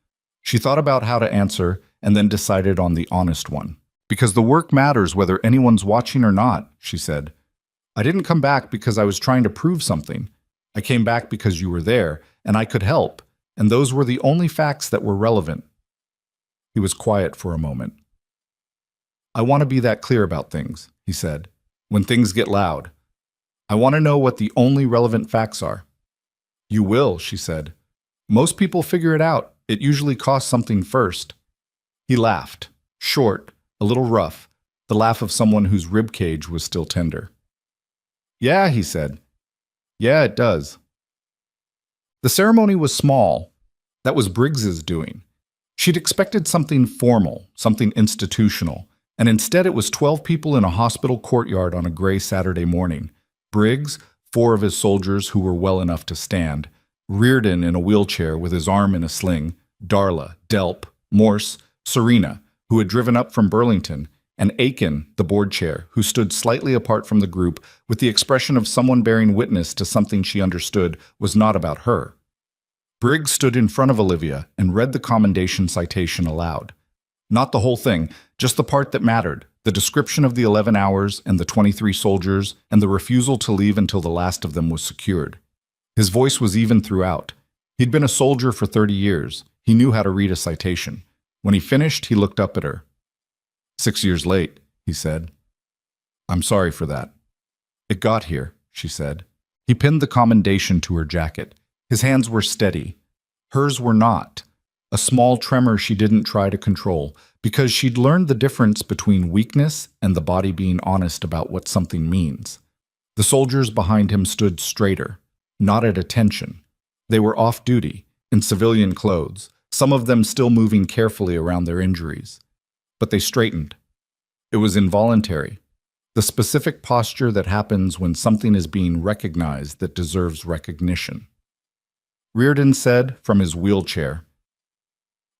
She thought about how to answer and then decided on the honest one. "Because the work matters whether anyone's watching or not," she said. "I didn't come back because I was trying to prove something. I came back because you were there, and I could help, and those were the only facts that were relevant." He was quiet for a moment. "I want to be that clear about things," he said, "when things get loud. I want to know what the only relevant facts are." "You will," she said. "Most people figure it out. It usually costs something first." He laughed, short, a little rough, the laugh of someone whose rib cage was still tender. "Yeah," he said. "Yeah, it does." The ceremony was small. That was Briggs's doing. She'd expected something formal, something institutional, and instead it was 12 people in a hospital courtyard on a gray Saturday morning. Briggs, 4 of his soldiers who were well enough to stand, Reardon in a wheelchair with his arm in a sling, Darla, Delp, Morse, Serena, who had driven up from Burlington, and Aiken, the board chair, who stood slightly apart from the group with the expression of someone bearing witness to something she understood was not about her. Briggs stood in front of Olivia and read the commendation citation aloud. Not the whole thing, just the part that mattered, the description of the 11 hours and the 23 soldiers and the refusal to leave until the last of them was secured. His voice was even throughout. He'd been a soldier for 30 years. He knew how to read a citation. When he finished, he looked up at her. 6 years late, he said. "I'm sorry for that." "It got here," she said. He pinned the commendation to her jacket. His hands were steady. Hers were not. A small tremor she didn't try to control, because she'd learned the difference between weakness and the body being honest about what something means. The soldiers behind him stood straighter, not at attention. They were off duty, in civilian clothes, some of them still moving carefully around their injuries. But they straightened. It was involuntary, the specific posture that happens when something is being recognized that deserves recognition. Reardon said from his wheelchair,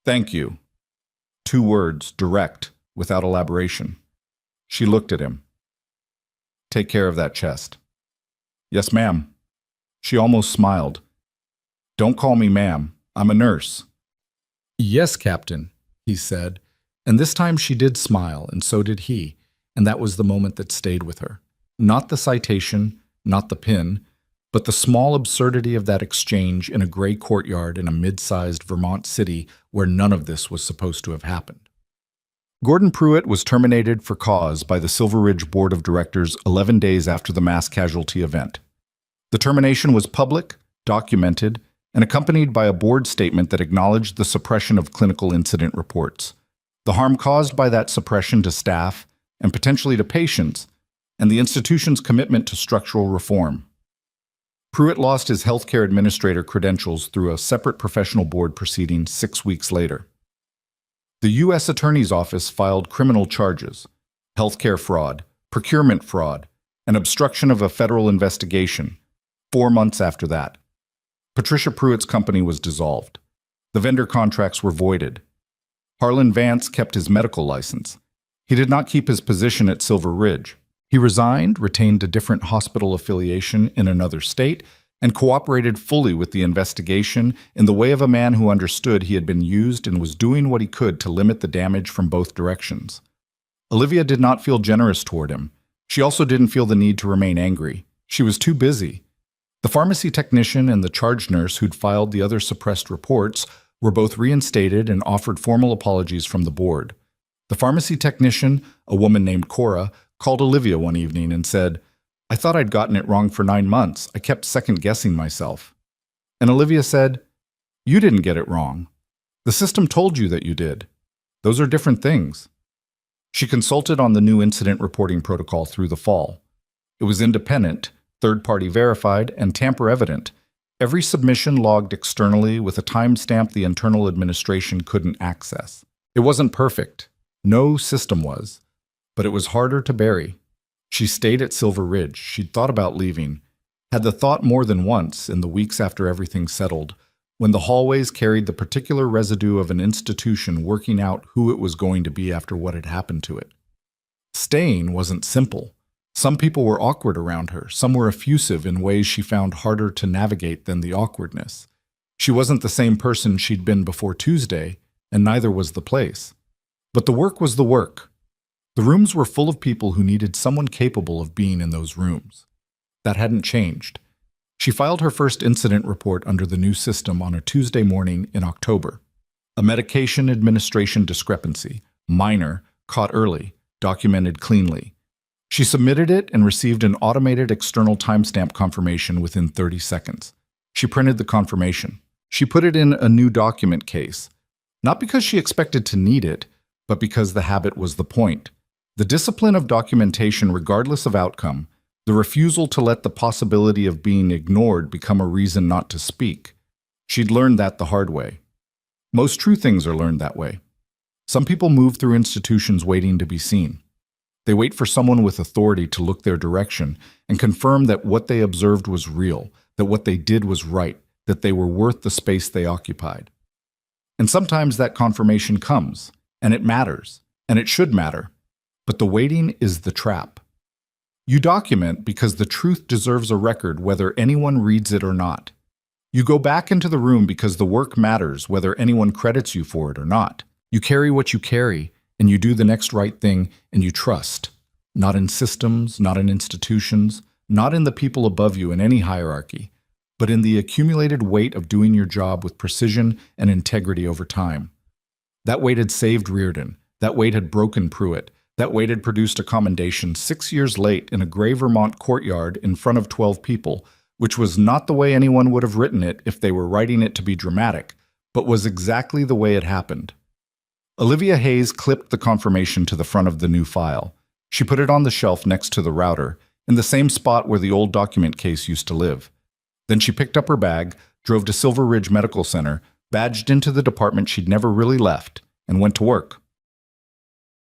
"Thank you." 2 words, direct, without elaboration. She looked at him. "Take care of that chest." "Yes, ma'am." She almost smiled. "Don't call me ma'am. I'm a nurse." "Yes, Captain," he said, and this time she did smile, and so did he, and that was the moment that stayed with her. Not the citation, not the pin, but the small absurdity of that exchange in a gray courtyard in a mid-sized Vermont city where none of this was supposed to have happened. Gordon Pruitt was terminated for cause by the Silver Ridge Board of Directors 11 days after the mass casualty event. The termination was public, documented, and accompanied by a board statement that acknowledged the suppression of clinical incident reports, the harm caused by that suppression to staff and potentially to patients, and the institution's commitment to structural reform. Pruitt lost his healthcare administrator credentials through a separate professional board proceeding 6 weeks later. The U.S. Attorney's Office filed criminal charges, healthcare fraud, procurement fraud, and obstruction of a federal investigation 4 months after that. Patricia Pruitt's company was dissolved. The vendor contracts were voided. Harlan Vance kept his medical license. He did not keep his position at Silver Ridge. He resigned, retained a different hospital affiliation in another state, and cooperated fully with the investigation in the way of a man who understood he had been used and was doing what he could to limit the damage from both directions. Olivia did not feel generous toward him. She also didn't feel the need to remain angry. She was too busy. The pharmacy technician and the charge nurse who'd filed the other suppressed reports were both reinstated and offered formal apologies from the board. The pharmacy technician, a woman named Cora, called Olivia one evening and said, "I thought I'd gotten it wrong for 9 months. I kept second-guessing myself." And Olivia said, "You didn't get it wrong. The system told you that you did. Those are different things." She consulted on the new incident reporting protocol through the fall. It was independent, third-party verified, and tamper-evident. Every submission logged externally with a timestamp the internal administration couldn't access. It wasn't perfect. No system was. But it was harder to bury. She stayed at Silver Ridge. She'd thought about leaving, had the thought more than once in the weeks after everything settled, when the hallways carried the particular residue of an institution working out who it was going to be after what had happened to it. Staying wasn't simple. Some people were awkward around her. Some were effusive in ways she found harder to navigate than the awkwardness. She wasn't the same person she'd been before Tuesday, and neither was the place. But the work was the work. The rooms were full of people who needed someone capable of being in those rooms. That hadn't changed. She filed her first incident report under the new system on a Tuesday morning in October. A medication administration discrepancy, minor, caught early, documented cleanly. She submitted it and received an automated external timestamp confirmation within 30 seconds. She printed the confirmation. She put it in a new document case, not because she expected to need it, but because the habit was the point. The discipline of documentation regardless of outcome, the refusal to let the possibility of being ignored become a reason not to speak. She'd learned that the hard way. Most true things are learned that way. Some people move through institutions waiting to be seen. They wait for someone with authority to look their direction and confirm that what they observed was real, that what they did was right, that they were worth the space they occupied. And sometimes that confirmation comes, and it matters, and it should matter. But the waiting is the trap. You document because the truth deserves a record whether anyone reads it or not. You go back into the room because the work matters whether anyone credits you for it or not. You carry what you carry, and you do the next right thing, and you trust. Not in systems, not in institutions, not in the people above you in any hierarchy, but in the accumulated weight of doing your job with precision and integrity over time. That weight had saved Reardon. That weight had broken Pruitt. That weight had produced a commendation 6 years late in a gray Vermont courtyard in front of 12 people, which was not the way anyone would have written it if they were writing it to be dramatic, but was exactly the way it happened. Olivia Hayes clipped the confirmation to the front of the new file. She put it on the shelf next to the router, in the same spot where the old document case used to live. Then she picked up her bag, drove to Silver Ridge Medical Center, badged into the department she'd never really left, and went to work.